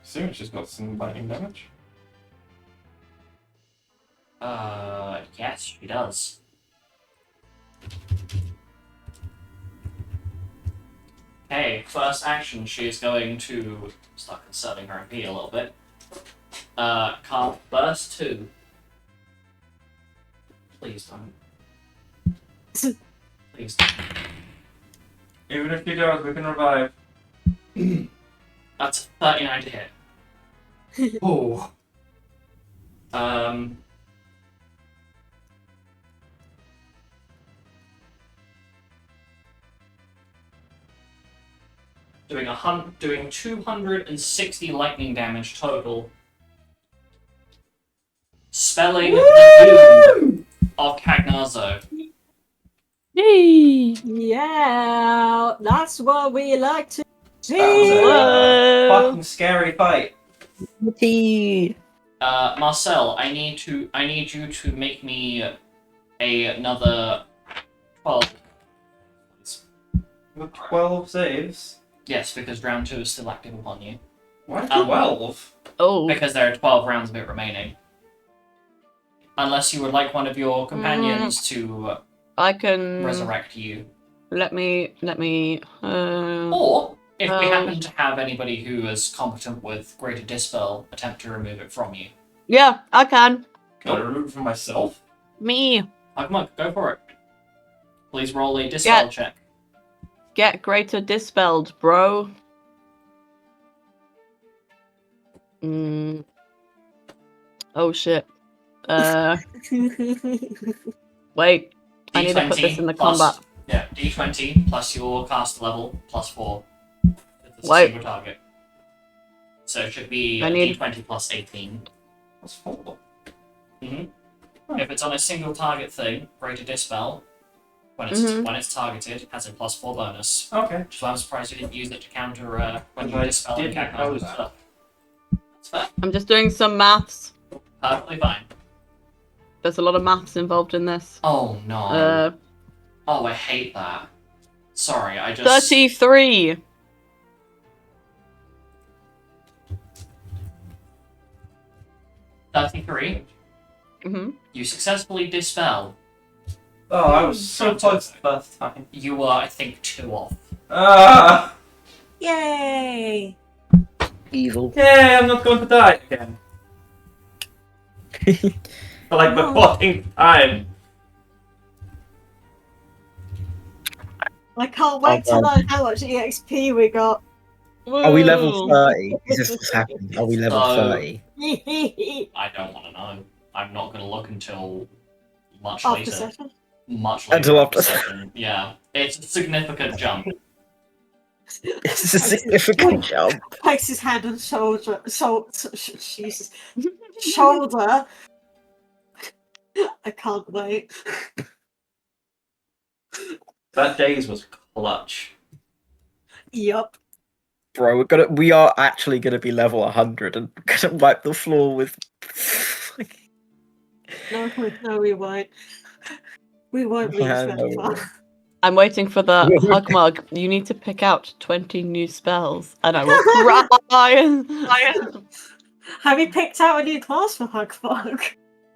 Soon she's got some lightning damage. Yes, she does. Okay, first action, she is going to start conserving her MP a little bit. Cast Burst 2. Please don't. Please don't. Even if she does, we can revive. That's a 39 to hit. Oh. Doing 260 lightning damage total. Spelling the doom of Cagnazzo. Yay! Yeah, that's what we like to see. That was a Whoa. fucking scary fight. Tea. Marcel, I need you to make me another 12. With 12 saves. Yes, because round 2 is still active upon you. Why 12? Oh. Because there are 12 rounds of it remaining. Unless you would like one of your companions to I can resurrect you. let me Or, if we happen to have anybody who is competent with Greater Dispel, attempt to remove it from you. Yeah, I can. Can I remove it from myself? Me. Come on, go for it. Please roll a Dispel check. Get greater dispelled, bro. Oh shit. Wait. I need to put this in the plus- combat. Yeah, D20 plus your cast level plus 4. It's a Wait. single target. So it should be I need- D20 plus 18. That's 4. If it's on a single target thing, Greater Dispel, when it's targeted, it has a plus 4 bonus. Okay. Which is why I'm surprised you didn't use it to counter when you I dispel and didn't know Cagnazzo's that. stuff. That's fair. I'm just doing some maths. Perfectly fine. There's a lot of maths involved in this. Oh no. Oh, I hate that. Sorry, I just... 33. Mm-hmm. You successfully dispel. Oh, I was so close the first time. You were, I think, 2 off. Ah! Yay! Evil. Yay, I'm not going to die again. For like the 14th time. I can't wait to learn how much EXP we got. Are we level Woo. 30? Is this what's happening? Are we level So- 30? I don't want to know. I'm not going to look until much After later. session. Much later. Until after session. Yeah. It's a significant jump. It's a significant jump. Place his hand on shoulder. Jesus. Shoulder. I can't wait. That days was clutch. Yup. Bro, we are actually gonna be level 100 and gonna wipe the floor with. No, we won't. We won't reach Yeah, that no. far. I'm waiting for the hug mug. You need to pick out 20 new spells, and I will cry. Have you picked out a new class for Hugfog?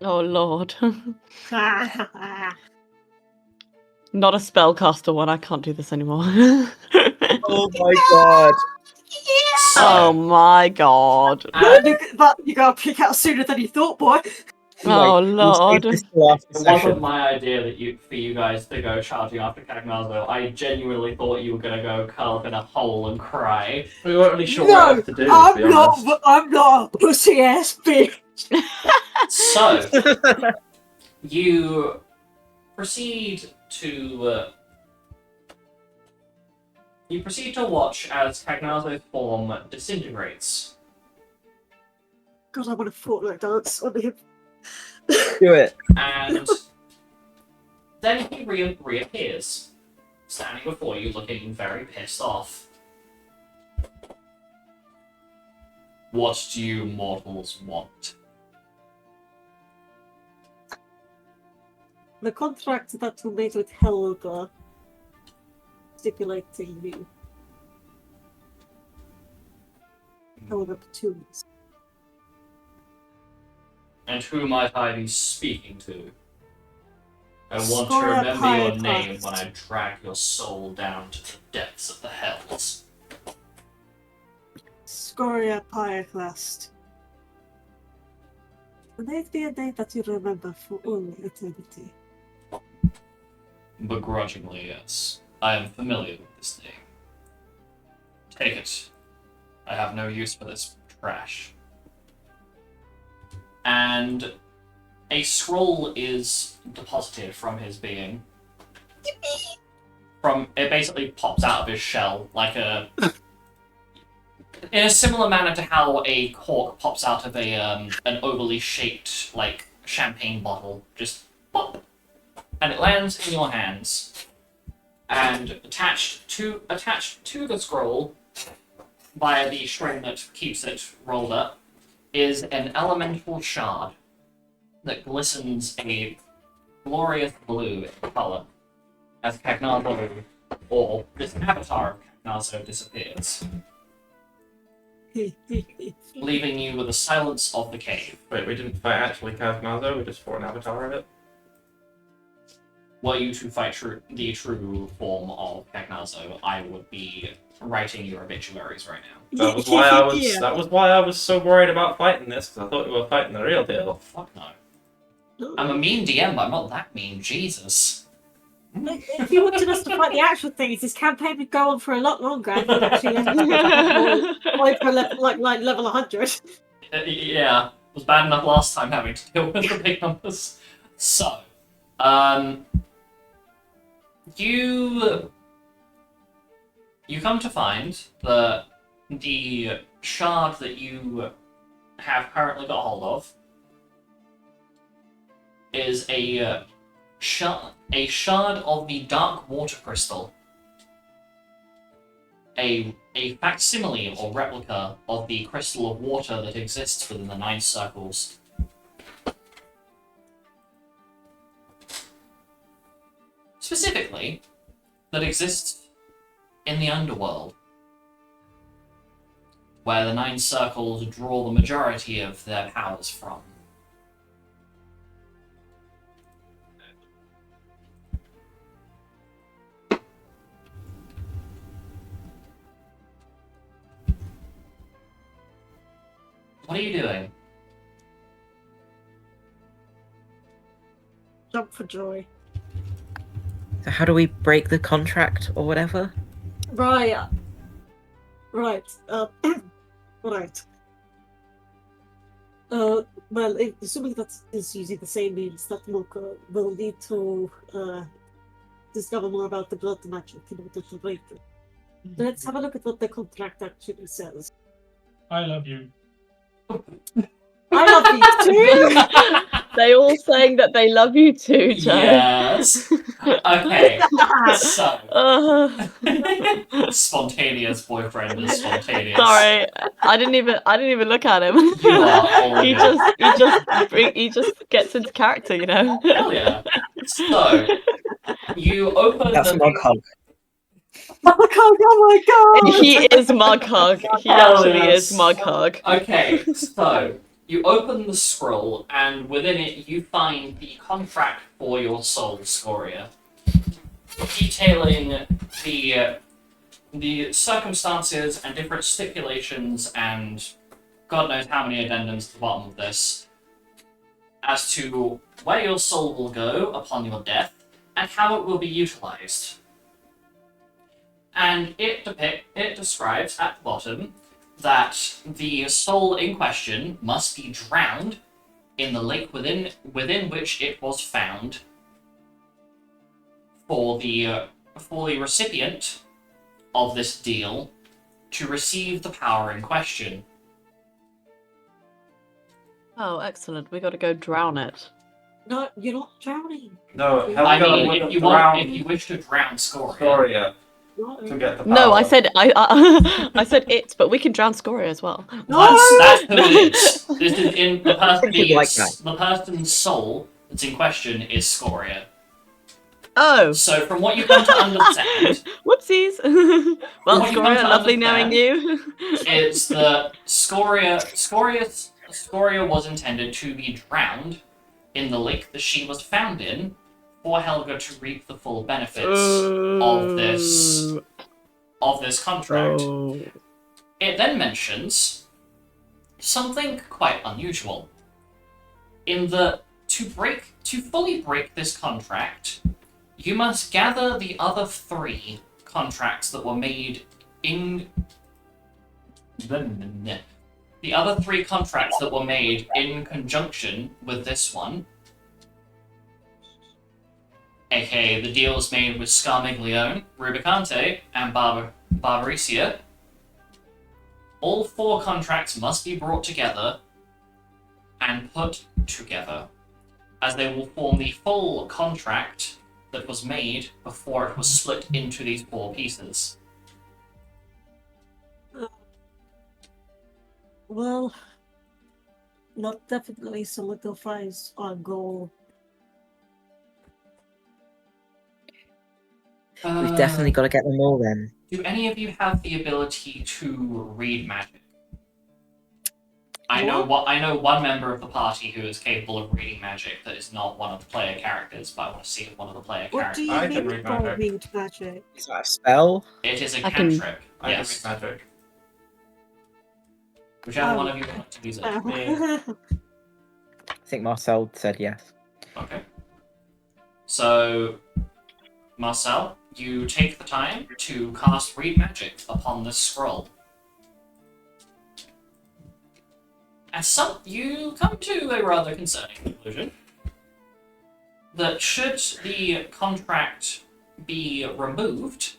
Oh lord. Not a spellcaster one. I can't do this anymore. Oh my god. So, Oh my god. But you gotta pick out sooner than you thought, boy. Oh We'll lord. save this till after it wasn't session. my idea that for you guys to go charging after Cagnazzo. I genuinely thought you were going to go curl up in a hole and cry. We weren't really sure No, what else to do, to be honest. I'm not a pussy ass bitch. So, you proceed to watch as Cagnazzo's form disintegrates. God, I want a Fortnite dance on him. Do it. And then he reappears, standing before you looking very pissed off. What do you mortals want? The contract that we made with Helga, stipulating the Helga platoons. And who might I be speaking to? I want to Scoria remember your Pyreclast. name when I drag your soul down to the depths of the hells. Scoria Pyreclast. May it be a name that you remember for all eternity. Begrudgingly, yes. I am familiar with this name. Take it. I have no use for this trash. And a scroll is deposited from his being. It basically pops out of his shell like a... in a similar manner to how a cork pops out of an overly shaped, like, champagne bottle. Just pop! And it lands in your hands. And attached to the scroll, via the string that keeps it rolled up, is an elemental shard that glistens a glorious blue in color as Cagnazzo, or this avatar of Cagnazzo, disappears, leaving you with the silence of the cave. Wait, we didn't fight actually Cagnazzo, we just fought an avatar of it? Were you to fight the true form of Cagnazzo, I would be writing your obituaries right now. That was why I was. Yeah. That was why I was so worried about fighting this, because I thought we were fighting the real deal. Fuck no. I'm a mean DM, but I'm not that mean. Jesus. If you wanted us to fight the actual things, this campaign would go on for a lot longer. And we'd actually over level 100. Yeah, it was bad enough last time having to deal with the big numbers. So, you come to find that the shard that you have currently got hold of is a shard of the dark water crystal. A facsimile or replica of the crystal of water that exists within the 9 circles. Specifically, that exists in the underworld, where the 9 circles draw the majority of their powers from. What are you doing? Jump for joy. So how do we break the contract or whatever? Right. Right. Right. Well, assuming that is using the same means, that Mocha will need to discover more about the blood magic in order to break it. Let's have a look at what the contract actually says. I love you. I love you too! They all saying that they love you too, Joe. Yes. Okay. So, spontaneous boyfriend is spontaneous. Sorry, I didn't even look at him. You are he just gets into character, you know. Hell yeah. So, you open That's a mug hug. Oh my god! He is Mug Hug. He Hell actually yes. is Mug Hug. Okay, so you open the scroll, and within it you find the contract for your soul, Scoria, detailing the circumstances and different stipulations and God knows how many addendums at the bottom of this as to where your soul will go upon your death and how it will be utilized. And it describes at the bottom that the soul in question must be drowned in the lake within which it was found for the recipient of this deal to receive the power in question. Oh, excellent. We got to go drown it. No, you're not drowning. No, I I Helga mean, would if have you drowned wish to drown Scoria, Scoria No. to get the power. No, I said I said it, but we can drown Scoria as well. that's who it is. This is in the person. Would like that. The person's soul that's in question is Scoria. Oh, So, from what you come to understand, whoopsies. Well, What you come Scoria, to lovely knowing you. is that Scoria was intended to be drowned in the lake that she was found in, for Helga to reap the full benefits of this contract. Oh. It then mentions something quite unusual. In that to fully break this contract, you must gather the other 3 contracts that were made in the other 3 contracts that were made in conjunction with this one, aka the deals made with Scarmiglione, Rubicante, and Barbaricia. All 4 contracts must be brought together and put together, as they will form the full contract that was made before it was split into these 4 pieces. Well, that definitely solidifies our goal. We've definitely got to get them all then. Do any of you have the ability to read magic? I know one member of the party who is capable of reading magic that is not one of the player characters, but I want to see if one of the player What do characters. you I can mean read by magic. read magic? Is that a spell? It is a I can- cantrip. I Yes. can read magic. Whichever Oh. one of you want to use it. I think Marcel said yes. Okay. So, Marcel, you take the time to cast Read Magic upon this scroll. And you come to a rather concerning conclusion that should the contract be removed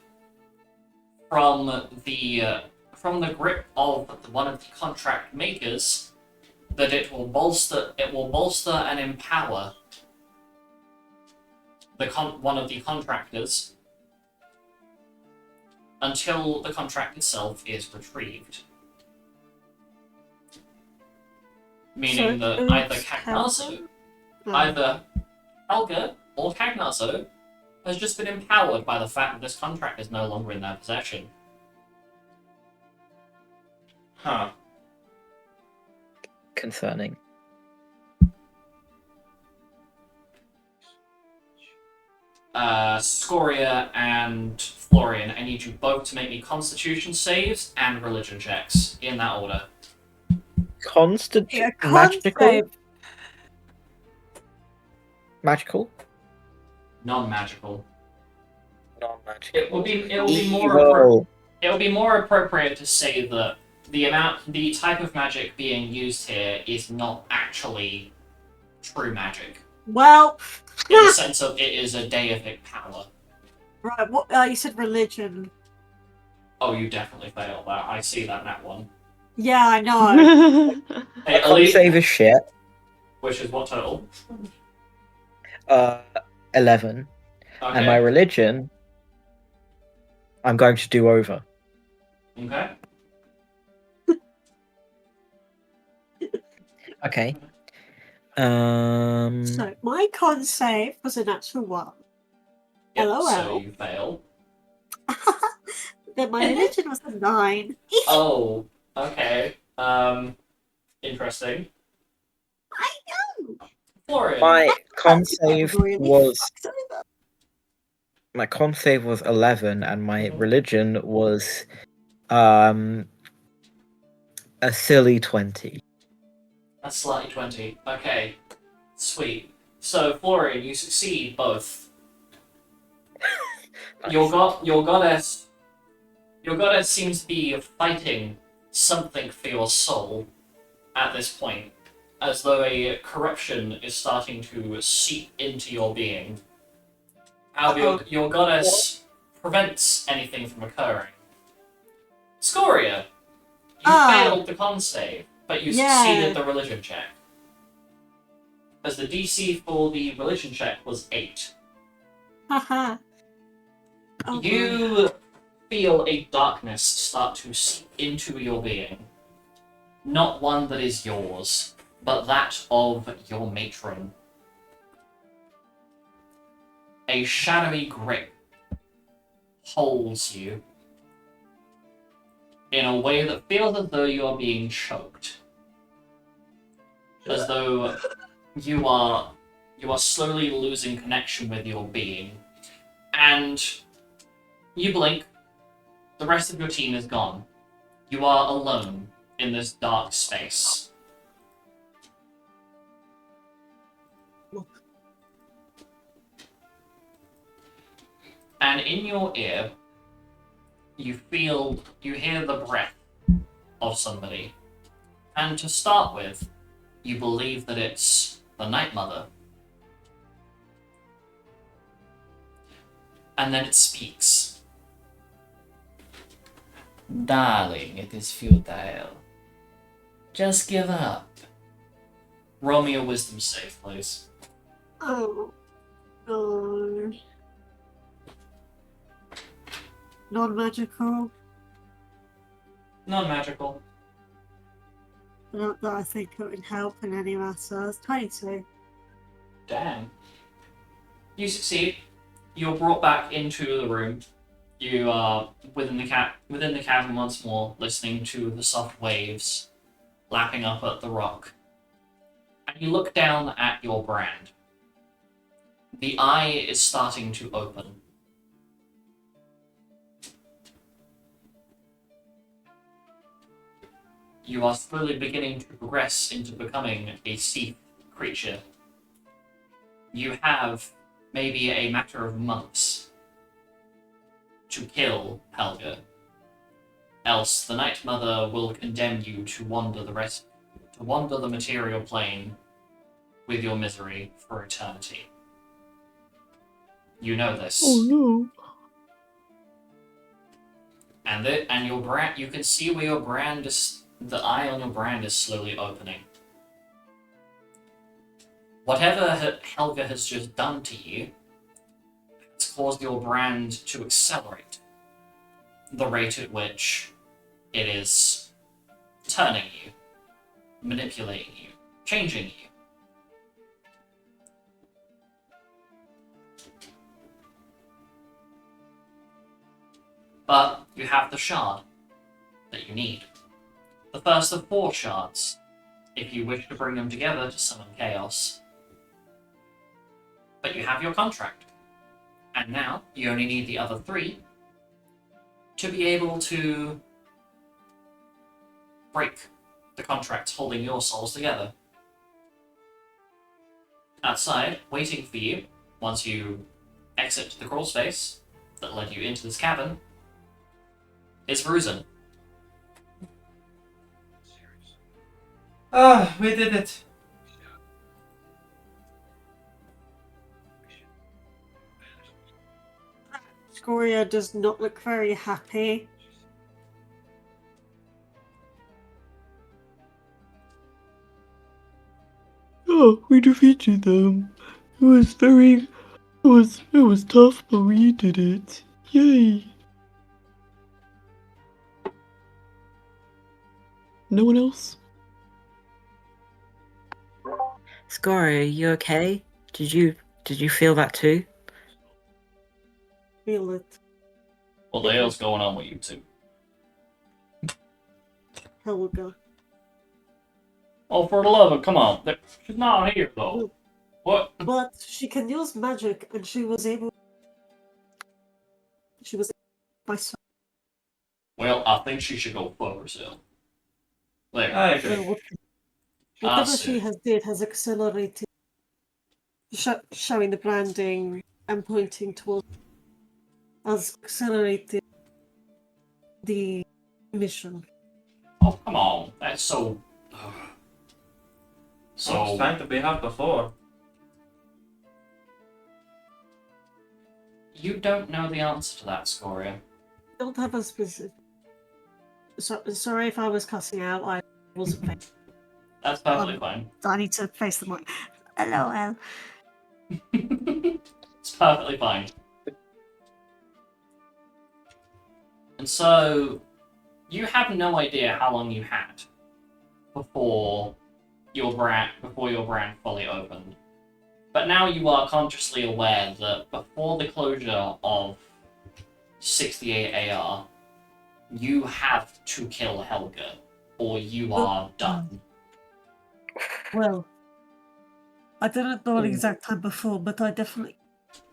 from the grip of one of the contract makers, that it will bolster and empower one of the contractors until the contract itself is retrieved. Meaning So that either who's Cagnazzo, Oh. either Helga or Cagnazzo has just been empowered by the fact that this contract is no longer in their possession. Huh. Concerning. Scoria and Florian, I need you both to make me Constitution saves and Religion checks in that order. Constant Yeah, magical? save. Magical? Non-magical. Non-magical. It will be Evil. more appropriate to say that the type of magic being used here is not actually true magic. Well, In the sense of it is a deific power. right. What you said religion? Oh, you definitely failed that. I see that in that one. Yeah, I know. Hey, Con Elite, save is shit. which is what total? 11. Okay. And my religion, I'm going to do over. Okay. Okay. So my con save was a natural 1. Yep, LOL. so you fail. Then my religion was a 9. Oh, okay. Interesting. I know. Florian. My con That save really was fucked over. my con save was 11, and my Mhm. religion was a silly 20. That's slightly 20. Okay. Sweet. So, Florian, you succeed both. Your goddess seems to be fighting something for your soul at this point. as though a corruption is starting to seep into your being. However, your goddess prevents anything from occurring. Scoria, you failed the con save, but you succeeded the religion check. As the DC for the religion check was 8. Haha. You feel a darkness start to seep into your being. Not one that is yours, but that of your matron. A shadowy grip holds you in a way that feels as though you are being choked. As though you are slowly losing connection with your being. And you blink, the rest of your team is gone. You are alone in this dark space. And in your ear, you hear the breath of somebody. And to start with, you believe that it's the Night Mother. And then it speaks. Darling, it is futile. Just give up. Roll me a wisdom save, please. Oh. No. Non-magical. Non-magical. Not that I think it would help in any matter. 22. Damn. You succeed. You're brought back into the room. You are within the cabin once more, listening to the soft waves lapping up at the rock. And you look down at your brand. The eye is starting to open. You are slowly beginning to progress into becoming a sea creature. You have maybe a matter of months to kill Helga. Else the Night Mother will condemn you to wander the material plane with your misery for eternity. You know this. Oh no. And your brand, you can see where your brand is, the eye on your brand is slowly opening. Whatever Helga has just done to you has caused your brand to accelerate the rate at which it is turning you, manipulating you, changing you. But you have the shard that you need. The first of 4 shards, if you wish to bring them together to summon chaos. But you have your contract. And now, you only need the other 3 to be able to break the contracts holding your souls together. Outside, waiting for you, once you exit the crawl space that led you into this cabin, is Ruzen. Ah, we did it. Scoria does not look very happy. Oh, we defeated them. It was tough, but we did it. Yay. No one else? Scoria, are you okay? Did you feel that too? Feel it. What the hell's going on with you two? Helga. Oh, for the love of, come on. She's not here, though. What? But she can use magic, and she was my son. Well, I think she should go fuck herself. There. I agree. Whatever see. she has did has accelerated, showing the branding and pointing towards, has accelerated the mission. Oh, come on. That's so... I was So trying to be helped before. you don't know the answer to that, Scoria. Don't have a specific. Sorry if I was cussing out. I wasn't. That's perfectly fine. I need to face the mic. LOL. It's perfectly fine. And so, you have no idea how long you had before your brand fully opened. But now you are consciously aware that before the closure of 68 AR, you have to kill Helga, or you are done. Well, I didn't know an exact time before, but I definitely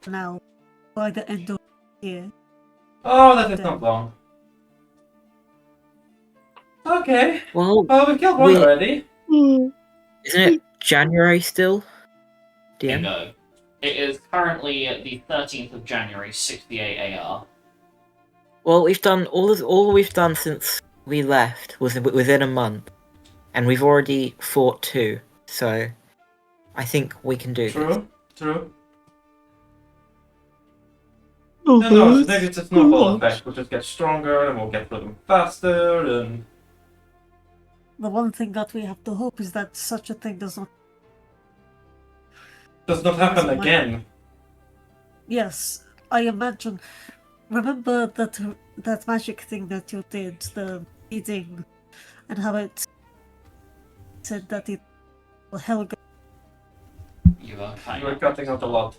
now by the end of the year. Oh, that is not long. Okay. Well, Well, we killed one we- already. isn't it January still? DM? Bingo. It is currently the 13th of January, 68 AR. Well, we've done all we've done since we left was within a month, and we've already fought 2. So, I think we can do this. True. No, so maybe it's a snowball effect. We'll just get stronger, and we'll get through them faster, and... The one thing that we have to hope is that such a thing does not. Does not happen Doesn't again. Yes, I imagine. Remember that magic thing that you did, the reading, and how it said that it will Helga. You are You were cutting out a lot.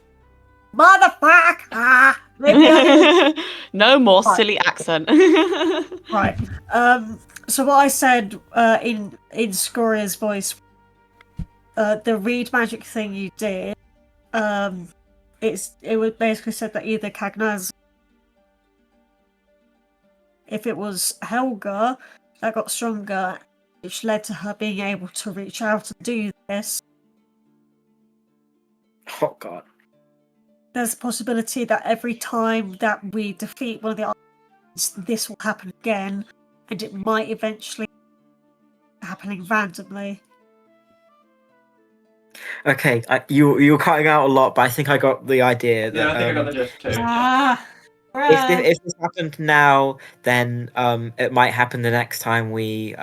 Motherfucker! No more Right. silly accent. Right. So what I said in Scoria's voice, the read magic thing you did, it would basically said that either Cagnaz, if it was Helga that got stronger, which led to her being able to reach out and do this. Oh god. There's a possibility that every time that we defeat one of the islands, this will happen again, and it might eventually be happening randomly. Okay, you were cutting out a lot, but I think I got the idea. That, Yeah, I think I got the gist too. if this happened now, then it might happen the next time we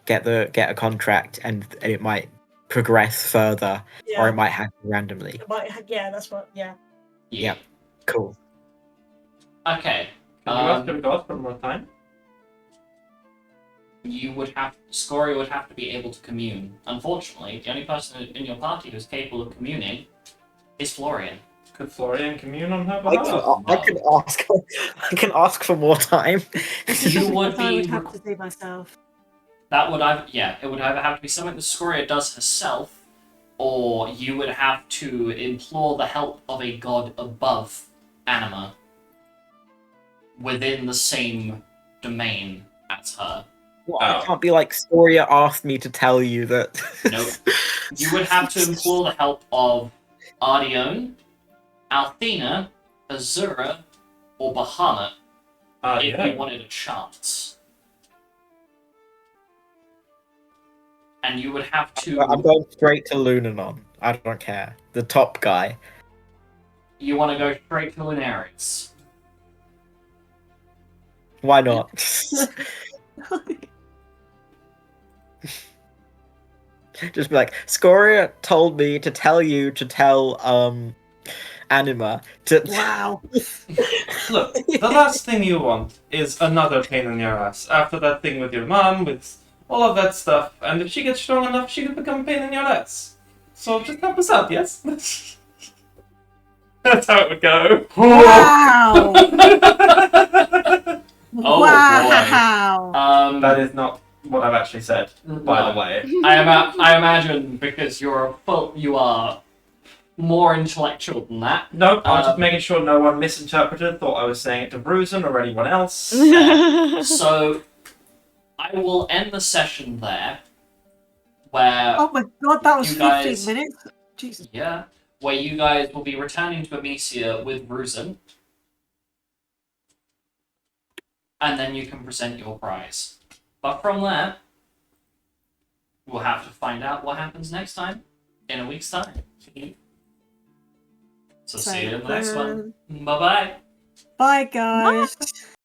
get a contract, and it might progress further, or it might happen randomly. Yeah, that's what. Yeah. Yeah. Cool. Okay. Can you ask your god for more time? Scoria would have to be able to commune. Unfortunately, the only person in your party who's capable of communing is Florian. Could Florian commune on her I behalf? can ask for more time. You would I would be. have to do myself. It would either have to be something that Scoria does herself, or you would have to implore the help of a god above Anima within the same domain as her. Well, it can't be like Storia asked me to tell you that. Nope. You would have to implore the help of Ardione, Althena, Azura, or Bahamut if you wanted a chance. And you would have to... I'm going straight to Lunanon. I don't care. The top guy. You want to go straight to Lunaris. Why not? Just be like, Scoria told me to tell you to tell Anima to. Wow. Look, the last thing you want is another pain in your ass. After that thing with your mom, with all of that stuff, and if she gets strong enough, she could become a pain in your ass. So just help us out, yes? That's how it would go. Wow. Oh, wow. That is not what I've actually said, by the way. I imagine because you are more intellectual than that. Nope, I was just making sure no one misinterpreted, thought I was saying it to Bruisen or anyone else. So, I will end the session there, where Oh my god, that was you 15 guys- minutes. Jesus. where you guys will be returning to Amicia with Bruisen, and then you can present your prize. But from there, we'll have to find out what happens next time in a week's time. So see you in the next one. Bye bye. Bye, guys.